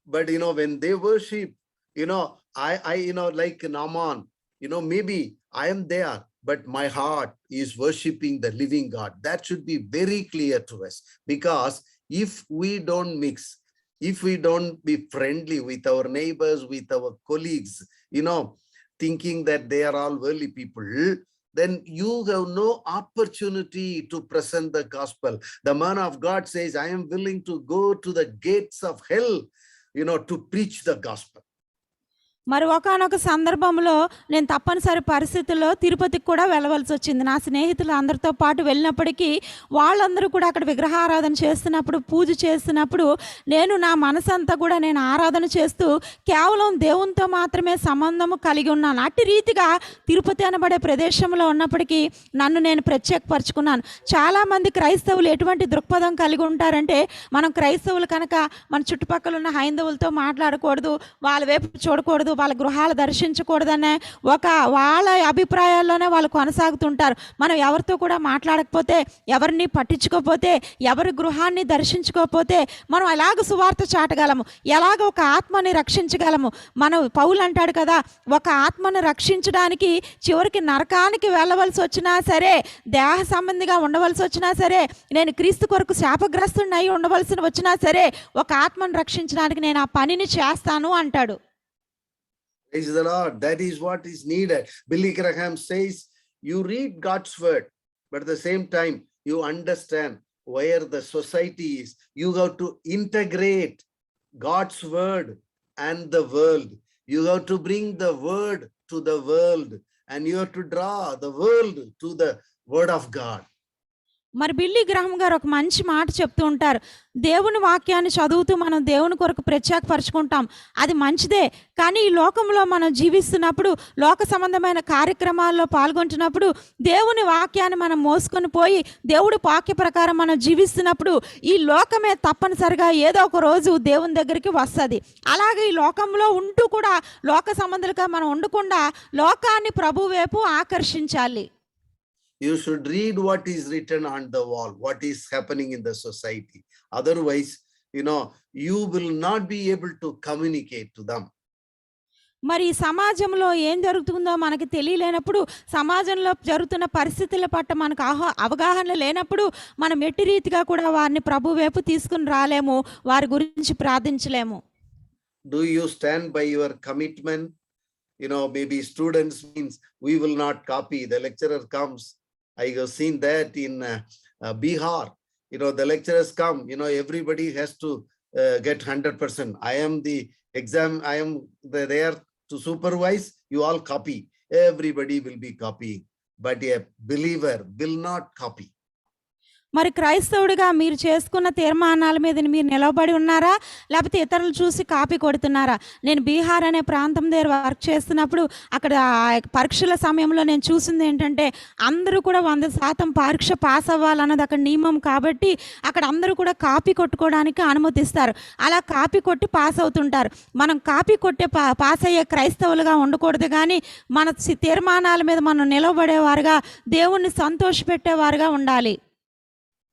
But, when they worship, like Naaman, maybe I am there, but my heart is worshiping the living God. That should be very clear to us, because if we don't mix, if we don't be friendly with our neighbors, with our colleagues, thinking that they are all worldly people, then you have no opportunity to present the gospel. The man of God says, I am willing to go to the gates of hell, to preach the gospel. మరి ఒకానొక సందర్భంలో నేను తప్పనిసరి పరిస్థితుల్లో తిరుపతికి కూడా వెళ్ళవలసి వచ్చింది. నా స్నేహితులు అందరితో పాటు వెళ్ళినప్పటికీ వాళ్ళందరూ కూడా అక్కడ విగ్రహారాధన చేస్తున్నప్పుడు, పూజ చేస్తున్నప్పుడు నేను నా మనసంతా కూడా నేను ఆరాధన చేస్తూ కేవలం దేవునితో మాత్రమే సంబంధము కలిగి ఉన్నాను. అట్టి రీతిగా తిరుపతి అనబడే ప్రదేశంలో ఉన్నప్పటికీ నన్ను నేను ప్రత్యేకపరుచుకున్నాను. చాలామంది క్రైస్తవులు ఎటువంటి దృక్పథం కలిగి ఉంటారంటే, మనం క్రైస్తవులు కనుక మన చుట్టుపక్కల ఉన్న హైందవులతో మాట్లాడకూడదు, వాళ్ళ వైపు చూడకూడదు, వాళ్ళ గృహాలు దర్శించకూడదనే వాళ్ళ అభిప్రాయాల్లోనే వాళ్ళు కొనసాగుతుంటారు. మనం ఎవరితో కూడా మాట్లాడకపోతే, ఎవరిని పట్టించుకోకపోతే, ఎవరి గృహాన్ని దర్శించుకోకపోతే మనం ఎలాగ సువార్త చాటగలము, ఎలాగ ఒక ఆత్మని రక్షించగలము? మనం పౌలు అంటాడు కదా, ఒక ఆత్మను రక్షించడానికి చివరికి నరకానికి వెళ్ళవలసి వచ్చినా సరే, దేహ సంబంధిగా ఉండవలసి వచ్చినా సరే, నేను క్రీస్తు కొరకు శాపగ్రస్తుడిని అయి ఉండవలసి వచ్చినా సరే, ఒక ఆత్మను రక్షించడానికి నేను ఆ పనిని చేస్తాను అంటాడు. Praise the Lord. That is what is needed. Billy Graham says, you read God's word, but at the same time, you understand where the society is. You have to integrate God's word and the world. You have to bring the word to the world, and you have to draw the world to the word of God. మరి Billy గ్రహం గారు ఒక మంచి మాట చెప్తూ ఉంటారు. దేవుని వాక్యాన్ని చదువుతూ మనం దేవుని కొరకు ప్రత్యేకపరుచుకుంటాం, అది మంచిదే. కానీ ఈ లోకంలో మనం జీవిస్తున్నప్పుడు, లోక సంబంధమైన కార్యక్రమాల్లో పాల్గొంటున్నప్పుడు, దేవుని వాక్యాన్ని మనం మోసుకొని పోయి దేవుడి వాక్య ప్రకారం మనం జీవిస్తున్నప్పుడు ఈ లోకమే తప్పనిసరిగా ఏదో ఒక రోజు దేవుని దగ్గరికి వస్తుంది. అలాగే ఈ లోకంలో ఉంటూ కూడా లోక సంబంధులుగా మనం ఉండకుండా లోకాన్ని ప్రభు వైపు ఆకర్షించాలి. You should read what is written on the wall, what is happening in the society. Otherwise, you will not be able to communicate to them. మరి సమాజంలో ఏం జరుగుతుందో మనకి తెలియలేనప్పుడు, సమాజంలో జరుగుతున్న పరిస్థితుల పట్ల మనకు అవగాహన లేనప్పుడు మనం ఎట్టి రీతిగా కూడా వారిని ప్రభు వైపు తీసుకుని రాలేము, వారి గురించి ప్రార్థించలేము. Do you stand by your commitment? Maybe students means we will not copy. The lecturer comes. I have seen that in Bihar. The lecturers come, everybody has to get 100%. I am the exam, I am there to supervise, you all copy. Everybody will be copying, but a believer will not copy. మరి క్రైస్తవుడిగా మీరు చేసుకున్న తీర్మానాల మీద మీరు నిలబడి ఉన్నారా, లేకపోతే ఇతరులు చూసి కాపీ కొడుతున్నారా? నేను బీహార్ అనే ప్రాంతం దగ్గర వర్క్ చేస్తున్నప్పుడు అక్కడ పరీక్షల సమయంలో నేను చూసింది ఏంటంటే, అందరూ కూడా 100% పరీక్ష పాస్ అవ్వాలన్నది అక్కడ నియమం. కాబట్టి అక్కడ అందరూ కూడా కాపీ కొట్టుకోవడానికి అనుమతిస్తారు. అలా కాపీ కొట్టి పాస్ అవుతుంటారు. మనం కాపీ కొట్టే పాస్ అయ్యే క్రైస్తవులుగా ఉండకూడదు, కానీ మన తీర్మానాల మీద మనం నిలబడేవారుగా, దేవుణ్ణి సంతోషపెట్టేవారుగా ఉండాలి.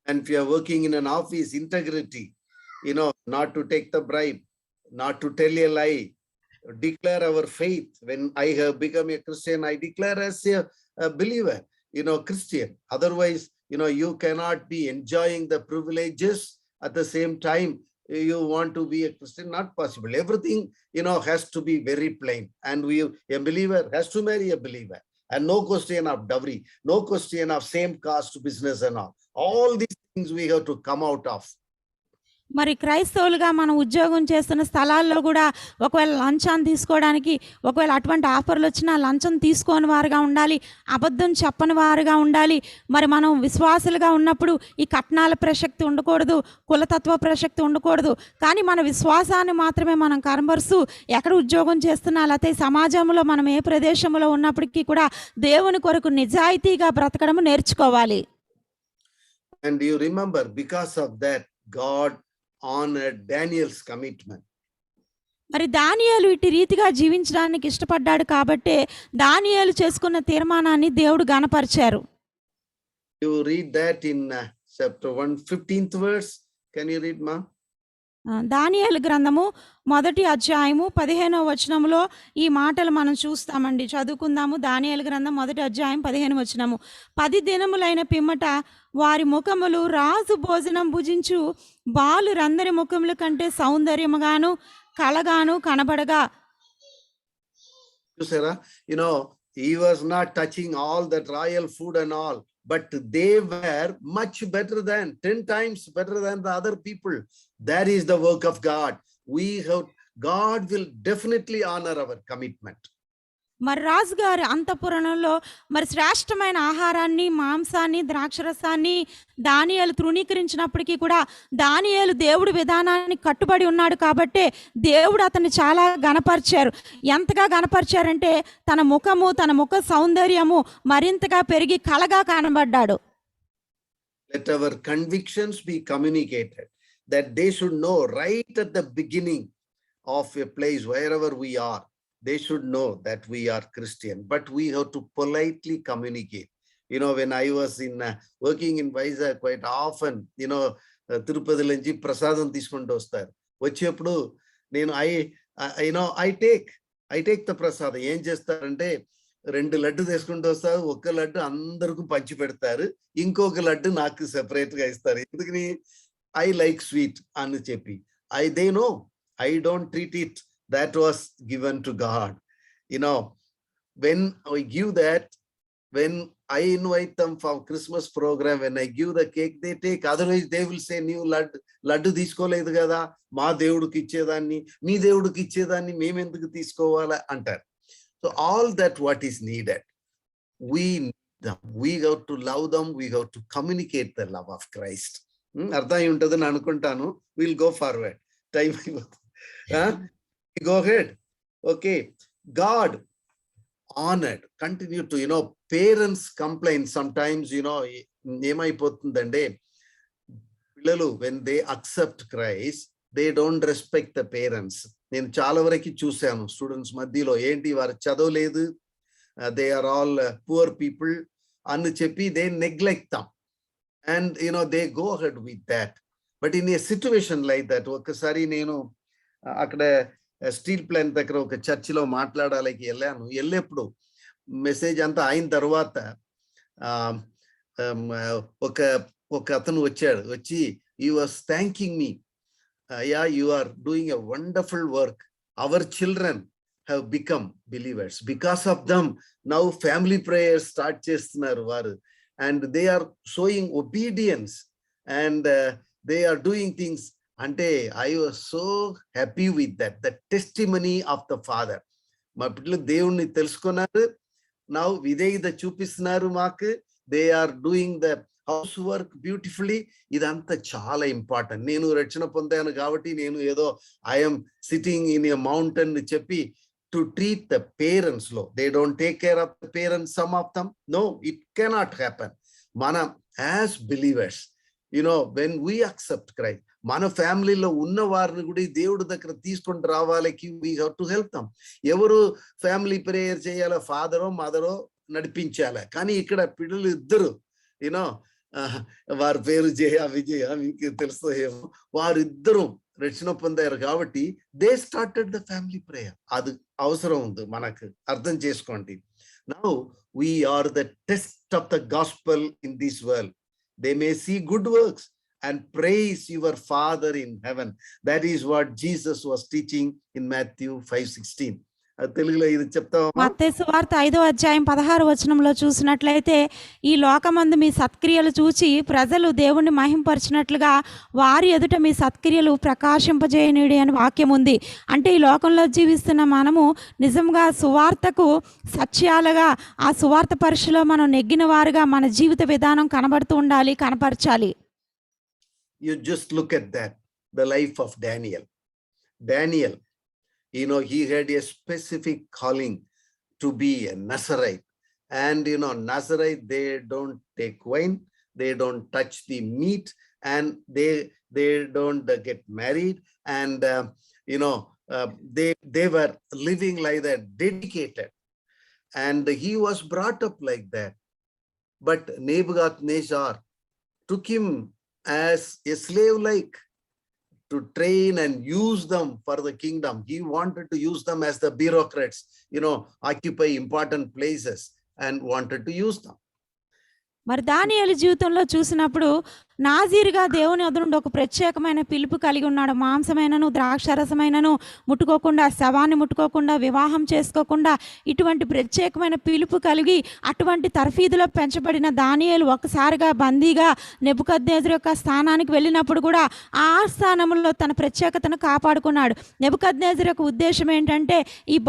And if you are working in an office, integrity, not to take the bribe, not to tell a lie, declare our faith. When I have become a Christian, I declare as a believer, Christian. Otherwise, you cannot be enjoying the privileges at the same time you want to be a Christian. Not possible. Everything, has to be very plain. And a believer has to marry a believer. And no question of dowry, no question of same caste business and all. All these things we have to come out of. మరి క్రైస్తవులుగా మనం ఉద్యోగం చేస్తున్న స్థలాల్లో కూడా ఒకవేళ లంచాన్ని తీసుకోవడానికి, ఒకవేళ అటువంటి ఆఫర్లు వచ్చినా లంచం తీసుకోని వారుగా ఉండాలి, అబద్ధం చెప్పని వారుగా ఉండాలి. మరి మనం విశ్వాసులుగా ఉన్నప్పుడు ఈ కట్నాల ప్రసక్తి ఉండకూడదు, కులతత్వ ప్రసక్తి ఉండకూడదు. కానీ మన విశ్వాసాన్ని మాత్రమే మనం కనబరుస్తూ ఎక్కడ ఉద్యోగం చేస్తున్నా, లేకపోతే సమాజంలో మనం ఏ ప్రదేశంలో ఉన్నప్పటికీ కూడా దేవుని కొరకు నిజాయితీగా బ్రతకడం నేర్చుకోవాలి. And you remember, because of that, God honored Daniel's commitment. మరి దానియేలు ఇట్టి రీతిగా జీవించడానికి ఇష్టపడ్డాడు కాబట్టి దానియేలు చేసుకున్న తీర్మానాన్ని దేవుడు గణపరిచారు. You read that in chapter 1, 15th verse. Can you read, Ma? దానియేలు గ్రంథము 1వ అధ్యాయము 15వ వచనములో ఈ మాటలు మనం చూస్తామండి. చదువుకుందాము. దానియేలు గ్రంథం 1వ అధ్యాయం 15వ వచనము. 10 దినములైన పిమ్మట వారి ముఖములు రాజు భోజనం భుజించు బాలురందరి ముఖముల కంటే సౌందర్యముగాను కళగాను కనబడగా. Sarah, he was not touching all that royal food and all, but they were much better than 10 times better than the other people. That is the work of God. God will definitely honor our commitment. మరి రాజుగారి అంతఃపురంలో మరి శ్రేష్టమైన ఆహారాన్ని, మాంసాన్ని, ద్రాక్షరసాన్ని దానియేలు తృణీకరించినప్పటికీ కూడా దానియేలు దేవుడి విధానాన్ని కట్టుబడి ఉన్నాడు కాబట్టే దేవుడు అతన్ని చాలా గణపరిచారు. ఎంతగా గణపరిచారంటే తన ముఖ సౌందర్యము మరింతగా పెరిగి కళగా కనబడ్డాడు. Let our convictions be communicated, that they should know right at the beginning of a place, wherever we are. They should know that we are Christian, but we have to politely communicate. When I was working in Vizag, quite often, Tirupati నుంచి ప్రసాదం తీసుకుంటూ వస్తారు. వచ్చేప్పుడు నేను I take the ప్రసాదం. ఏం చేస్తారంటే 2 లడ్డు తీసుకుంటూ వస్తారు. ఒక్క లడ్డు అందరికీ పంచి పెడతారు, ఇంకొక లడ్డు నాకు సెపరేట్ గా ఇస్తారు. ఎందుకని? I like sweet అని చెప్పి. They know I don't treat it. That was given to God. When I give that, when I invite them for Christmas program, when I give the cake, they take. Otherwise, they will say, "New laddu తీసుకోలేదు కదా, మా దేవుడికి ఇచ్చేదాన్ని, మీ దేవుడికి ఇచ్చేదాన్ని మేము ఎందుకు తీసుకోవాలా" అంటారు. So all that what is needed, we have to love them. We have to communicate the love of Christ. అర్థం ఉంటుందని అనుకుంటాను. We'll go forward. Time. Go ahead. Okay. God honored. Continue to, parents complain sometimes, ఏమైపోతుందంటే పిల్లలు when they accept Christ, they don't respect the parents. నేను చాలా వరకు చూశాను students మధ్యలో, ఏంటి వారు చదవలేదు, they are all poor people అని చెప్పి they neglect them. And, they go ahead with that. But in a situation like that, ఒకసారి నేను అక్కడ స్టీల్ ప్లాంట్ దగ్గర ఒక చర్చిలో మాట్లాడాలకి వెళ్ళేప్పుడు మెసేజ్ అంతా అయిన తర్వాత ఒక అతను వచ్చి he was thanking me. Yeah, you are doing a wonderful work. Our children have become believers. Because of them, now family prayers start చేస్తున్నారు వారు. And they are showing obedience and they are doing things. అంటే I was so happy with that, the testimony of the father. మా పిల్లలు దేవుణ్ణి తెలుసుకున్నారు, నా విధేయత చూపిస్తున్నారు మాకు, they are doing the house work beautifully. ఇదంతా చాలా ఇంపార్టెంట్. నేను రక్షణ పొందాను కాబట్టి నేను ఏదో I'm sitting in a mountain చెప్పి to treat the parents low. They don't take care of the parents, some of them. No, it cannot happen. Mana, as believers, when we accept Christ, మన ఫ్యామిలీలో ఉన్న వారిని కూడా దేవుడి దగ్గర తీసుకొని రావాలకి we have to help them. ఎవరు family prayer చేయాలో, ఫాదరో మదరో నడిపించాలి. కానీ ఇక్కడ పిల్లలు ఇద్దరు, వారి పేరు జయ విజయ, మీకు తెలుసు ఏమో, వారిద్దరూ రక్షణ పొందారు కాబట్టి they started the family prayer. అది అవసరం ఉంది మనకు, అర్థం చేసుకోండి. Now we are the test of the gospel in this world. They may see good works and praise your Father in heaven. That is what Jesus was teaching in Matthew 5:16. తెలుగులో ఇది చెప్తావా? మత్తయి సువార్త 5వ అధ్యాయం 16వ వచనంలో చూసినట్లయితే, ఈ లోకమందు మీ సత్క్రియలు చూచి ప్రజలు దేవుణ్ణి మహింపరిచినట్లుగా వారి ఎదుట మీ సత్క్రియలు ప్రకాశింపజేయనీడి అని వాక్యం ఉంది. అంటే ఈ లోకంలో జీవిస్తున్న మనము నిజంగా సువార్తకు సత్యాలుగా, ఆ సువార్త పరీక్షలో మనం నెగ్గిన వారుగా మన జీవిత విధానం కనబడుతూ ఉండాలి, కనపరచాలి. You just look at that, the life of Daniel. He had a specific calling to be a Nazarite. And, Nazarite, they don't take wine, they don't touch the meat, and they don't get married. And, they were living like that, dedicated. And he was brought up like that. but Nebuchadnezzar took him as a slave, like to train and use them for the kingdom. He wanted to use them as the bureaucrats, occupy important places and wanted to use them. మరి దానియేలు జీవితంలో చూసినప్పుడు నాజీరుగా దేవుని వద్ద నుండి ఒక ప్రత్యేకమైన పిలుపు కలిగి ఉన్నాడు. మాంసమైనను ద్రాక్షరసమైనను ముట్టుకోకుండా, శవాన్ని ముట్టుకోకుండా, వివాహం చేసుకోకుండా ఇటువంటి ప్రత్యేకమైన పిలుపు కలిగి అటువంటి తర్ఫీదులో పెంచబడిన దానియేలు ఒక్కసారిగా బందీగా నెబుకద్నెజరు యొక్క స్థానానికి వెళ్ళినప్పుడు కూడా ఆ స్థానంలో తన ప్రత్యేకతను కాపాడుకున్నాడు. నెబుకద్నెజరు యొక్క ఉద్దేశం ఏంటంటే ఈ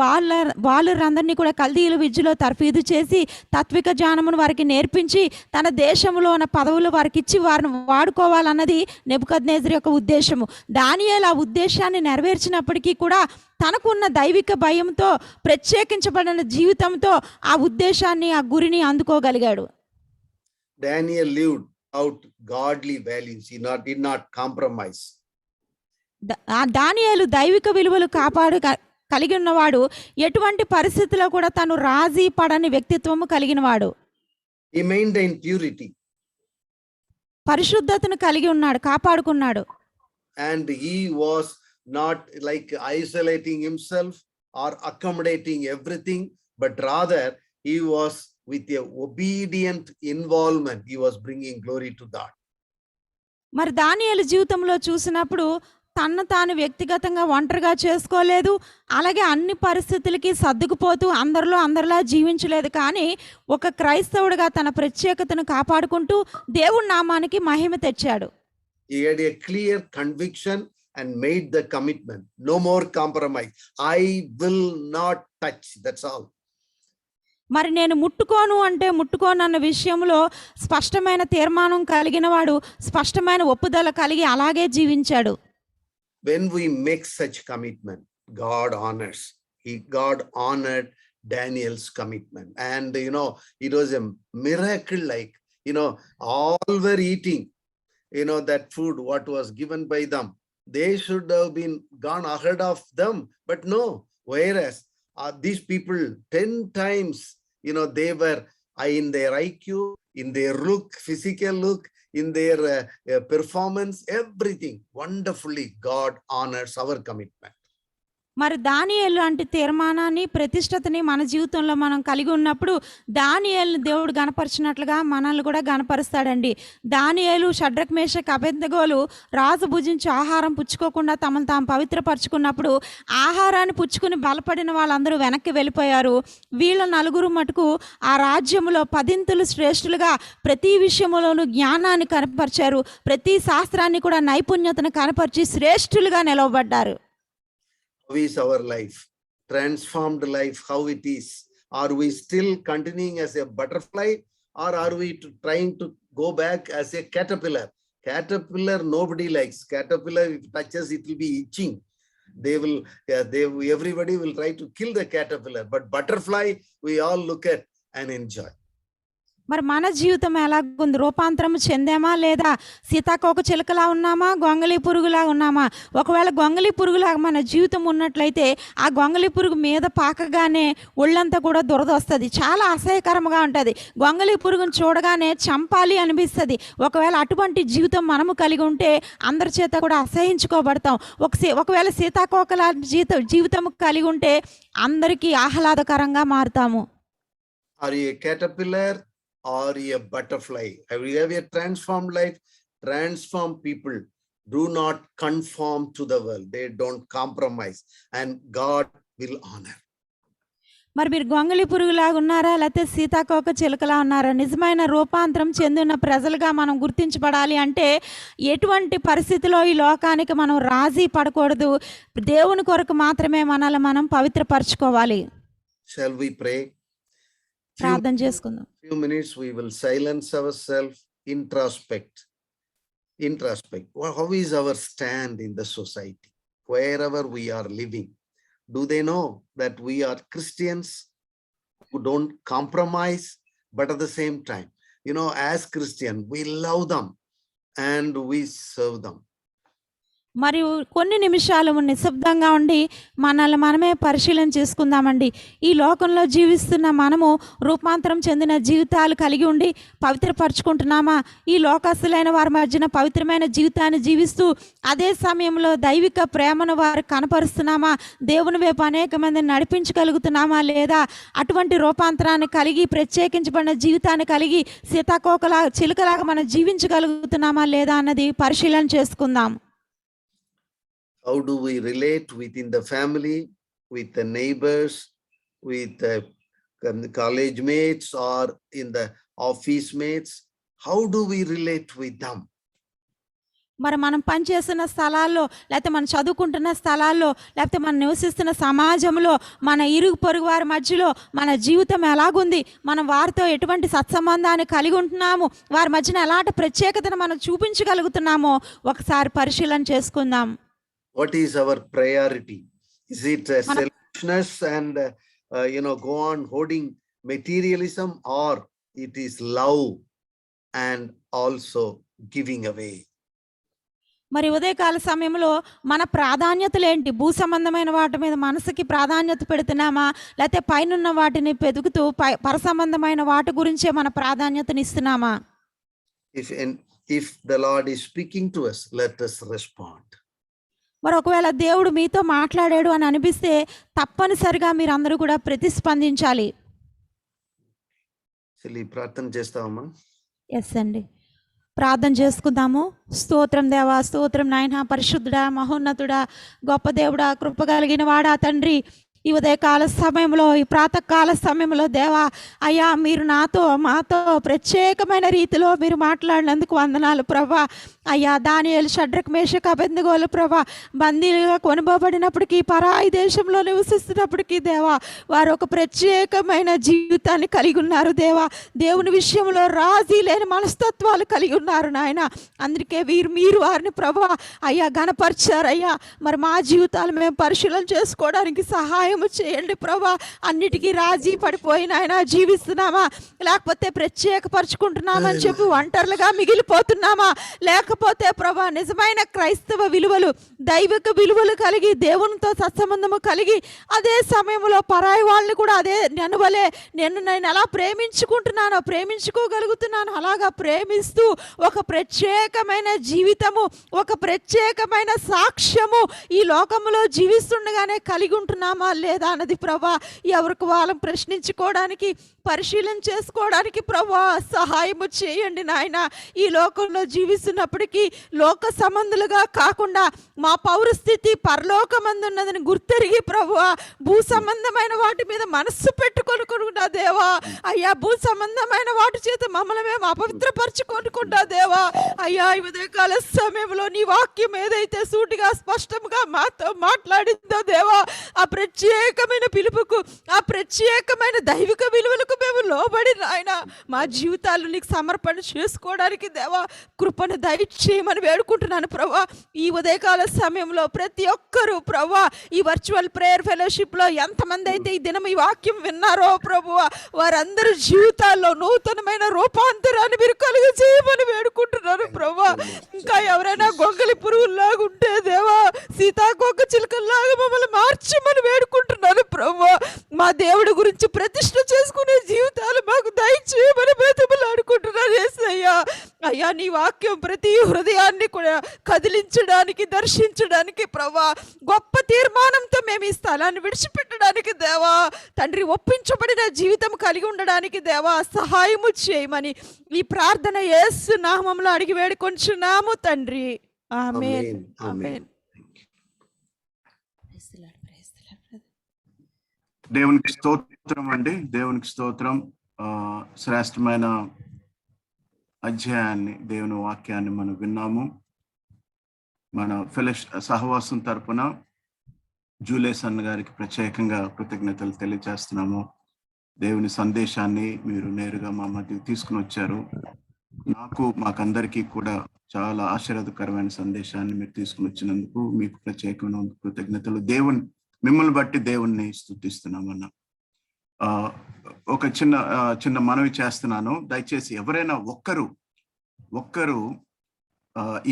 బాలురందరినీ కూడా కల్దీయుల విద్యలో తర్ఫీదు చేసి తాత్విక జ్ఞానమును వారికి నేర్పించి తన దేశంలో ఉన్న పదవులు వారికి ఇచ్చి వారిని వాడుకోవాలన్నది నెబుకద్నెజరు యొక్క ఉద్దేశము. దానియేలు ఆ ఉద్దేశాన్ని నెరవేర్చినప్పటికీ కూడా తనకున్న దైవిక భయంతో, ప్రత్యేకించబడిన జీవితంతో ఆ ఉద్దేశాన్ని, ఆ గురిని అందుకోగలిగాడు. Daniel lived out godly values. He did not compromise. దానియేలు దైవిక విలువలు కలిగి ఉన్నవాడు. ఎటువంటి పరిస్థితిలో కూడా తను రాజీ పడని వ్యక్తిత్వము కలిగినవాడు. He maintained purity. పరిశుద్ధతను కలిగి ఉన్నాడు, కాపాడుకున్నాడు. And he was not like isolating himself or accommodating everything, but rather he was with a obedient involvement. He was bringing glory to God. మరి దానియేలు జీవితంలో చూసినప్పుడు తన్ను తాను వ్యక్తిగతంగా ఒంటరిగా చేసుకోలేదు. అలాగే అన్ని పరిస్థితులకి సర్దుకుపోతూ అందరిలా జీవించలేదు. కానీ ఒక క్రైస్తవుడిగా తన ప్రత్యేకతను కాపాడుకుంటూ దేవుడి నామానికి మహిమ తెచ్చాడు. He had a clear conviction and made the commitment. No more compromise. I will not touch. That's all. మరి నేను ముట్టుకోను అంటే ముట్టుకోను అన్న విషయంలో స్పష్టమైన తీర్మానం కలిగిన వాడు, స్పష్టమైన ఒప్పుదల కలిగి అలాగే జీవించాడు. When we make such commitment, God honors. God honored Daniel's commitment. And, it was a miracle, like, all were eating, that food, what was given by them. They should have been gone ahead of them, but no. Whereas these people 10 times, they were in their IQ, in their look, physical look, in their performance, everything. Wonderfully, God honors our commitment. మరి దానియేలు లాంటి తీర్మానాన్ని, ప్రతిష్టతని మన జీవితంలో మనం కలిగి ఉన్నప్పుడు దానియేలుని దేవుడు గణపరిచినట్లుగా మనల్ని కూడా గణపరుస్తాడండి. దానియేలు, షడ్రక్, మేషక్, అబేద్నెగోలు రాజు భుజించి ఆహారం పుచ్చుకోకుండా తమను తాము పవిత్రపరచుకున్నప్పుడు ఆహారాన్ని పుచ్చుకుని బలపడిన వాళ్ళందరూ వెనక్కి వెళ్ళిపోయారు. వీళ్ళ నలుగురు మటుకు ఆ రాజ్యంలో 10 శ్రేష్ఠులుగా ప్రతి విషయంలోనూ జ్ఞానాన్ని కనపరిచారు. ప్రతి శాస్త్రాన్ని కూడా నైపుణ్యతను కనపరిచి శ్రేష్ఠులుగా నిలవబడ్డారు. How is our life? Transformed life, how it is? Are we still continuing as a butterfly, or are we trying to go back as a caterpillar? Caterpillar nobody likes. Caterpillar, if it touches, it will be itching. Everybody will try to kill the caterpillar, but butterfly we all look at and enjoy. మరి మన జీవితం ఎలాగుంది? రూపాంతరం చెందామా లేదా సీతాకోక చిలుకలా ఉన్నామా, గొంగళి పురుగులా ఉన్నామా? ఒకవేళ గొంగళి పురుగులా మన జీవితం ఉన్నట్లయితే ఆ గొంగళి పురుగు మీద పాకగానే ఒళ్ళంతా కూడా దురద వస్తుంది, చాలా అసహ్యకరంగా ఉంటుంది. గొంగళి పురుగును చూడగానే చంపాలి అనిపిస్తుంది. ఒకవేళ అటువంటి జీవితం మనము కలిగి ఉంటే అందరి చేత కూడా అసహించుకోబడతాం. ఒకవేళ సీతాకోకల జీవితం కలిగి ఉంటే అందరికీ ఆహ్లాదకరంగా మారుతాము. Are you a caterpillar or a butterfly? Have you have a transformed life? Transformed people do not conform to the world. They don't compromise, and God will honor. మరి మీరు గొంగళి పురుగులాగా ఉన్నారా, లేకపోతే సీతాకోక చిలుకలా ఉన్నారా? నిజమైన రూపాంతరం చెందిన ప్రజలుగా మనం గుర్తించబడాలి అంటే ఎటువంటి పరిస్థితిలో ఈ లోకానికి మనం రాజీ పడకూడదు. దేవుని కొరకు మాత్రమే మనల్ని మనం పవిత్రపరచుకోవాలి. Shall we pray? ప్రార్థన చేసుకుందాం. Few minutes we will silence ourselves, introspect. How is our stand in the society? Wherever we are living, do they know that we are Christians who don't compromise, but at the same time, as Christian, we love them and we serve them. మరియు కొన్ని నిమిషాలు నిశ్శబ్దంగా ఉండి మనల్ని మనమే పరిశీలన చేసుకుందామండి. ఈ లోకంలో జీవిస్తున్న మనము రూపాంతరం చెందిన జీవితాలు కలిగి ఉండి పవిత్రపరచుకుంటున్నామా? ఈ లోకస్తులైన వారి మధ్యన పవిత్రమైన జీవితాన్ని జీవిస్తూ అదే సమయంలో దైవిక ప్రేమను వారు కనపరుస్తున్నామా? దేవుని వైపు అనేక మందిని నడిపించగలుగుతున్నామా లేదా? అటువంటి రూపాంతరాన్ని కలిగి ప్రత్యేకించబడిన జీవితాన్ని కలిగి సీతాకోకలా చిలుకలాగా మనం జీవించగలుగుతున్నామా లేదా అన్నది పరిశీలన చేసుకుందాం. How do we relate within the family, with the neighbors, with the college mates or in the office mates? How do we relate with them? మరి మనం పనిచేస్తున్న స్థలాల్లో, లేకపోతే మనం చదువుకుంటున్న స్థలాల్లో, లేకపోతే మనం నివసిస్తున్న సమాజంలో, మన ఇరుగు పొరుగు వారి మధ్యలో మన జీవితం ఎలాగుంది? మనం వారితో ఎటువంటి సత్సంబంధాన్ని కలిగి ఉంటున్నాము? వారి మధ్యన ఎలాంటి ప్రత్యేకతను మనం చూపించగలుగుతున్నామో ఒకసారి పరిశీలన చేసుకుందాం. What is our priority? Is it selfishness and go on hoarding materialism, or it is love and also giving away? మరి ఉదయకాల సమయంలో మన ప్రాధాన్యతలు ఏంటి? భూ సంబంధమైన వాటి మీద మనసుకి ప్రాధాన్యత పెడుతున్నామా? లేకపోతే పైనున్న వాటిని పెదుగుతూ పర సంబంధమైన వాటి గురించే మన ప్రాధాన్యతని ఇస్తున్నామా? If the Lord is speaking to us, let us respond. మరి ఒకవేళ దేవుడు మీతో మాట్లాడాడు అని అనిపిస్తే తప్పనిసరిగా మీరందరూ కూడా ప్రతిస్పందించాలి. ప్రార్థన చేస్తామమ్మా. ఎస్ అండి, ప్రార్థన చేసుకుందాము. స్తోత్రం దేవా, స్తోత్రం నాయన, పరిశుద్ధుడా, మహోన్నతుడా, గొప్ప దేవుడా, కృప కలిగిన వాడా తండ్రి, ఈ ఉదయకాల సమయంలో, ఈ ప్రాతకాల సమయంలో దేవా అయ్యా, మీరు మాతో ప్రత్యేకమైన రీతిలో మీరు మాట్లాడినందుకు వందనాలు ప్రభా. అయ్యా, దానియేలు, షడ్రక్, మేషక్, అబేద్నెగోలు ప్రభా బందీలుగా కొనుబోబడినప్పటికీ, పరాయి దేశంలో నివసిస్తున్నప్పటికీ దేవా వారు ఒక ప్రత్యేకమైన జీవితాన్ని కలిగి ఉన్నారు దేవా. దేవుని విషయంలో రాజీ లేని మనస్తత్వాలు కలిగి ఉన్నారు నాయన. అందుకే మీరు వారిని ప్రభా అయ్యా ఘనపరిచారయ్యా. మరి మా జీవితాలు మేము పరిశీలన చేసుకోవడానికి సహాయం చేయండి ప్రభా. అన్నిటికీ రాజీ పడిపోయిన ఆయన జీవిస్తున్నామా? లేకపోతే ప్రత్యేకపరచుకుంటున్నామని చెప్పి ఒంటరిగా మిగిలిపోతున్నామా? లేకపోతే ప్రభా నిజమైన క్రైస్తవ విలువలు, దైవిక విలువలు కలిగి, దేవునితో సత్సంబంధము కలిగి, అదే సమయంలో పరాయి వాళ్ళని కూడా అదే నేను ఎలా ప్రేమించుకోగలుగుతున్నాను అలాగా ప్రేమిస్తూ ఒక ప్రత్యేకమైన జీవితము, ఒక ప్రత్యేకమైన సాక్ష్యము ఈ లోకములో జీవిస్తుండగానే కలిగి ఉంటున్నామా లేదా అన్నది ప్రభా ఎవరికి వాళ్ళం ప్రశ్నించుకోవడానికి, పరిశీలన చేసుకోవడానికి ప్రభా సహాయము చేయండి నాయన. ఈ లోకంలో జీవిస్తున్నప్పటికీ లోక సంబంధులుగా కాకుండా మా పౌరస్థితి పరలోకమందున్నదని గుర్తెరిగి ప్రభువా భూ సంబంధమైన వాటి మీద మనస్సు పెట్టుకొనుకుంటా దేవా. అయ్యా, భూ సంబంధమైన వాటి చేత మమ్మల్ని మేము అపవిత్రపరచుకొనుకుంటా దేవా. అయ్యా, ఈ ఉదయకాల సమయంలో నీ వాక్యం ఏదైతే సూటిగా స్పష్టంగా మాతో మాట్లాడిందో దేవా, ఆ ప్రత్యేకమైన పిలుపుకు, ఆ ప్రత్యేకమైన దైవిక విలువలకు మేము లోబడి నాయన మా జీవితాలు నీకు సమర్పణ చేసుకోవడానికి దేవా కృపను దయచేయమని వేడుకుంటున్నాను ప్రభా. ఈ ఉదయకాల సమయంలో ప్రతి ఒక్కరూ ప్రభా ఈ వర్చువల్ ప్రేయర్ ఫెలోషిప్ లో ఎంతమంది అయితే ఈ దినం ఈ వాక్యం విన్నారో ప్రభువా వారందరి జీవితాల్లో నూతనమైన రూపాంతరాన్ని మీరు కలుగు చేయమని వేడుకుంటున్నాను ప్రభా. ఇంకా ఎవరైనా గొంగలి పురుగుల్లాగా ఉంటే దేవా సీతాకోక చిలుకల్లాగా మమ్మల్ని మార్చమని వేడుకుంటున్నాను ప్రభా. మా దేవుడి గురించి ప్రతిష్ఠ చేసుకునే జీవితాలు మాకు దయచేయమని బతిమలాడుకుంటున్నాను యేసయ్యా. అయ్యా, నీ వాక్యం ప్రతి హృదయాన్ని కూడా కదిలించడానికి, దర్శించడానికి ప్రభా గొప్ప తీర్మానంతో మేము ఈ స్థలాన్ని విడిచిపెట్టడానికి దేవా తండ్రి ఒప్పించబడిన జీవితం కలిగి ఉండడానికి దేవా సహాయము చేయమని ఈ ప్రార్థన యేసు నామములో అడిగి వేడుకొంచున్నాము తండ్రి. ఆమేన్. ఆమేన్. దేవునికి స్తోత్రం అండి, దేవునికి స్తోత్రం. శ్రేష్టమైన అధ్యాయాన్ని, దేవుని వాక్యాన్ని మనం విన్నాము. మన సహవాసం తరపున జూలేస్ అన్న గారికి ప్రత్యేకంగా కృతజ్ఞతలు తెలియజేస్తున్నాము. దేవుని సందేశాన్ని మీరు నేరుగా మా మధ్య తీసుకుని వచ్చారు. మాకందరికీ కూడా చాలా ఆశీర్వాదకరమైన సందేశాన్ని మీరు తీసుకుని వచ్చినందుకు మీకు ప్రత్యేకమైన కృతజ్ఞతలు. మిమ్మల్ని బట్టి దేవుణ్ణి స్తుతిస్తున్నామన్నా. ఒక చిన్న మనవి చేస్తున్నాను. దయచేసి ఎవరైనా ఒక్కరు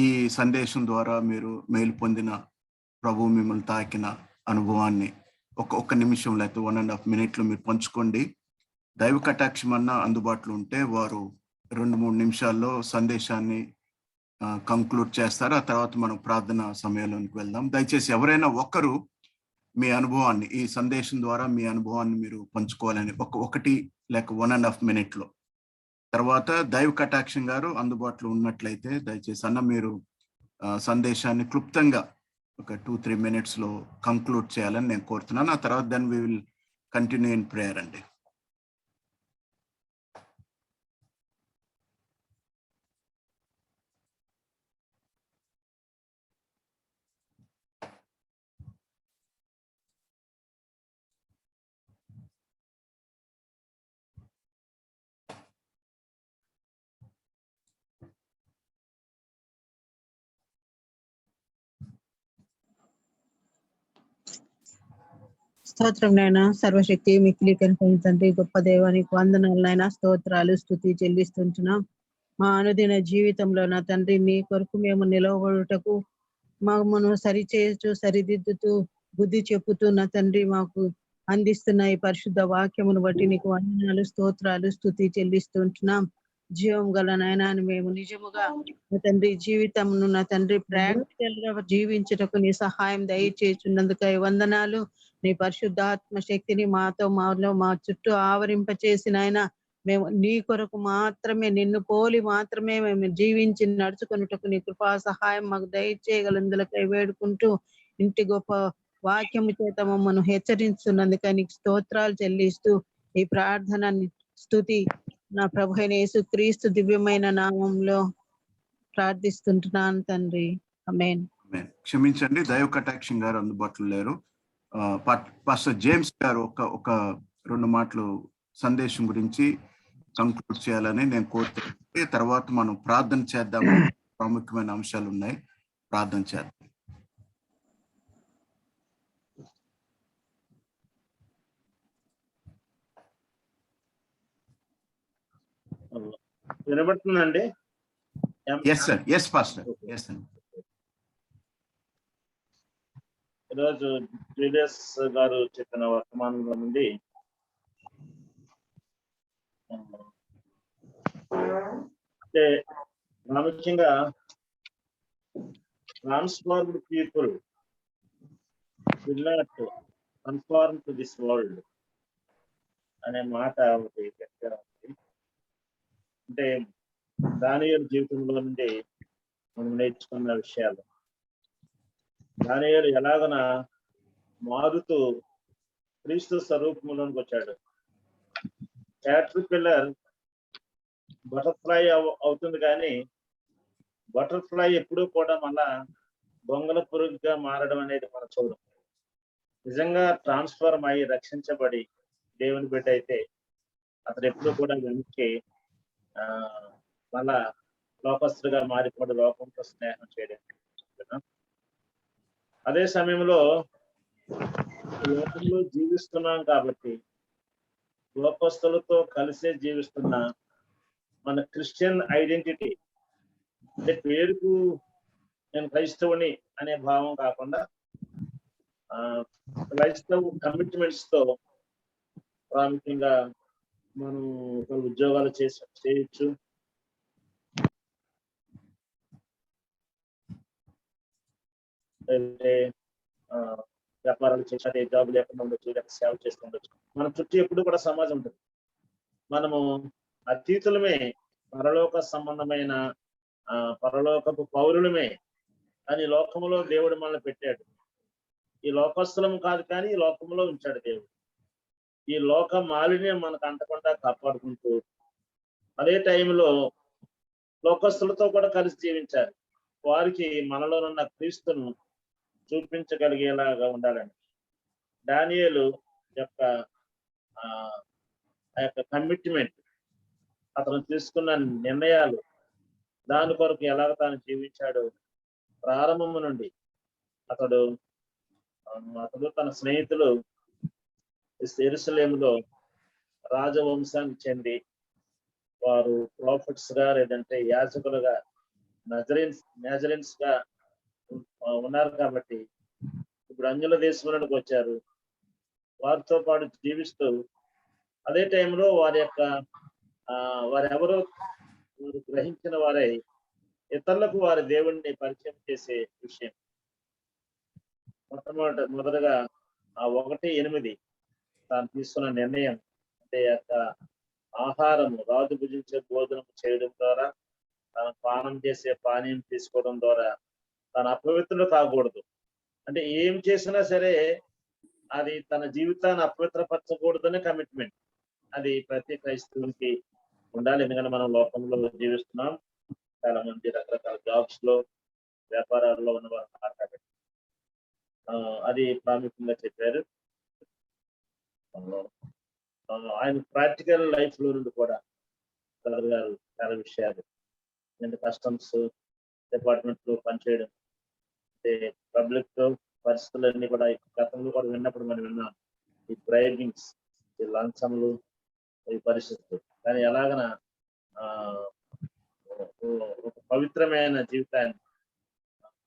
ఈ సందేశం ద్వారా మీరు మేలు పొందిన, ప్రభు మిమ్మల్ని తాకిన అనుభవాన్ని ఒక్క నిమిషం లేకపోతే 1.5 minute మీరు పంచుకోండి. దైవ కటాక్షం అన్న అందుబాటులో ఉంటే వారు 2-3 నిమిషాల్లో సందేశాన్ని కంక్లూడ్ చేస్తారు. ఆ తర్వాత మనం ప్రార్థన సమయంలోనికి వెళ్దాం. దయచేసి ఎవరైనా ఒక్కరు మీ అనుభవాన్ని, ఈ సందేశం ద్వారా మీ అనుభవాన్ని మీరు పంచుకోవాలని ఒకటి లేక 1.5 minute తర్వాత దైవ కటాక్షం గారు అందుబాటులో ఉన్నట్లయితే దయచేసి అన్న మీరు సందేశాన్ని క్లుప్తంగా ఒక 2-3 minutes కంక్లూడ్ చేయాలని నేను కోరుతున్నాను. ఆ తర్వాత then we will continue in prayer అండి. స్తోత్రం నాయన, సర్వశక్తి మిక్కిలి కనిపించండి గొప్ప దేవానికి వందనాలు నాయన, స్తోత్రాలు స్తుతి చెల్లిస్తుంటున్నాం. మా అనుదిన జీవితంలో నా తండ్రి మీ కొరకు మేము నిలవబడుటకు మమ్మను సరిచేయచ్చు, సరిదిద్దుతూ బుద్ధి చెప్పుతూ నా తండ్రి మాకు అందిస్తున్న ఈ పరిశుద్ధ వాక్యమును బట్టి నీకు వందనాలు, స్తోత్రాలు స్తుతి చెల్లిస్తుంటున్నాం. జీవం గల నాయన మేము నిజముగా నా తండ్రి జీవితమును నా తండ్రి ప్రాక్టికల్ గా జీవించుటకు నీ సహాయం దయచేస్తున్నందుకై వందనాలు. నీ పరిశుద్ధాత్మ శక్తిని మాలో మా చుట్టూ ఆవరింపచేసిన ఆయన మేము నీ కొరకు మాత్రమే, నిన్ను పోలి మాత్రమే మేము జీవించి నడుచుకున్నటకు నీ కృపా సహాయం మాకు దయచేయగలందులకై వేడుకుంటూ ఇంటి గొప్ప వాక్యము చేత మమ్మను హెచ్చరిస్తున్నందుకై నీకు స్తోత్రాలు చెల్లిస్తూ ఈ ప్రార్థన స్తుతి నా ప్రభు అయిన యేసుక్రీస్తు దివ్యమైన నామంలో ప్రార్థిస్తుంటున్నాను తండ్రి. ఆమేన్. క్షమించండి, దైవ కటాక్షం గారు అందుబాటులో లేరు. పాస్టర్ జేమ్స్ గారు ఒక 2 మాటలు సందేశం గురించి కంక్లూడ్ చేయాలని నేను కోరుతున్నాను. తర్వాత మనం ప్రార్థన చేద్దాము. ప్రాముఖ్యమైన అంశాలు ఉన్నాయి, ప్రార్థన చేద్దాం. వినబడుతుందండి? Yes sir, yes pastor, yes అండి. ఈరోజు జూలియస్ గారు చెప్పిన వర్తమానంలో నుండి అంటే ప్రాముఖ్యంగా transformed people will not conform to this world అనే మాట ఒకటి గట్టిగా ఉంది. అంటే దానియేలు జీవితంలో నుండి మనం నేర్చుకున్న విషయాలు, దానియేలు ఎలాగన మారుతూ క్రీస్తు స్వరూపంలోనికి వచ్చాడు. క్యాటర్పిల్లర్ బటర్ఫ్లై అవుతుంది, కానీ బటర్ఫ్లై ఎప్పుడూ కూడా మళ్ళా దొంగల పురుగుగా మారడం అనేది మనం చూడం. నిజంగా ట్రాన్స్ఫార్మ్ అయ్యి రక్షించబడి దేవుని బిడ్డ అయితే అతను ఎప్పుడు కూడా వెనక్కి మళ్ళా లోకస్తుడిగా మారిపోవడం, లోకంతో స్నేహం చేయడం. అదే సమయంలో లోకంలో జీవిస్తున్నాం కాబట్టి లోకస్తులతో కలిసే జీవిస్తున్న మన క్రిస్టియన్ ఐడెంటిటీ, అంటే పేరుకు నేను క్రైస్తవుని అనే భావం కాకుండా క్రైస్తవ కమిట్మెంట్స్ తో ప్రాముఖ్యంగా మనం ఉద్యోగాలు చేయొచ్చు, అంటే వ్యాపారాలు చేసి జాబ్ లేకుండా ఉండొచ్చు, లేకపోతే సేవ చేస్తూ ఉండొచ్చు. మన చుట్టూ ఎప్పుడు కూడా సమాజం ఉంటుంది. మనము అతీతులమే, పరలోక సంబంధమైన పరలోకపు పౌరులమే అని లోకంలో దేవుడు మనల్ని పెట్టాడు. ఈ లోకస్తులం కాదు, కానీ ఈ లోకంలో ఉంచాడు దేవుడు. ఈ లోక మాలిన్యం మనకు అంటకుండా కాపాడుకుంటూ అదే టైంలో లోకస్తులతో కూడా కలిసి జీవించాలి. వారికి మనలోనున్న క్రీస్తును చూపించగలిగేలాగా ఉండాలని దానియేలు యొక్క కమిట్మెంట్, అతను తీసుకున్న నిర్ణయాలు, దాని కొరకు ఎలాగ తాను జీవించాడు ప్రారంభము నుండి అతడు తన స్నేహితులు యెరూషలేములో రాజవంశానికి చెంది వారు ప్రాఫిట్స్ గా లేదంటే యాజకులుగా నేజరెన్స్ గా ఉన్నారు కాబట్టి ఇప్పుడు అన్యుల దేశంలోకి వచ్చారు. వారితో పాటు జీవిస్తూ అదే టైంలో వారెవరో గ్రహించిన వారై ఇతరులకు వారి దేవుణ్ణి పరిచయం చేసే విషయం. మొదటగా ఆ 1:8 తాను తీసుకున్న నిర్ణయం అంటే ఆహారము రాజు భుజించే భోజనం చేయడం ద్వారా, తన పానం చేసే పానీయం తీసుకోవడం ద్వారా తన అపవిత్రులు కాకూడదు. అంటే ఏం చేసినా సరే అది తన జీవితాన్ని అపవిత్రపరచకూడదనే కమిట్మెంట్. అది ప్రతి క్రైస్తవునికి ఉండాలి. ఎందుకంటే మనం లోకంలో జీవిస్తున్నాం. చాలా మంది రకరకాల జాబ్స్ లో, వ్యాపారాల్లో ఉన్నవారు కాబట్టి అది ప్రాముఖ్యంగా చెప్పారు. ఆయన ప్రాక్టికల్ లైఫ్ లో నుండి కూడా గారు చాలా విషయాలు, కస్టమ్స్ డిపార్ట్మెంట్ లో పనిచేయడం, అంటే పబ్లిక్ పరిస్థితులన్నీ కూడా గతంలో కూడా విన్నప్పుడు మనం విన్నాం. ఈ బ్రైబింగ్స్, ఈ లంచములు, ఈ పరిస్థితులు. కానీ ఎలాగన ఒక పవిత్రమైన జీవితాన్ని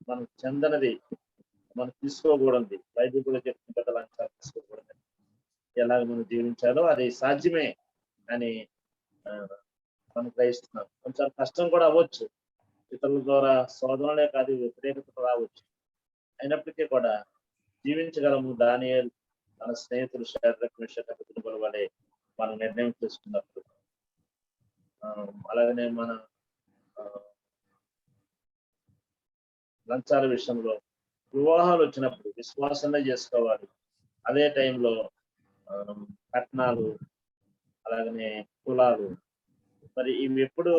మనం చెందనది మనం తీసుకోకూడదు. బైబిల్ కూడా చెప్తుంది కదా, లంచాలు తీసుకోకూడదు. ఎలాగ మనం జీవించాలో అది సాధ్యమే అని మనం గ్రహిస్తున్నాం. కొంచెం కష్టం కూడా అవ్వచ్చు, ఇతరుల ద్వారా శోధనలే కాదు వ్యతిరేకత రావచ్చు. అయినప్పటికీ కూడా జీవించగలము. దానియేలు తన స్నేహితులు షద్రకు, మేషకు, అబేద్నెగోల వలె మనం నిర్ణయం చేసుకున్నప్పుడు, అలాగనే మన లంచాల విషయంలో వివాహాలు వచ్చినప్పుడు విశ్వాసంగా చేసుకోవాలి. అదే టైంలో కట్నాలు, అలాగనే కులాలు, మరి ఇవి ఎప్పుడు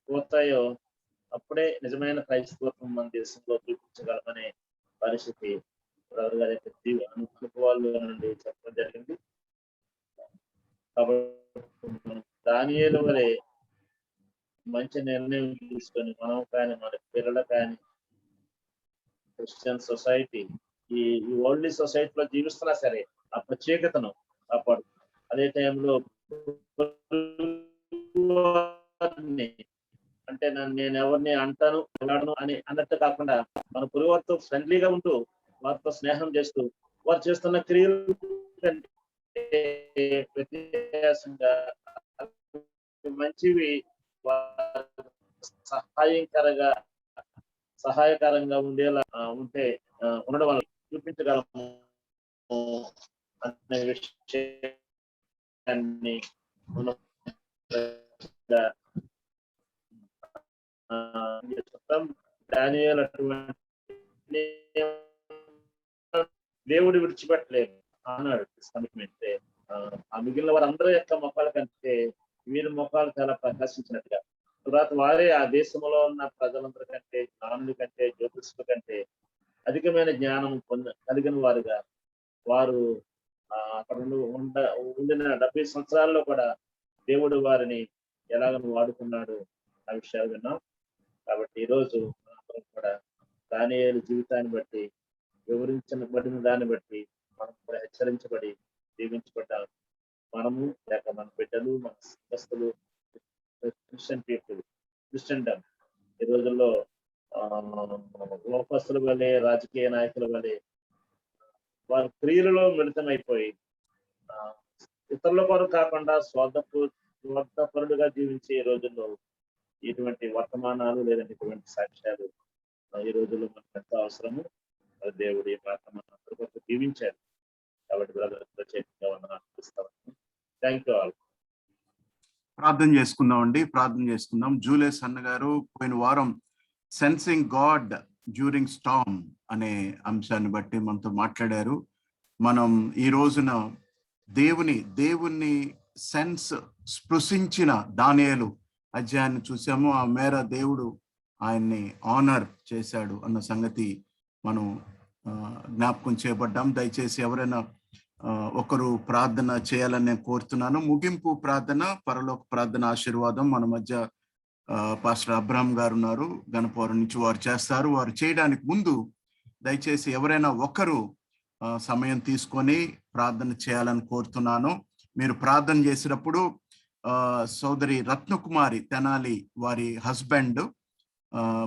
పోతాయో అప్పుడే నిజమైన క్రైస్తవత్వం మన దేశంలో చూపించగలమనే పరిస్థితి అనుభవాలు నుండి చెప్పడం జరిగింది. కాబట్టి దానియేలు వలె మంచి నిర్ణయం తీసుకొని మనం కానీ, మన పిల్లలు కానీ, క్రిస్టియన్ సొసైటీ, ఈ వరల్డ్ సొసైటీలో జీవిస్తున్నా సరే ఆ ప్రత్యేకతను కాపాడు. అదే టైంలో అంటే నేను ఎవరిని అంటాను అని అన్నట్టు కాకుండా మన పొరుగువారితో ఫ్రెండ్లీగా ఉంటూ, వారితో స్నేహం చేస్తూ, వారు చేస్తున్న క్రియలు వ్యత్యాసంగా మంచివి సహాయకరంగా ఉండేలా ఉండడం వల్ల చూపించగలము అనే విషయాన్ని దానియేలు అటువంటి దేవుడు విడిచిపెట్టలేదు అన్నాడు. కమిట్మెంట్ ఆ మిగిలిన వారందరూ యొక్క మొక్కల కంటే వీరి మొక్కలు చాలా ప్రకాశించినట్టుగా, తర్వాత వారే ఆ దేశంలో ఉన్న ప్రజలందరి కంటే, జ్ఞానుల కంటే, జ్యోతిష్కుల కంటే అధికమైన జ్ఞానం కలిగిన వారుగా వారు అక్కడ ఉండిన 70 సంవత్సరాల్లో కూడా దేవుడు వారిని ఎలాగను వాడుకున్నాడు ఆ విషయాలు విన్నాం. కాబట్టి ఈరోజు మనందరం కూడా దానియేలు జీవితాన్ని బట్టి, వివరించబడిన దాన్ని బట్టి మనం కూడా హెచ్చరించబడి దీవించబడ్డాం. మనము లేక మన బిడ్డలు, మన సంస్థలు, క్రిస్టియన్ పీపుల్, క్రిస్టియన్డమ్ ఈ రోజుల్లో లోకస్తుల వల్లే, రాజకీయ నాయకుల వల్లే వారి క్రియలలో మిళితమైపోయి ఇతరుల కొరకు కాకుండా స్వార్థపరుడుగా జీవించే ఈ రోజుల్లో ఇటువంటి వర్తమానాలు లేదంటే ఇటువంటి సాక్ష్యాలు ఈ రోజుల్లో మనకు ఎంతో అవసరము. దేవుడు ఈ వర్తమానం అందరి కొరకు జీవించారు. కాబట్టి ప్రత్యేకంగా వందనాలు. Thank you all. ప్రార్థన చేసుకుందాం. జూలియస్ అన్న గారు పోయిన వారం సెన్సింగ్ గాడ్ డ్యూరింగ్ స్టార్మ్ అనే అంశాన్ని బట్టి మనతో మాట్లాడారు. మనం ఈ రోజున దేవుణ్ణి స్పృశించిన దానియేలు అధ్యాయాన్ని చూసాము. ఆ మేర దేవుడు ఆయన్ని ఆనర్ చేశాడు అన్న సంగతి మనం జ్ఞాపకం చేయబడ్డాం. దయచేసి ఎవరైనా ఒకరు ప్రార్థన చేయాలని నేను కోరుతున్నాను. ముగింపు ప్రార్థన, పరలోక ప్రార్థన ఆశీర్వాదం మన మధ్య పాస్టర్ అబ్రహాం గారు ఉన్నారు, గణపవరం నుంచి. వారు చేస్తారు. వారు చేయడానికి ముందు దయచేసి ఎవరైనా ఒకరు సమయం తీసుకొని ప్రార్థన చేయాలని కోరుతున్నాను. మీరు ప్రార్థన చేసినప్పుడు సోదరి రత్నకుమారి తెనాలి వారి హస్బెండ్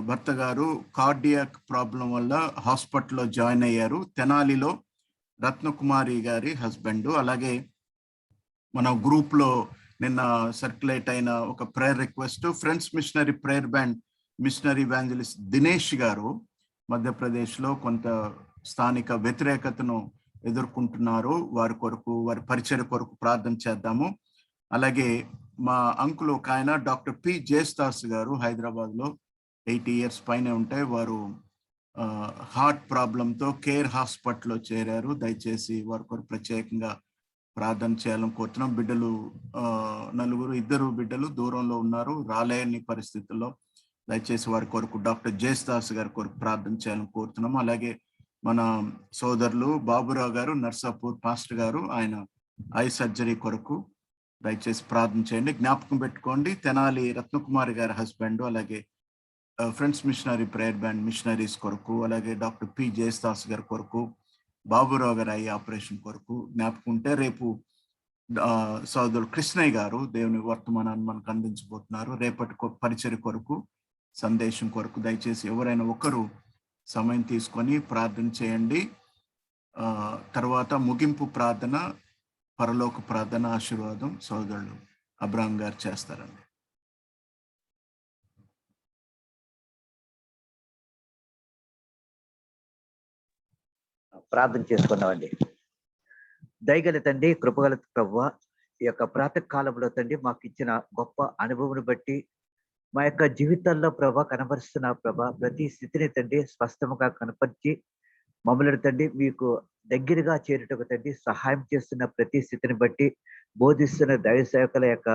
భర్త గారు కార్డియాక్ ప్రాబ్లం వల్ల హాస్పిటల్లో జాయిన్ అయ్యారు. తెనాలిలో రత్నకుమారి గారి హస్బెండ్. అలాగే మన గ్రూప్ లో నిన్న సర్క్యులేట్ అయిన ఒక prayer request, friends missionary prayer band missionary evangelist Dinesh గారు మధ్యప్రదేశ్ లో కొంత స్థానిక వ్యతిరేకతను ఎదుర్కొంటున్నారు. వారి కొరకు, వారి పరిచయ కొరకు ప్రార్థన చేద్దాము. అలాగే మా అంకుల్ ఒక ఆయన డాక్టర్ పి జేస్తాస్ గారు హైదరాబాద్ లో 80 years పైన ఉంటే వారు హార్ట్ ప్రాబ్లంతో కేర్ హాస్పిటల్లో చేరారు. దయచేసి వారి కొరకు ప్రత్యేకంగా ప్రార్థన చేయాలని కోరుతున్నాం. బిడ్డలు ఇద్దరు బిడ్డలు దూరంలో ఉన్నారు, రాలేని పరిస్థితుల్లో దయచేసి వారి కొరకు డాక్టర్ జేస్తాస్ గారి కొరకు ప్రార్థన చేయాలని కోరుతున్నాము. అలాగే మన సోదరులు బాబురావు గారు నర్సాపూర్ పాస్టర్ గారు, ఆయన ఐ సర్జరీ కొరకు దయచేసి ప్రార్థన చేయండి. జ్ఞాపకం పెట్టుకోండి, తెనాలి రత్నకుమారి గారి హస్బెండ్, అలాగే friends missionary prayer band missionaries కొరకు, అలాగే డాక్టర్ పి జయస్తాస్ గారి కొరకు, బాబురావు గారి ఐ ఆపరేషన్ కొరకు జ్ఞాపకం ఉంటే రేపు సోదరుడు కృష్ణయ్య గారు దేవుని వర్తమానాన్ని మనకు అందించబోతున్నారు. రేపటి పరిచర్య కొరకు, సందేశం కొరకు దయచేసి ఎవరైనా ఒకరు సమయం తీసుకొని ప్రార్థన చేయండి. తర్వాత ముగింపు ప్రార్థన, పరలోక ప్రార్థన ఆశీర్వాదం సోదరుడు అబ్రాహం గారు చేస్తారండి. ప్రార్థన చేసుకున్నామండి. దయగల తండ్రి, కృపగల ప్రభువా, ఈ యొక్క ప్రాతః కాలంలో తండ్రి మాకు ఇచ్చిన గొప్ప అనుభవం బట్టి మా యొక్క జీవితాల్లో ప్రభా కనబరుస్తున్న ప్రభా ప్రతి స్థితిని తండ్రి స్పష్టంగా కనపరిచి మమ్మల్ని తండ్రి మీకు దగ్గరగా చేరుటకు తండ్రి సహాయం చేస్తున్న ప్రతి స్థితిని బట్టి, బోధిస్తున్న దైవ సేవకుల యొక్క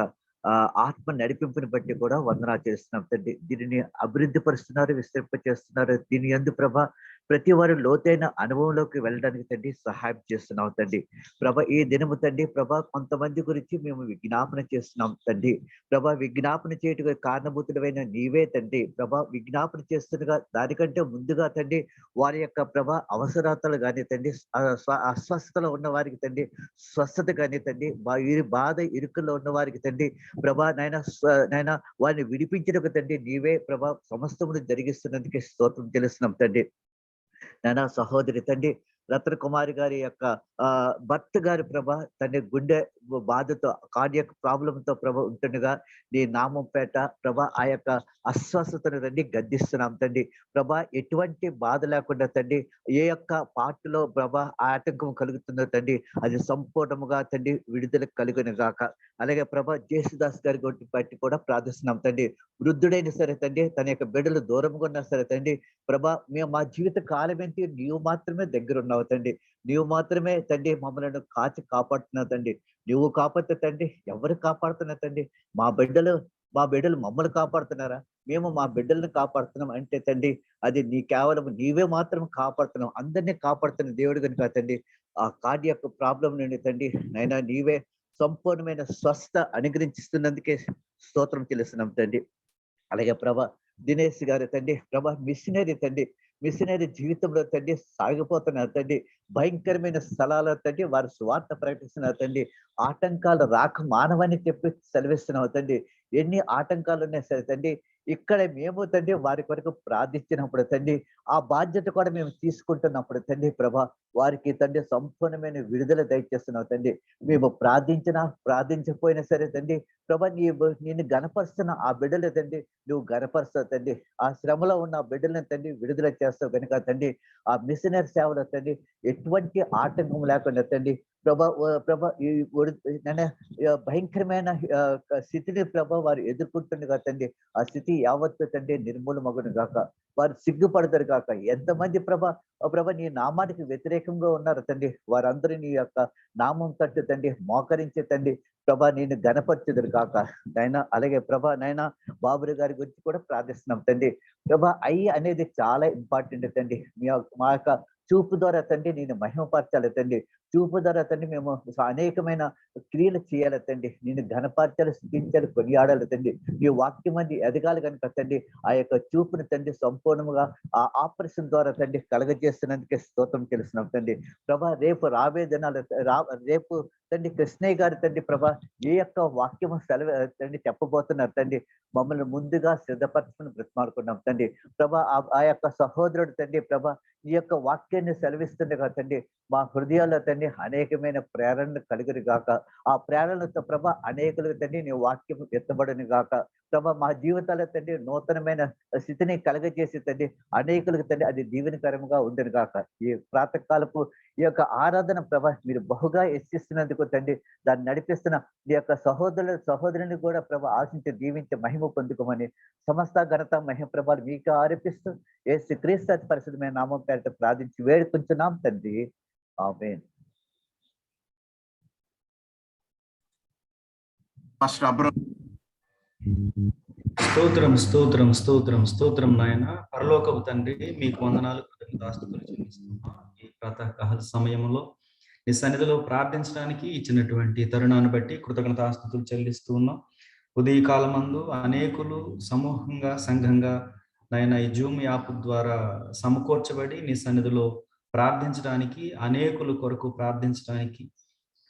ఆత్మ నడిపింపుని బట్టి కూడా వందనాలు చేస్తున్నాం తండ్రి. దీనిని అభివృద్ధి పరుస్తున్నారు, విస్తరింప చేస్తున్నారు. దీని యందు ప్రభా ప్రతి వారు లోతైన అనుభవంలోకి వెళ్ళడానికి తండ్రి సహాయం చేస్తున్నాం తండ్రి. ప్రభ ఈ దినము తండ్రి ప్రభా కొంతమంది గురించి మేము విజ్ఞాపన చేస్తున్నాం తండ్రి. ప్రభా విజ్ఞాపన చేయటకు కారణభూతుడమైన నీవే తండ్రి. ప్రభా విజ్ఞాపన చేస్తుండగా దానికంటే ముందుగా తండ్రి వారి యొక్క ప్రభా అవసరాతలు కానీ తండ్రి, అస్వస్థతలో ఉన్న వారికి తండ్రి స్వస్థత కానీ తండ్రి, బాధ ఇరుకుల్లో ఉన్న వారికి తండ్రి ప్రభా నైనా వారిని విడిపించడానికి తండ్రి నీవే ప్రభా సమస్తమును జరిగిస్తున్నందుకే స్తోత్రం తెలుస్తున్నాం తండ్రి. నానా సహోదరి తండ్రి రత్న కుమారి గారి యొక్క భర్త గారి ప్రభ తండ్రి గుండె బాధతో, కార్డియాక్ ప్రాబ్లంతో ప్రభ ఉంటుండగా నీ నామం పేట ప్రభ ఆ యొక్క అస్వస్థతను తండ్రి గద్దిస్తున్నాం తండ్రి. ప్రభ ఎటువంటి బాధ లేకుండా తండ్రి ఏ యొక్క పాటలో ప్రభ ఆటంకం కలుగుతుందో తండ్రి అది సంపూర్ణముగా తండ్రి విడుదల కలుగును గాక. అలాగే ప్రభ జేసుదాస్ గారి బట్టి కూడా ప్రార్థిస్తున్నాం తండ్రి. వృద్ధుడైన సరే తండ్రి, తన యొక్క బిడ్డలు దూరంగా ఉన్నా సరే తండ్రి ప్రభ మేము మా జీవిత కాలం ఏంటి నీవు మాత్రమే దగ్గర ఉన్నావు తండ్రి. నీవు మాత్రమే తండ్రి మమ్మల్ని కాపాడుతున్నావు తండ్రి. నువ్వు కాపాడితే తండ్రి ఎవరు కాపాడుతున్నా తండ్రి? మా బిడ్డలు మమ్మల్ని కాపాడుతున్నారా? మేము మా బిడ్డలను కాపాడుతున్నాం అంటే తండ్రి అది నీ కేవలం నీవే మాత్రం కాపాడుతున్నావు, అందరినీ కాపాడుతున్న దేవుడు కనుక తండ్రి ఆ కార్డియాక్ ప్రాబ్లం నుండి తండ్రి నైనా నీవే సంపూర్ణమైన స్వస్థ అనుగ్రహిస్తున్నందుకే స్తోత్రం తెలుస్తున్నాం తండ్రి. అలాగే ప్రభా దినేష్ గారు తండ్రి ప్రభా మిషనరీ జీవితంలో తండ్రి సాగిపోతున్నారు తండ్రి. భయంకరమైన స్థలాల్లో తండ్రి వారు స్వార్థ ప్రకటిస్తున్నారు తండ్రి. ఆటంకాలు రాక మానవని చెప్పి సెలవిస్తున్నావు తండ్రి. ఎన్ని ఆటంకాలు ఉన్నాయి సరే తండ్రి, ఇక్కడ మేము తండ్రి వారి కొరకు ప్రార్థించినప్పుడు తండ్రి ఆ బాధ్యత కూడా మేము తీసుకుంటున్నప్పుడు తండ్రి ప్రభా వారికి తండ్రి సంపూర్ణమైన విడుదల దయచేస్తున్నావు తండ్రి. మేము ప్రార్థించకపోయినా సరే తండ్రి ప్రభా నేను గణపరుస్తున్న ఆ బిడ్డలు తండ్రి నువ్వు గణపరుస్తావు తండ్రి. ఆ శ్రమలో ఉన్న ఆ బిడ్డలను తండ్రి విడుదల చేస్తావు కనుక తండ్రి ఆ మిషనరీ సేవలో తండ్రి ఎటువంటి ఆటంకం లేకుండా తండ్రి ప్రభా ఈ భయంకరమైన స్థితిని ప్రభా వారు ఎదుర్కొంటుండగా తండ్రి ఆ స్థితి యావత్తు తండ్రి నిర్మూలమగును గాక. వారు సిగ్గుపడతారు కాక. ఎంతమంది ప్రభ నీ నామానికి వ్యతిరేకంగా ఉన్నారు తండ్రి, వారందరూ నీ యొక్క నామం తట్టు తండ్రి మోకరించే తండ్రి ప్రభా నేను గణపరచుదురు కాక నైనా. అలాగే ప్రభా నైనా బాబురి గారి గురించి కూడా ప్రార్థిస్తున్నాం తండ్రి. ప్రభా అనేది చాలా ఇంపార్టెంట్ తండ్రి. మా యొక్క చూపు ద్వారా తండ్రి నేను మహిమపరచాలి తండ్రి. చూపు ద్వారా తండ్రి మేము అనేకమైన క్రియలు చేయాలి తండ్రి, నేను ఘనపరచాలి, స్థుతించాలి, కొనియాడాలి తండ్రి. ఈ వాక్యం మంది ఎదగాలి కనుక తండ్రి ఆ యొక్క చూపుని తండ్రి సంపూర్ణంగా ఆ ఆపరేషన్ ద్వారా తండ్రి కలగజేస్తున్నందుకే స్తోత్రం తెలుస్తున్నాం తండ్రి. ప్రభా రేపు రాబోయే దినాలు రేపు తండ్రి కృష్ణయ్య గారు తండ్రి ప్రభా ఏ యొక్క వాక్యము సెలవు తండ్రి చెప్పబోతున్నారు తండ్రి, మమ్మల్ని ముందుగా సిద్ధపరచుకుని బ్రతిమాడుకున్నాం తండ్రి. ప్రభా ఆ యొక్క సహోదరుడు తండ్రి ప్రభా ఈ యొక్క వాక్యాన్ని సెలవిస్తుండగా తండ్రి మా హృదయాల్లో తండ్రి అనేకమైన ప్రేరణలు కలుగురు గాక. ఆ ప్రేరణలతో ప్రభా అనేకులకు తండ్రి నీ వాక్యం ఎత్తబడును గాక. ప్రభా మా జీవితాల్లో తండ్రి నూతనమైన స్థితిని కలగజేసి తండ్రి అనేకులకు తండ్రి అది దీవెనకరంగా ఉండను గాక. ఈ ప్రాతకాలపు ఈ యొక్క ఆరాధన ప్రభా మీరు బహుగా హెచ్చిస్తున్నందుకు తండ్రి, దాన్ని నడిపిస్తున్న ఈ యొక్క సహోదరుని కూడా ప్రభా ఆశించి దీవించి మహిమ పొందుకోమని సమస్త ఘనత మహిమ ప్రభాలు మీకు ఆరోపిస్తూ యేసుక్రీస్తు పరిశుద్ధమైన నామం పేరిట ప్రార్థించి వేడుకుంటున్నాం తండ్రి. ఆమేన్. Pastor Abraham. స్తోత్రం స్తోత్రం స్తోత్రం స్తోత్రం నాయన పరలోకపు తండ్రి, మీకు వందనాలు, కృతజ్ఞతాస్తుతులు చెల్లిస్తున్నాం. ఈ ప్రాతకాల సమయంలో నీ సన్నిధిలో ప్రార్థించడానికి ఇచ్చినటువంటి తరుణాన్ని బట్టి కృతజ్ఞతాస్తుతులు చెల్లిస్తూ ఉన్నాం. ఉదయకాలమందు అనేకులు సమూహంగా సంఘంగా నాయన ఈ జూమ్ యాప్ ద్వారా సమకూర్చబడి నీ సన్నిధిలో ప్రార్థించడానికి, అనేకుల కొరకు ప్రార్థించడానికి,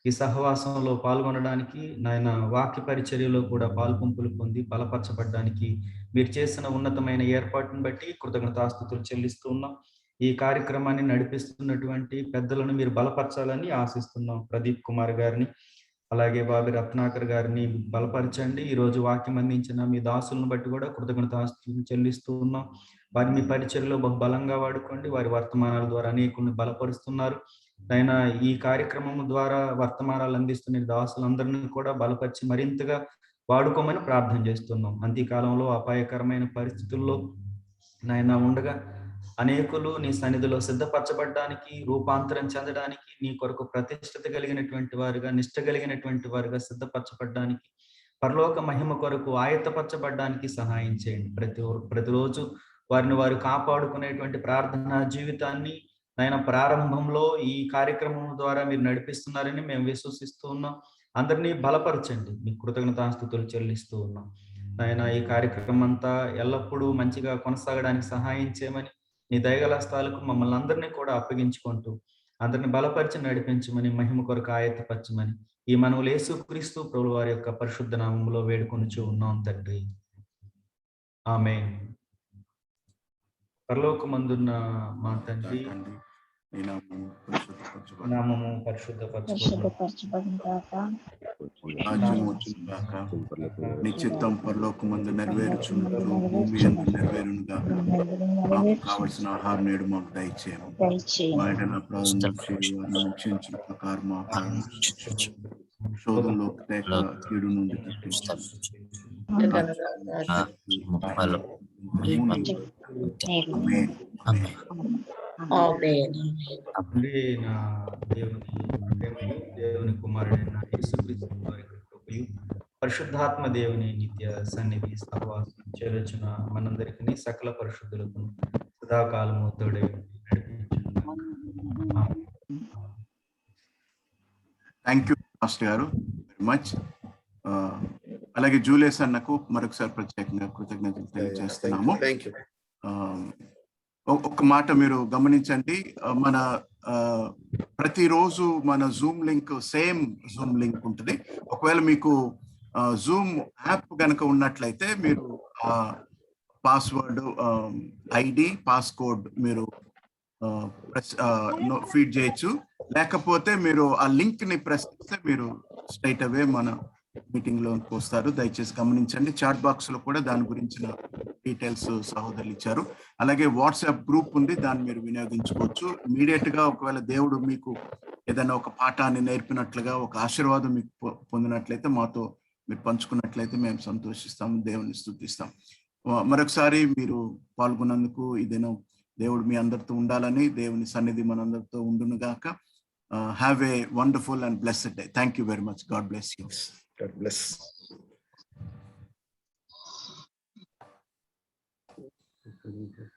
ఈ సహవాసంలో పాల్గొనడానికి, నాయన వాక్య పరిచర్యలో కూడా పాల్పంపులు పొంది బలపరచబడడానికి మీరు చేసిన ఉన్నతమైన ఏర్పాటును బట్టి కృతజ్ఞతాస్తుతులు చెల్లిస్తూ ఉన్నాం. ఈ కార్యక్రమాన్ని నడిపిస్తున్నటువంటి పెద్దలను మీరు బలపరచాలని ఆశిస్తున్నాం. ప్రదీప్ కుమార్ గారిని, అలాగే బాబి రత్నాకర్ గారిని బలపరచండి. ఈరోజు వాక్యం అందించిన మీ దాసులను బట్టి కూడా కృతజ్ఞతాస్తుతులు చెల్లిస్తూ ఉన్నాం. వారి మీ పరిచర్యలో బహు బలంగా వాడుకోండి. వారి వర్తమానాల ద్వారా అనేకులను బలపరుస్తున్నారు. అయినా ఈ కార్యక్రమం ద్వారా వర్తమానాలు అందిస్తున్న దాసులందరినీ కూడా బలపరిచి మరింతగా వాడుకోమని ప్రార్థన చేస్తున్నాం. అంత్యకాలంలో అపాయకరమైన పరిస్థితుల్లో నాయన ఉండగా అనేకులు నీ సన్నిధిలో సిద్ధపరచబడడానికి, రూపాంతరం చెందడానికి, నీ కొరకు ప్రతిష్ఠత కలిగినటువంటి వారుగా, నిష్ట కలిగినటువంటి వారుగా సిద్ధపరచబడడానికి, పరలోక మహిమ కొరకు ఆయత్తపరచబడడానికి సహాయం చేయండి. ప్రతిరోజు వారిని వారు కాపాడుకునేటువంటి ప్రార్థనా జీవితాన్ని నాయన ప్రారంభంలో ఈ కార్యక్రమం ద్వారా మీరు నడిపిస్తున్నారని మేము విశ్వసిస్తూ ఉన్నాం. అందరినీ బలపరచండి. మీకు కృతజ్ఞతాస్తుతులు చెల్లిస్తూ ఉన్నాం. నాయన ఈ కార్యక్రమం అంతా ఎల్లప్పుడూ మంచిగా కొనసాగడానికి సహాయం చేయమని నీ దయగల హస్తాలకు మమ్మల్ని అందరినీ కూడా అప్పగించుకుంటూ అందరిని బలపరిచి నడిపించమని, మహిమ కొరకు ఆయత్తపరచమని ఈ మనవులు యేసుక్రీస్తు ప్రభువు వారి యొక్క పరిశుద్ధ నామములో వేడుకొనుచూ ఉన్నాం తండ్రి. ఆమేన్. పరలోకమందున్న మా తండ్రి, నామము నీ చిత్తం పరలోకమందు నెరవేరుచున్నట్లు భూమి యందు నెరవేరునుగా. మాకు కావలసిన ఆహారం నేడు మాకు దయచేయము. మా ఎడల అపరాధములను క్షమించిన ప్రకారం మా శోధనలోకి తేక కీడు నుండి తప్పించు. దేవుని కుమారుడైన యేసుక్రీస్తు వారి కృపయు, పరిశుద్ధాత్మ దేవుని నిత్య సన్నిధి సహవాసం చేరచున మనందరికీ సకల పరిశుద్ధులకు సదాకాలము తోడై నడిపించును. థ్యాంక్ యూ మాస్టర్ గారు వెరీ మచ్. అలాగే జూలియస్ అన్నకు మరొకసారి ప్రత్యేకంగా కృతజ్ఞతలు తెలియజేస్తున్నాము. ఒక మాట మీరు గమనించండి, మన ప్రతిరోజు మన Zoom link same Zoom link ఉంటుంది. ఒకవేళ మీకు జూమ్ యాప్ కనుక ఉన్నట్లయితే మీరు పాస్వర్డ్, ఐడి, పాస్కోడ్ మీరు ఫీడ్ చేయొచ్చు. లేకపోతే మీరు ఆ లింక్ ని ప్రెస్ చేస్తే మీరు స్ట్రైట్ అవే మన మీటింగ్ లోకి వస్తారు. దయచేసి గమనించండి. చాట్ బాక్స్ లో కూడా దాని గురించిన డీటెయిల్స్ సహోదరులు ఇచ్చారు. అలాగే వాట్సాప్ గ్రూప్ ఉంది, దాన్ని మీరు వినియోగించుకోవచ్చు. ఇమీడియట్ గా ఒకవేళ దేవుడు మీకు ఏదైనా ఒక పాఠాన్ని నేర్పినట్లుగా, ఒక ఆశీర్వాదం మీకు పొందినట్లయితే మాతో మీరు పంచుకున్నట్లయితే మేము సంతోషిస్తాము, దేవుని స్తుతిస్తాం. మరొకసారి మీరు పాల్గొన్నందుకు ఇదేనో దేవుడు మీ అందరితో ఉండాలని, దేవుని సన్నిధి మనందరితో ఉండును గాక. Have a wonderful and blessed day. Thank you very much. God bless you. God bless.